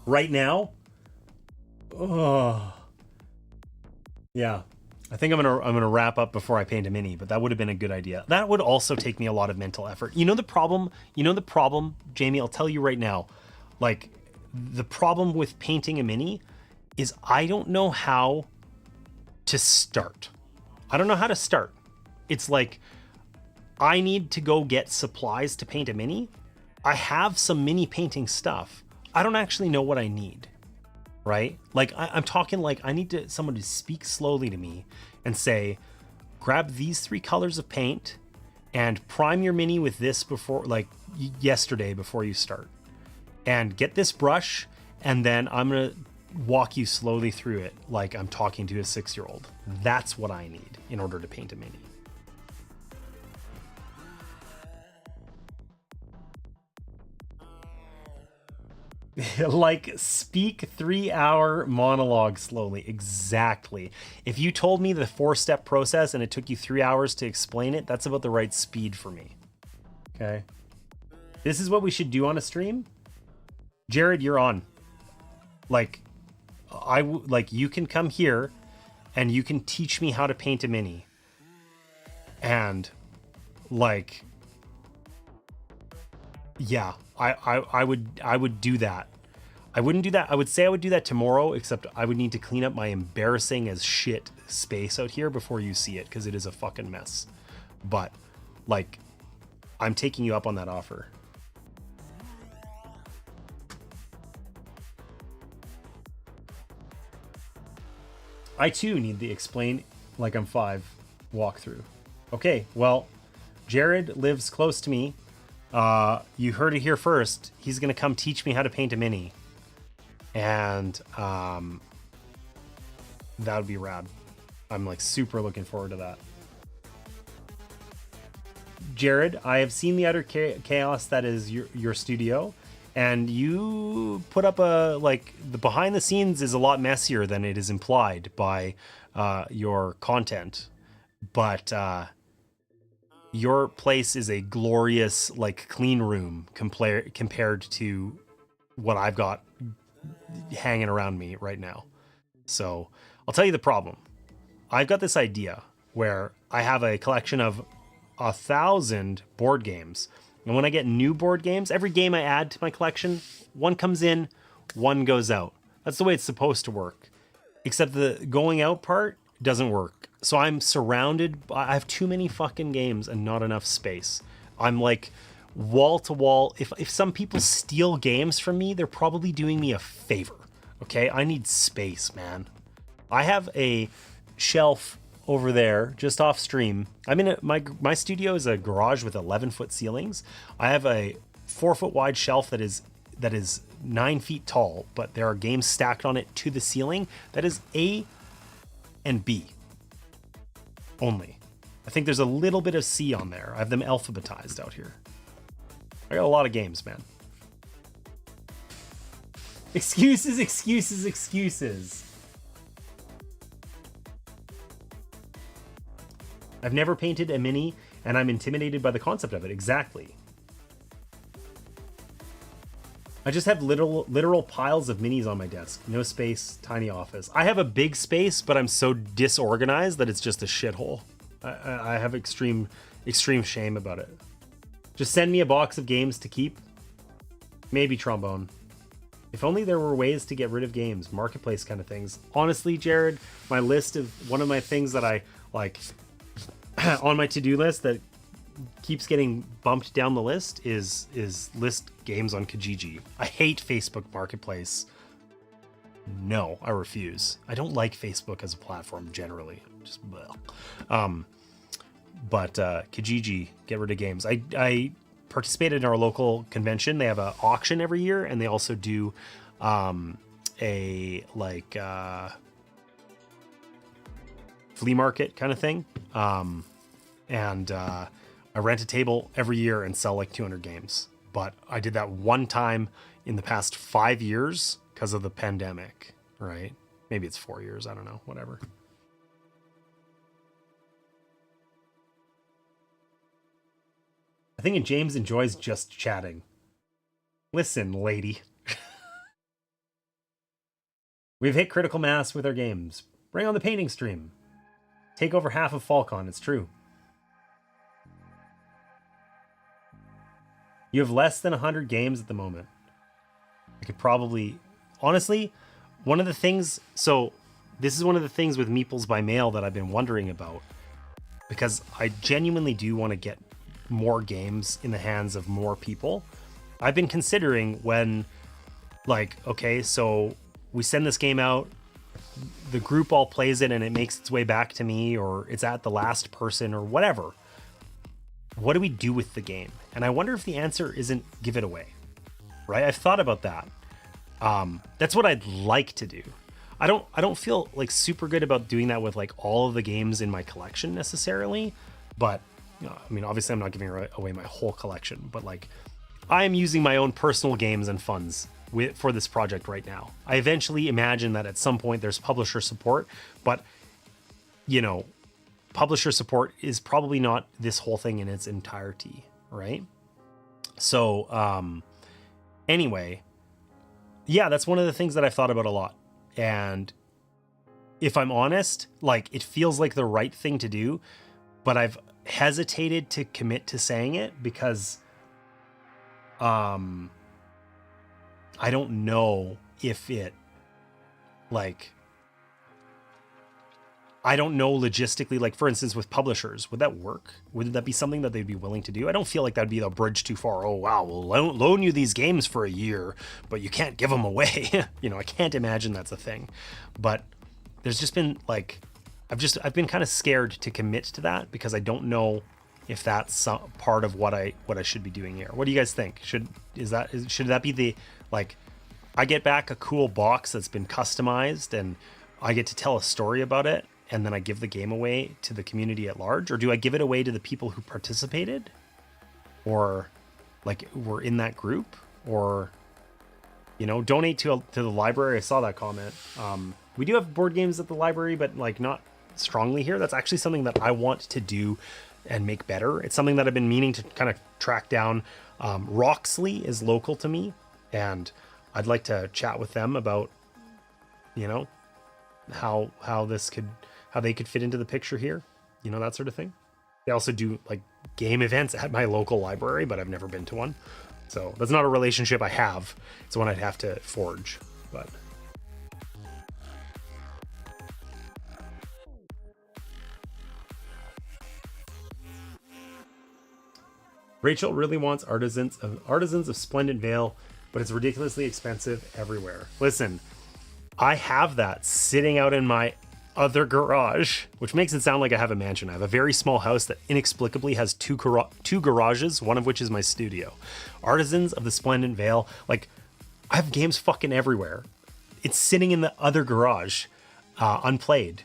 Right now? Oh. Yeah. I think I'm gonna wrap up before I paint a mini, but that would have been a good idea. That would also take me a lot of mental effort. You know the problem, Jamie, I'll tell you right now. The problem with painting a mini is I don't know how to start. I don't know how to start. It's I need to go get supplies to paint a mini. I have some mini painting stuff. I don't actually know what I need, right? I'm talking I need someone to speak slowly to me and say, grab these 3 colors of paint and prime your mini with this yesterday before you start. And get this brush, and then I'm going to walk you slowly through it like I'm talking to a 6-year-old. That's what I need in order to paint a mini. Like, speak 3-hour monologue slowly. Exactly. If you told me the 4-step process and it took you 3 hours to explain it, that's about the right speed for me. Okay. This is what we should do on a stream. Jared, you're on. Like, you can come here and you can teach me how to paint a mini. And like, yeah, I would do that. I wouldn't do that. I would say I would do that tomorrow, except I would need to clean up my embarrassing as shit space out here before you see it, because it is a fucking mess. But like, I'm taking you up on that offer. I too need the explain like I'm 5 walkthrough. Okay, well, Jared lives close to me. You heard it here first. He's gonna come teach me how to paint a mini, and that would be rad. I'm like super looking forward to that. Jared, I have seen the utter chaos that is your studio, and you put up a, like, the behind the scenes is a lot messier than it is implied by your content, but your place is a glorious, like, clean room compared to what I've got hanging around me right now. So I'll tell you the problem. I've got this idea where I have a collection of 1,000 board games. And when I get new board games, every game I add to my collection, one comes in, one goes out. That's the way it's supposed to work. Except the going out part doesn't work. So I'm surrounded, I have too many fucking games and not enough space. I'm like wall to wall. If some people steal games from me, they're probably doing me a favor. Okay, I need space, man. I have a shelf over there just off stream. I mean, my studio is a garage with 11-foot ceilings. I have a 4-foot wide shelf that is 9 feet tall, but there are games stacked on it to the ceiling. That is A and B only. I think there's a little bit of C on there. I have them alphabetized out here. I got a lot of games, man. Excuses, excuses, excuses. I've never painted a mini, and I'm intimidated by the concept of it. Exactly. I just have literal piles of minis on my desk. No space, tiny office. I have a big space, but I'm so disorganized that it's just a shithole. I have extreme shame about it. Just send me a box of games to keep. Maybe trombone. If only there were ways to get rid of games, marketplace kind of things. Honestly, Jared, my list of one of my things that I like on my to-do list that keeps getting bumped down the list is list games on Kijiji. I hate Facebook Marketplace. No, I refuse. I don't like Facebook as a platform generally. Just but Kijiji, get rid of games. I participated in our local convention. They have an auction every year, and they also do a like flea market kind of thing. I rent a table every year and sell like 200 games. But I did that one time in the past 5 years because of the pandemic, right? Maybe it's 4 years. I don't know, whatever. I think James enjoys just chatting. Listen, lady. We've hit critical mass with our games. Bring on the painting stream. Take over half of Falcon, it's true. You have less than 100 games at the moment. I could probably... Honestly, one of the things... So, this is one of the things with MeeplesByMail that I've been wondering about. Because I genuinely do want to get more games in the hands of more people. I've been considering when... Like, okay, so we send this game out, the group all plays it and it makes its way back to me, or it's at the last person, or whatever. What do we do with the game? And I wonder if the answer isn't give it away, right? I've thought about that. That's what I'd like to do. I don't feel like super good about doing that with like all of the games in my collection necessarily, but I mean, obviously I'm not giving away my whole collection, but like I am using my own personal games and funds for this project right now. I eventually imagine that at some point there's publisher support, but publisher support is probably not this whole thing in its entirety, right? So anyway, yeah, that's one of the things that I've thought about a lot. And if I'm honest, like it feels like the right thing to do, but I've hesitated to commit to saying it because I don't know if it I don't know logistically, like for instance, with publishers, would that work? Would that be something that they'd be willing to do? I don't feel like that'd be a bridge too far. Oh, wow, we'll loan you these games for a year, but you can't give them away. I can't imagine that's a thing. But there's just been like, I've been kind of scared to commit to that because I don't know if that's part of what I should be doing here. What do you guys think? Should that be the, like, I get back a cool box that's been customized and I get to tell a story about it, and then I give the game away to the community at large? Or do I give it away to the people who participated or like were in that group, or donate to the library? I saw that comment. We do have board games at the library, but like not strongly here. That's actually something that I want to do and make better. It's something that I've been meaning to kind of track down. Roxley is local to me, and I'd like to chat with them about how they could fit into the picture here, that sort of thing. They also do like game events at my local library, but I've never been to one. So that's not a relationship I have. It's one I'd have to forge, but. Rachel really wants Artisans of Splendid Vale, but it's ridiculously expensive everywhere. Listen, I have that sitting out in my other garage, which makes it sound like I have a mansion. I have a very small house that inexplicably has two garages, one of which is my studio. Artisans of the Splendid Vale, like, I have games fucking everywhere. It's sitting in the other garage, unplayed,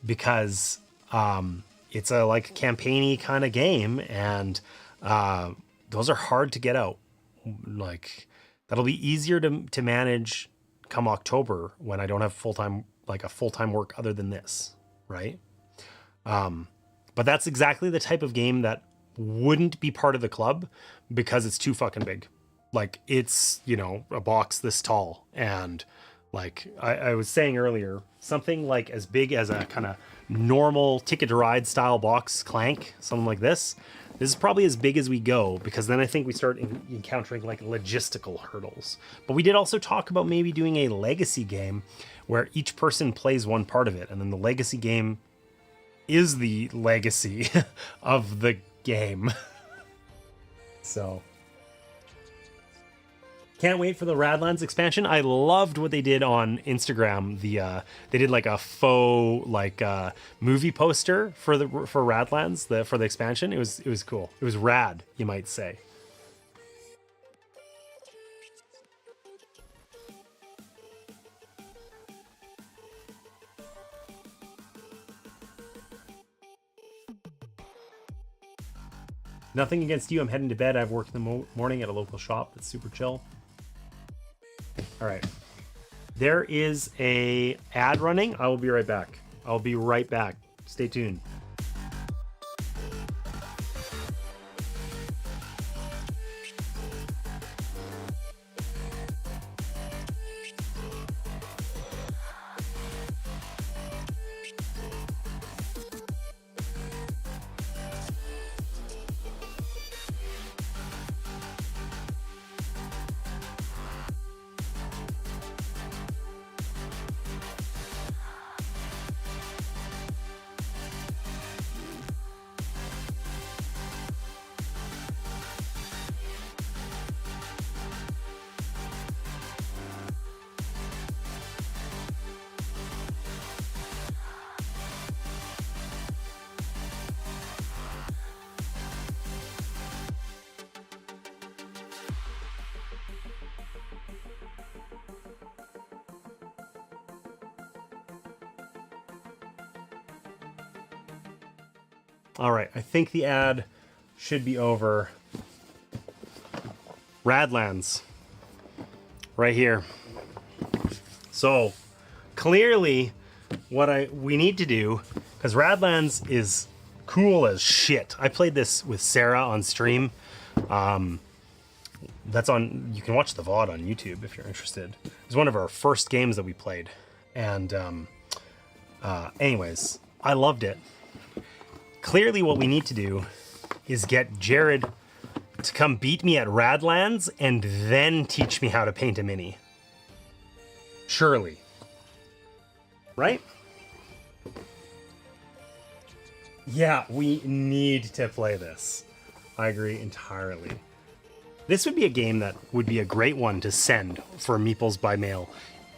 because it's a like campaigny kind of game, and those are hard to get out. Like, that'll be easier to manage come October when I don't have full-time work other than this, right? But that's exactly the type of game that wouldn't be part of the club because it's too fucking big. Like, it's, a box this tall. And like I was saying earlier, something like as big as a kind of normal Ticket to Ride style box Clank, something like this is probably as big as we go, because then I think we start encountering like logistical hurdles. But we did also talk about maybe doing a legacy game where each person plays one part of it, and then the legacy game is the legacy of the game. So can't wait for the Radlands expansion. I loved what they did on Instagram. They did like a faux movie poster for Radlands for the expansion. It was cool. It was rad, you might say. Nothing against you. I'm heading to bed. I have work in the morning at a local shop that's super chill. All right. There is a ad running. I will be right back. I'll be right back. Stay tuned. All right, I think the ad should be over. Radlands. Right here. So, clearly, what we need to do, because Radlands is cool as shit. I played this with Sarah on stream. That's on, you can watch the VOD on YouTube if you're interested. It was one of our first games that we played. And anyways, I loved it. Clearly what we need to do is get Jared to come beat me at Radlands and then teach me how to paint a mini. Surely. Right? Yeah, we need to play this. I agree entirely. This would be a game that would be a great one to send for MeeplesByMail.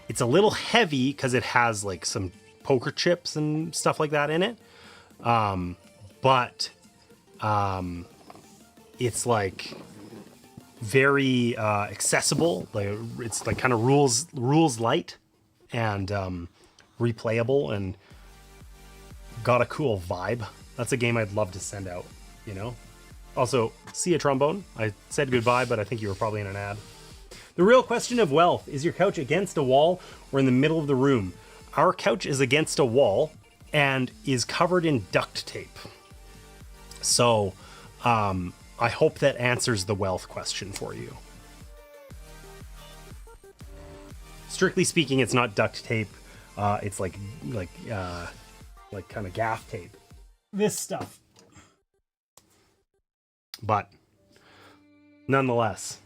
It's a little heavy because it has like some poker chips and stuff like that in it. But it's like very accessible. Like it's like kind of rules light and replayable and got a cool vibe. That's a game I'd love to send out, you know? Also, see a trombone. I said goodbye, but I think you were probably in an ad. The real question of wealth: is your couch against a wall or in the middle of the room? Our couch is against a wall and is covered in duct tape. So, I hope that answers the wealth question for you. Strictly speaking, it's not duct tape. It's like kind of gaff tape. This stuff. But nonetheless,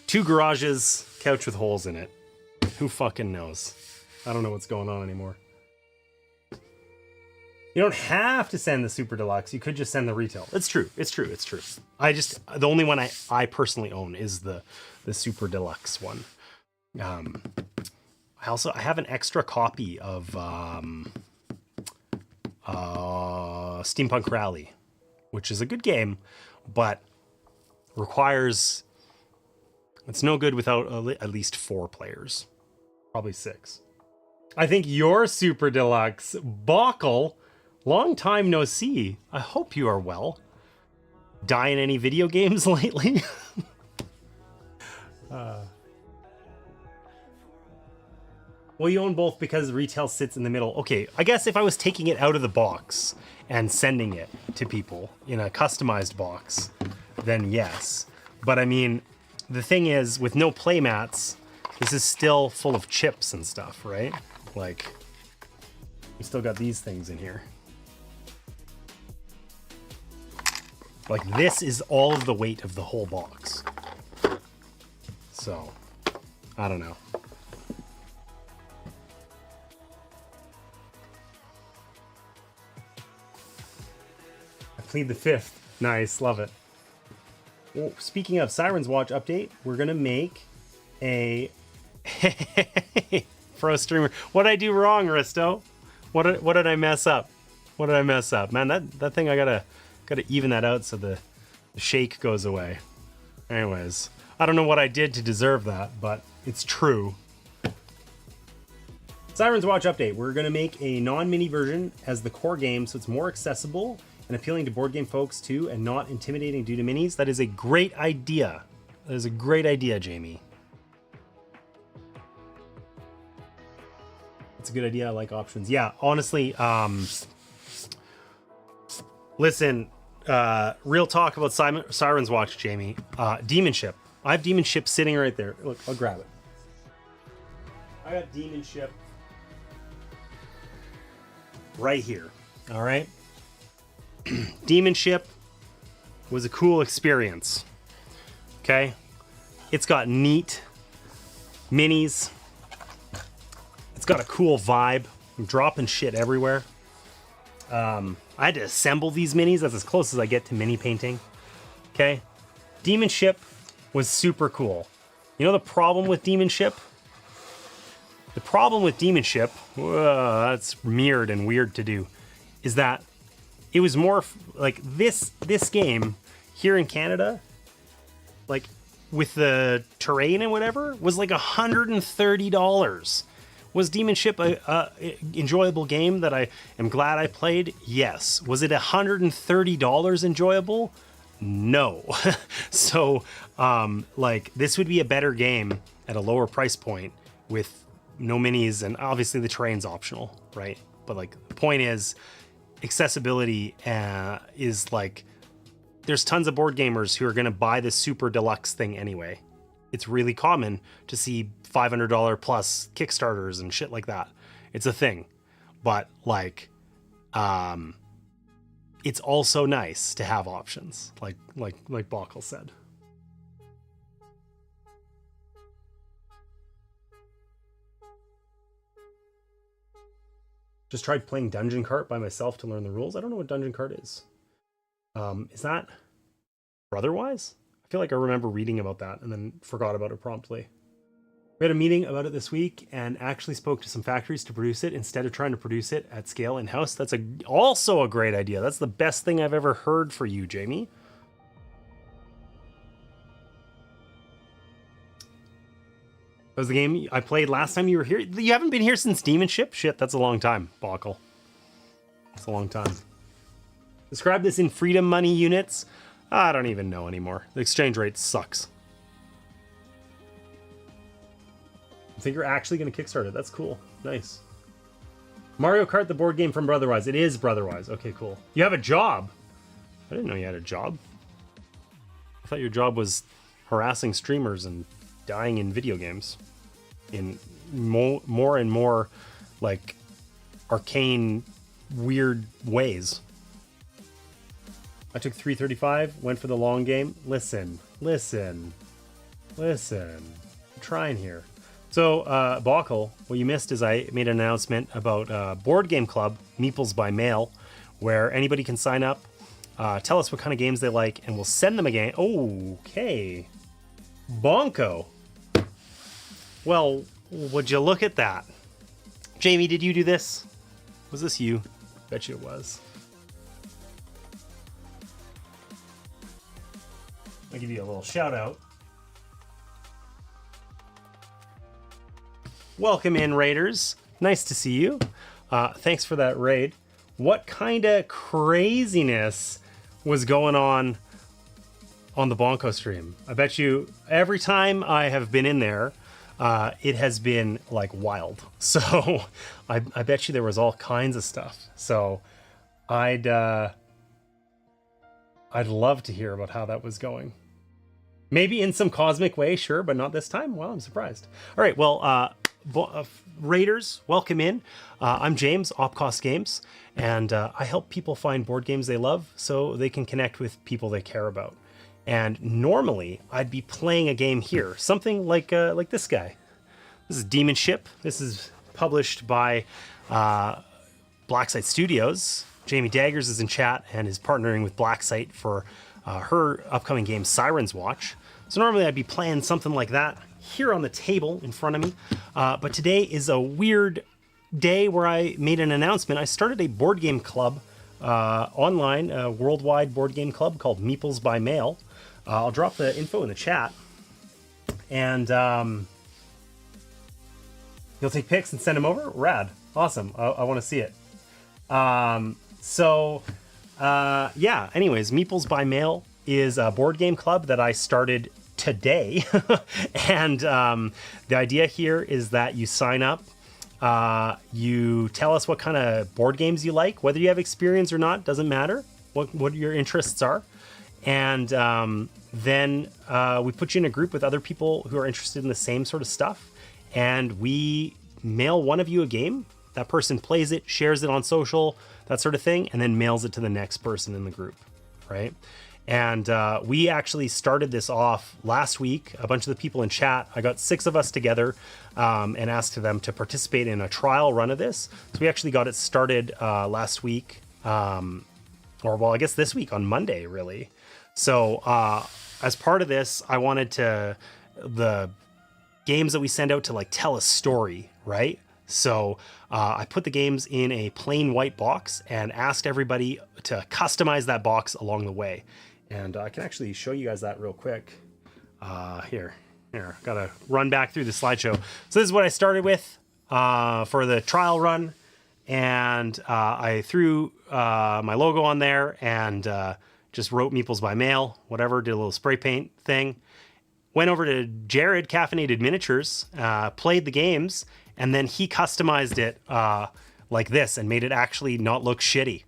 2 garages, couch with holes in it. Who fucking knows? I don't know what's going on anymore. You don't have to send the Super Deluxe. You could just send the retail. It's true. It's true. It's true. The only one I personally own is the Super Deluxe one. I have an extra copy of Steampunk Rally, which is a good game, but requires, it's no good without at least 4 players, probably 6. I think you're Super Deluxe. Bockel, long time no see. I hope you are well. Die in any video games lately? Well, you own both because retail sits in the middle. Okay, I guess if I was taking it out of the box and sending it to people in a customized box, then yes. But I mean, the thing is, with no playmats, this is still full of chips and stuff, right? Like, we still got these things in here. Like, this is all of the weight of the whole box. So, I don't know. Plead the 5th. Nice, love it. Well, speaking of Siren's Watch update, we're gonna make a for a streamer. What did I do wrong, Risto? What did I mess up? What did I mess up? Man, that thing, I gotta even that out so the shake goes away. Anyways, I don't know what I did to deserve that, but it's true. Siren's Watch update. We're gonna make a non-mini version as the core game, so it's more accessible and appealing to board game folks too, and not intimidating due to minis. That is a great idea. That is a great idea, Jamie. It's a good idea. I like options. Yeah, honestly, listen, real talk about Siren's Watch, Jamie. Demon Ship. I have Demon Ship sitting right there. Look, I'll grab it. I got Demon Ship right here. All right. Demon Ship was a cool experience. Okay, it's got neat minis. It's got a cool vibe. I'm dropping shit everywhere. I had to assemble these minis. That's as close as I get to mini painting. Okay, Demon Ship was super cool. You know the problem with Demon Ship? The problem with Demon Ship, that's mirrored and weird to do, is that it was more like this game here in Canada, like with the terrain and whatever, was like $130, Was Demonship a enjoyable game that I am glad I played? Yes. Was it $130 enjoyable? No. So, like, this would be a better game at a lower price point with no minis, and obviously the terrain's optional, right? But, like, the point is, accessibility is, like, there's tons of board gamers who are going to buy the super deluxe thing anyway. It's really common to see $500 plus Kickstarters and shit like that. It's a thing. But, like, it's also nice to have options, like Bockel said. Just tried playing Dungeon Cart by myself to learn the rules. I don't know what Dungeon Cart is. Is that Brotherwise? I feel like I remember reading about that and then forgot about it promptly. We had a meeting about it this week and actually spoke to some factories to produce it instead of trying to produce it at scale in-house. That's also a great idea. That's the best thing I've ever heard for you, Jamie. That was the game I played last time you were here. You haven't been here since Demonship? Shit, that's a long time, Bockel. That's a long time. Describe this in freedom money units. I don't even know anymore. The exchange rate sucks. I think you're actually going to kickstart it. That's cool. Nice. Mario Kart, the board game from Brotherwise. It is Brotherwise. Okay, cool. You have a job. I didn't know you had a job. I thought your job was harassing streamers and dying in video games. In more and more, like, arcane, weird ways. I took 335, went for the long game. Listen. I'm trying here. So, Bockel, what you missed is I made an announcement about Board Game Club, MeeplesByMail, where anybody can sign up, tell us what kind of games they like, and we'll send them a game. Okay. Bonko. Well, would you look at that? Jamie, did you do this? Was this you? Bet you it was. I'll give you a little shout out. Welcome in, Raiders. Nice to see you. Thanks for that raid. What kind of craziness was going on the Bonko stream? I bet you every time I have been in there, it has been like wild. So I bet you there was all kinds of stuff. So I'd love to hear about how that was going. Maybe in some cosmic way, sure, but not this time. Well, I'm surprised. All right, well, Raiders, welcome in. I'm James, Opcost Games, and I help people find board games they love so they can connect with people they care about. And normally, I'd be playing a game here, something like this guy. This is Demonship. This is published by Blacksite Studios. Jamie Daggers is in chat and is partnering with Blacksite for her upcoming game, Siren's Watch. So normally I'd be playing something like that here on the table in front of me. But today is a weird day where I made an announcement. I started a board game club online, a worldwide board game club called MeeplesByMail. I'll drop the info in the chat. And you'll take pics and send them over? Rad. Awesome. I want to see it. Yeah, anyways, MeeplesByMail is a board game club that I started today. And the idea here is that you sign up, you tell us what kind of board games you like, whether you have experience or not, doesn't matter, what your interests are. And then we put you in a group with other people who are interested in the same sort of stuff. And we mail one of you a game. That person plays it, shares it on social, that sort of thing, and then mails it to the next person in the group, right? And we actually started this off last week. A bunch of the people in chat, I got 6 of us together and asked them to participate in a trial run of this. So we actually got it started last week, I guess this week on Monday, really. So as part of this, I wanted the games that we send out to like tell a story, right? So I put the games in a plain white box and asked everybody to customize that box along the way. And I can actually show you guys that real quick. Here, gotta run back through the slideshow. So this is what I started with. for the trial run, and I threw my logo on there and just wrote Meeples by Mail, whatever, did a little spray paint thing. Went over to Jared Caffeinated Miniatures, played the games, and then he customized it like this and made it actually not look shitty.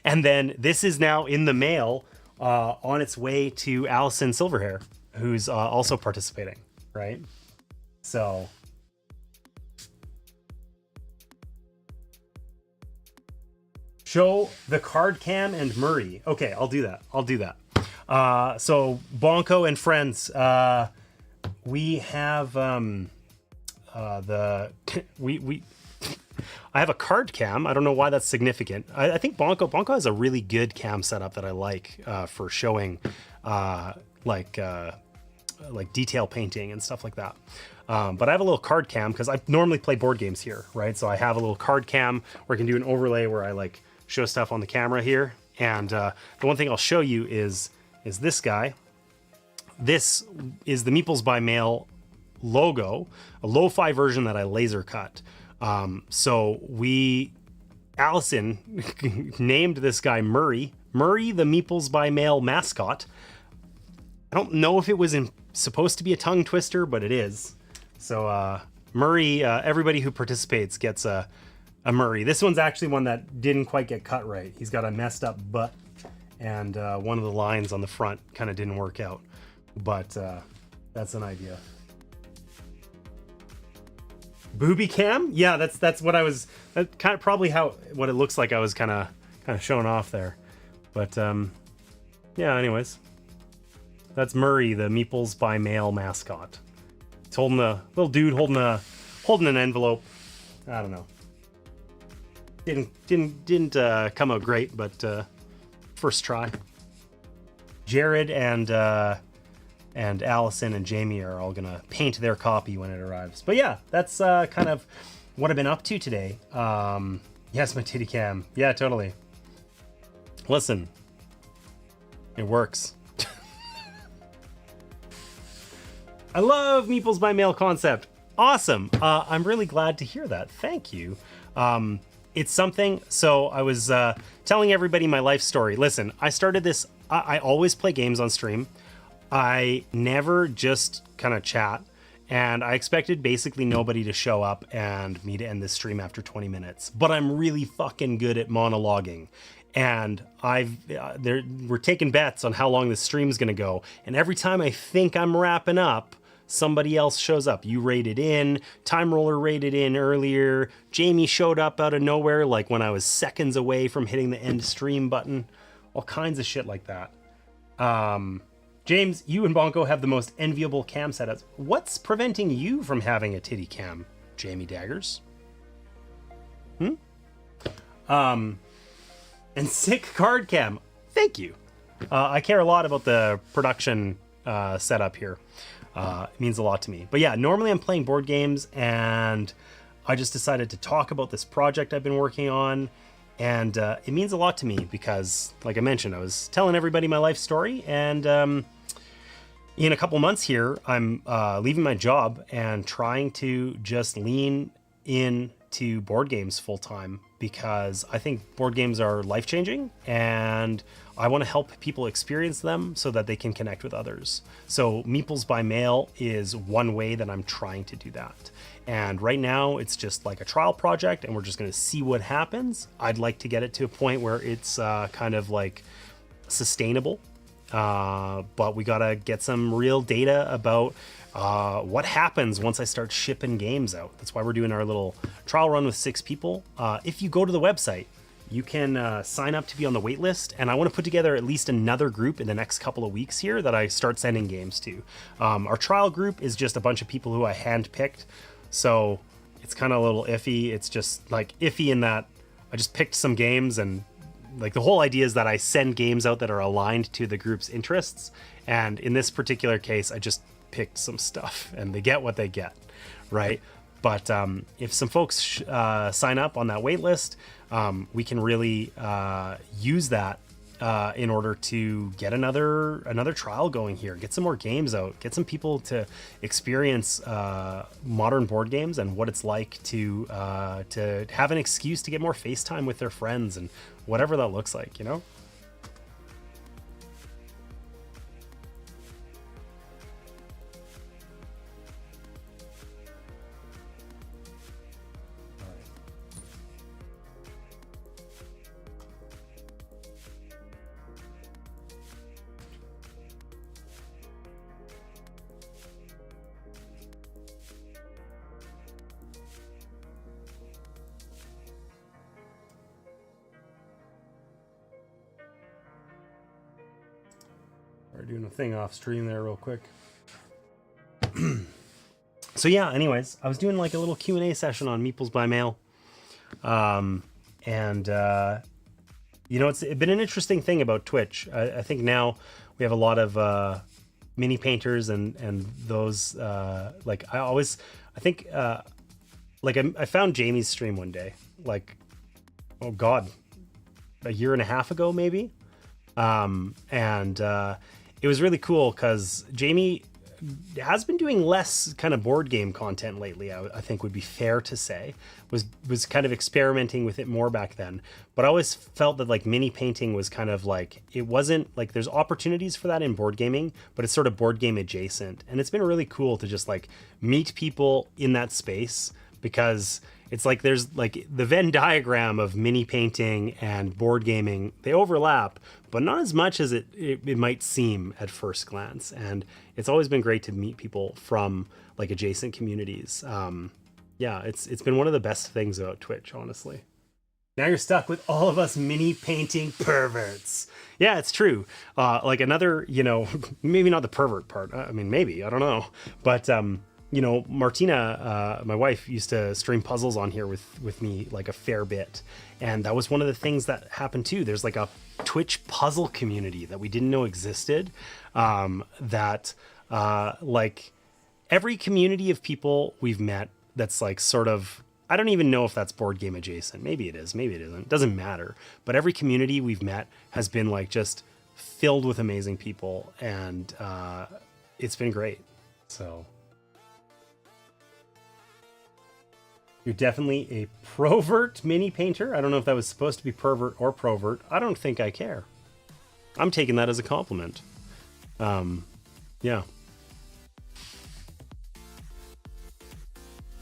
And then this is now in the mail on its way to Allison Silverhair, who's also participating, right? So show the card cam and Murray. Okay, I'll do that. So Bonko and friends, we have I have a card cam. I don't know why that's significant. I think Bonko has a really good cam setup that I like for showing like detail painting and stuff like that. But I have a little card cam because I normally play board games here, right? So I have a little card cam where I can do an overlay where I like show stuff on the camera here. And the one thing I'll show you is this guy. This is the Meeples by Mail logo, a lo-fi version that I laser cut. So Allison named this guy Murray, the Meeples by Mail mascot. I don't know if it was supposed to be a tongue twister, but it is. So Murray, everybody who participates gets a Murray. This one's actually one that didn't quite get cut right. He's got a messed up butt, and one of the lines on the front kind of didn't work out. But that's an idea. Booby cam? Yeah, that's what I was. That's kind of probably what it looks like. I was kind of showing off there, but yeah. Anyways, that's Murray, the Meeples by Mail mascot. He's holding a little dude holding an envelope. I don't know. Didn't come out great, but first try. Jared and Allison and Jamie are all gonna paint their copy when it arrives. But yeah, that's kind of what I've been up to today. Yes, my titty cam. Yeah, totally. Listen, it works. I love Meeples by Mail concept. Awesome. I'm really glad to hear that. Thank you. It's something. So I was telling everybody my life story. Listen, I started this. I always play games on stream. I never just kind of chat, and I expected basically nobody to show up and me to end this stream after 20 minutes. But I'm really fucking good at monologuing, and we're taking bets on how long this stream's gonna go. And every time I think I'm wrapping up, somebody else shows up. You raided in, Time Roller raided in earlier. Jamie showed up out of nowhere, like when I was seconds away from hitting the end stream button. All kinds of shit like that. James, you and Bonko have the most enviable cam setups. What's preventing you from having a titty cam, Jamie Daggers? And sick card cam. Thank you. I care a lot about the production setup here. It means a lot to me. But yeah, normally I'm playing board games, and I just decided to talk about this project I've been working on. And it means a lot to me because, like I mentioned, I was telling everybody my life story, and in a couple months here, I'm leaving my job and trying to just lean into board games full time because I think board games are life-changing, and I want to help people experience them so that they can connect with others. So Meeples by Mail is one way that I'm trying to do that. And right now it's just like a trial project, and we're just going to see what happens. I'd like to get it to a point where it's kind of like sustainable. But we got to get some real data about what happens once I start shipping games out. That's why we're doing our little trial run with 6 people. If you go to the website, you can sign up to be on the wait list, and I want to put together at least another group in the next couple of weeks here that I start sending games to. Our trial group is just a bunch of people who I handpicked, so it's kind of a little iffy. It's just like iffy in that I just picked some games, and like the whole idea is that I send games out that are aligned to the group's interests, and in this particular case, I just picked some stuff, and they get what they get, right? But if some folks sign up on that wait list, we can really use that in order to get another trial going here, get some more games out, get some people to experience modern board games and what it's like to have an excuse to get more FaceTime with their friends and whatever that looks like, you know? We're doing a thing off stream there real quick. So yeah, anyways, I was doing like a little Q&A session on MeeplesByMail. You know, it's been an interesting thing about Twitch. I think now we have a lot of mini painters and those like I found Jamie's stream one day, like, oh God, a year and a half ago, maybe. It was really cool because Jamie has been doing less kind of board game content lately. I think would be fair to say was kind of experimenting with it more back then. But I always felt that like mini painting was kind of like, it wasn't like, there's opportunities for that in board gaming, but it's sort of board game adjacent. And it's been really cool to just like meet people in that space, because it's like there's like the Venn diagram of mini painting and board gaming, they overlap, but not as much as it might seem at first glance. And it's always been great to meet people from like adjacent communities. Yeah, it's been one of the best things about Twitch, honestly. Now you're stuck with all of us mini painting perverts. Yeah, it's true. Like another, you know, maybe not the pervert part. I mean, maybe, I don't know. But, you know, Martina, my wife, used to stream puzzles on here with me like a fair bit. And that was one of the things that happened too. There's like a Twitch puzzle community that we didn't know existed. Like every community of people we've met that's like sort of, I don't even know if that's board game adjacent. Maybe it is, maybe it isn't. It doesn't matter. But every community we've met has been like just filled with amazing people. And it's been great. So you're definitely a provert mini painter. I don't know if that was supposed to be pervert or provert. I don't think I care. I'm taking that as a compliment. Yeah.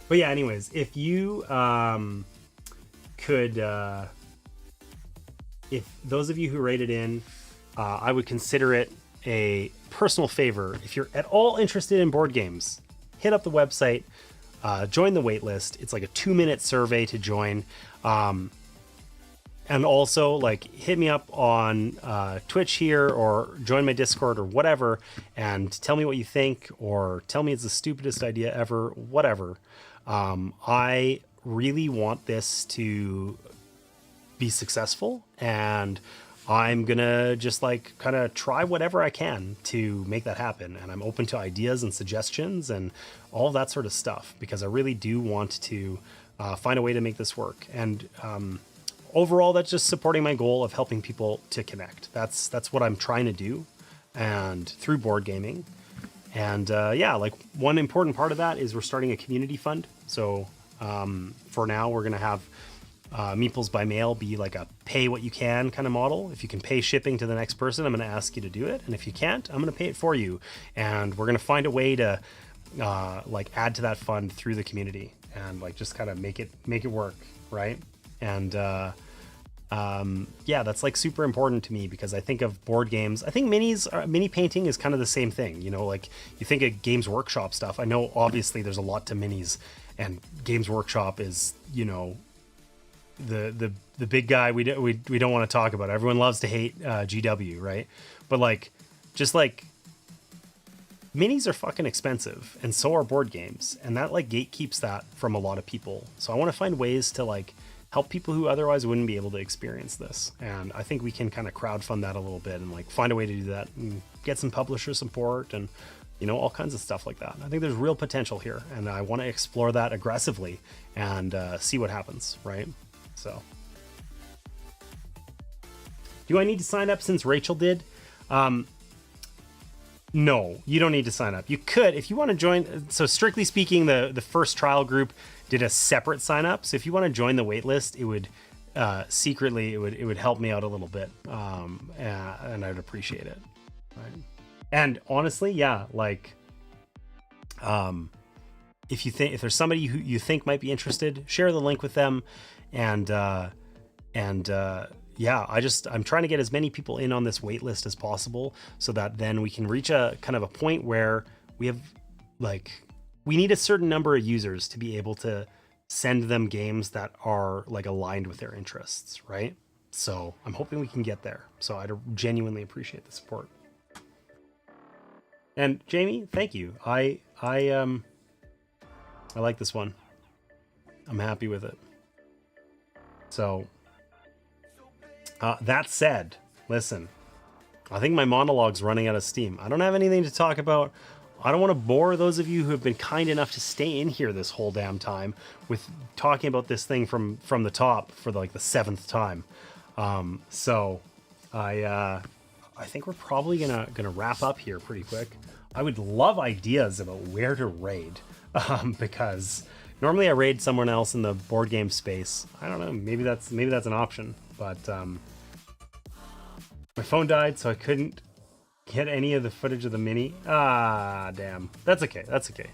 But yeah, anyways, if you if those of you who rated in, I would consider it a personal favor. If you're at all interested in board games, hit up the website. Join the waitlist. It's like a 2-minute survey to join. And also like hit me up on Twitch here, or join my Discord or whatever, and tell me what you think, or tell me it's the stupidest idea ever, whatever. I really want this to be successful, and I'm gonna just like kind of try whatever I can to make that happen. And I'm open to ideas and suggestions and all that sort of stuff, because I really do want to find a way to make this work. And overall, that's just supporting my goal of helping people to connect. That's what I'm trying to do, and through board gaming. And yeah, like one important part of that is we're starting a community fund. So for now, we're gonna have MeeplesByMail be like a pay what you can kind of model. If you can pay shipping to the next person, I'm going to ask you to do it. And if you can't, I'm going to pay it for you. And we're going to find a way to like add to that fund through the community, and like just kind of make it work. Right. And yeah, that's like super important to me, because I think of board games. I think mini painting is kind of the same thing. You know, like you think of Games Workshop stuff. I know obviously there's a lot to minis, and Games Workshop is, you know, the big guy we don't want to talk about. Everyone loves to hate GW, right? But like, just like, minis are fucking expensive, and so are board games, and that like gatekeeps that from a lot of people. So I want to find ways to like help people who otherwise wouldn't be able to experience this. And I think we can kind of crowdfund that a little bit and like find a way to do that and get some publisher support and, you know, all kinds of stuff like that. I think there's real potential here, and I want to explore that aggressively and see what happens, right? So Do I need to sign up since Rachel did? No, you don't need to sign up. You could, if you want to join. So strictly speaking, the first trial group did a separate sign up. So if you want to join the wait list, it would secretly, it would help me out a little bit. And I'd appreciate it. Right? And honestly, yeah, like, if there's somebody who you think might be interested, share the link with them. And yeah, I'm trying to get as many people in on this wait list as possible so that then we can reach a kind of a point where we have, like, we need a certain number of users to be able to send them games that are like aligned with their interests, right? So I'm hoping we can get there. So I'd genuinely appreciate the support. And Jamie, thank you. I like this one. I'm happy with it. So that said, listen, I think my monologue's running out of steam. I don't have anything to talk about. I don't want to bore those of you who have been kind enough to stay in here this whole damn time with talking about this thing from the top for like the 7th time. So I think we're probably gonna wrap up here pretty quick. I would love ideas about where to raid, because normally I raid someone else in the board game space. I don't know, maybe that's an option, but my phone died, so I couldn't get any of the footage of the mini. Ah, damn. That's okay. That's okay.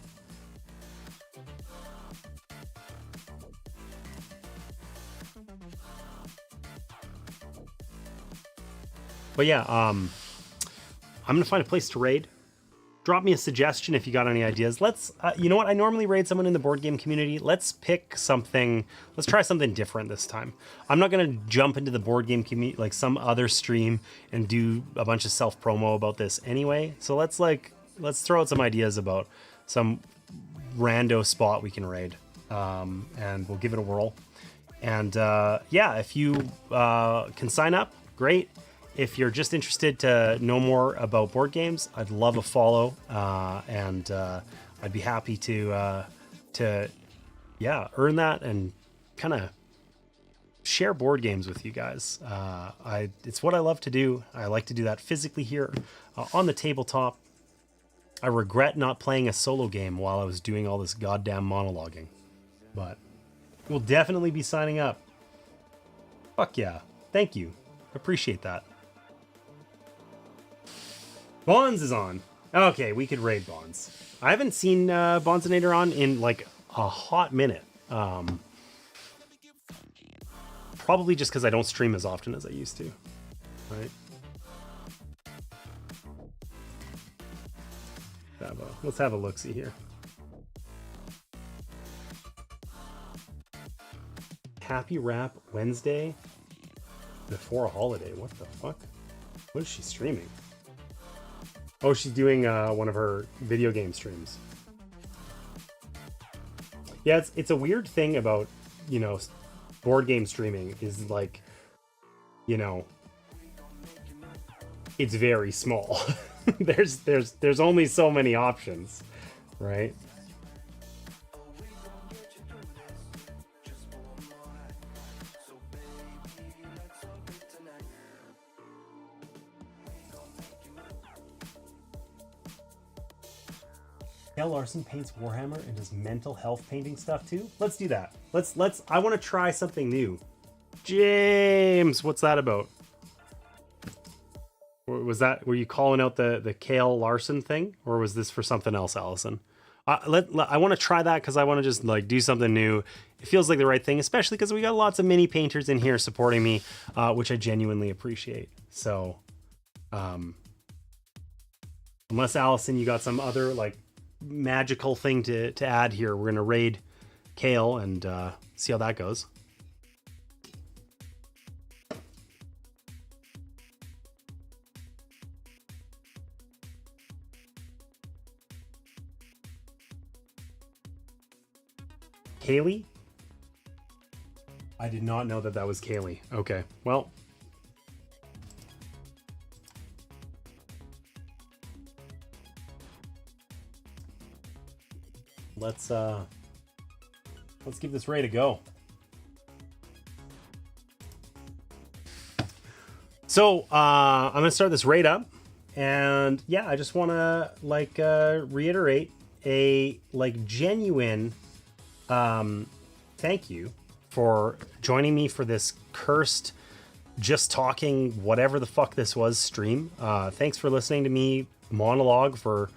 But yeah, I'm gonna find a place to raid. Drop me a suggestion if you got any ideas. Let's, you know what? I normally raid someone in the board game community. Let's pick something. Let's try something different this time. I'm not going to jump into the board game community like some other stream and do a bunch of self promo about this anyway. So let's throw out some ideas about some rando spot we can raid, and we'll give it a whirl. And yeah, if you can sign up, great. If you're just interested to know more about board games, I'd love a follow, and I'd be happy to earn that and kind of share board games with you guys. It's what I love to do. I like to do that physically here on the tabletop. I regret not playing a solo game while I was doing all this goddamn monologuing, but we'll definitely be signing up. Fuck yeah. Thank you. Appreciate that. Bonds is on. Okay, we could raid Bonds. I haven't seen Bondsinator on in like a hot minute. Probably just because I don't stream as often as I used to. Right? Let's have a look-see here. Happy Wrap Wednesday before a holiday. What the fuck? What is she streaming? Oh, she's doing one of her video game streams. Yeah, it's a weird thing about, you know, board game streaming is like, you know, it's very small. there's only so many options, right? Gail Larson paints Warhammer and does mental health painting stuff too. Let's do that. I want to try something new. James, what's that about? Were you calling out the Kale Larson thing, or was this for something else, Allison? I want to try that because I want to just like do something new. It feels like the right thing, especially because we got lots of mini painters in here supporting me, which I genuinely appreciate. So, unless Allison, you got some other like magical thing to add here, we're gonna raid Kale and see how that goes. Kaylee? I did not know that was Kaylee. Okay, well. Let's give this raid a go. So I'm gonna start this raid up, and yeah, I just want to reiterate a genuine thank you for joining me for this cursed just talking whatever the fuck this was stream. Thanks for listening to me monologue for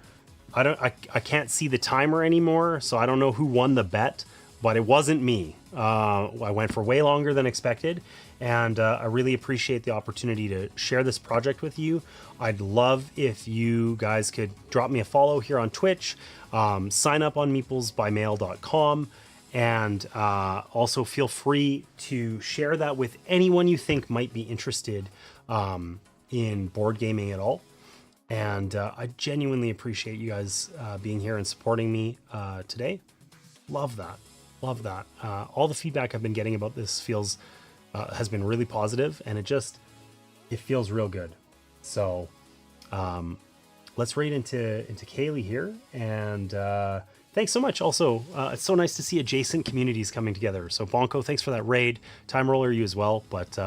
I can't see the timer anymore, so I don't know who won the bet, but it wasn't me. I went for way longer than expected, and I really appreciate the opportunity to share this project with you. I'd love if you guys could drop me a follow here on Twitch, sign up on MeeplesByMail.com, and also feel free to share that with anyone you think might be interested in board gaming at all. And I genuinely appreciate you guys being here and supporting me today. Love that. Love that. All the feedback I've been getting about this has been really positive, and it feels real good. So let's raid into Kaylee here, and thanks so much. Also, it's so nice to see adjacent communities coming together. So Bonko, thanks for that raid. Time Roller, you as well. But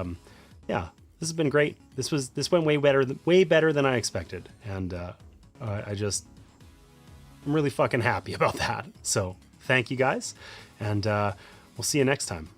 yeah, this has been great. This went way better than I expected, and I'm really fucking happy about that. So thank you guys, and we'll see you next time.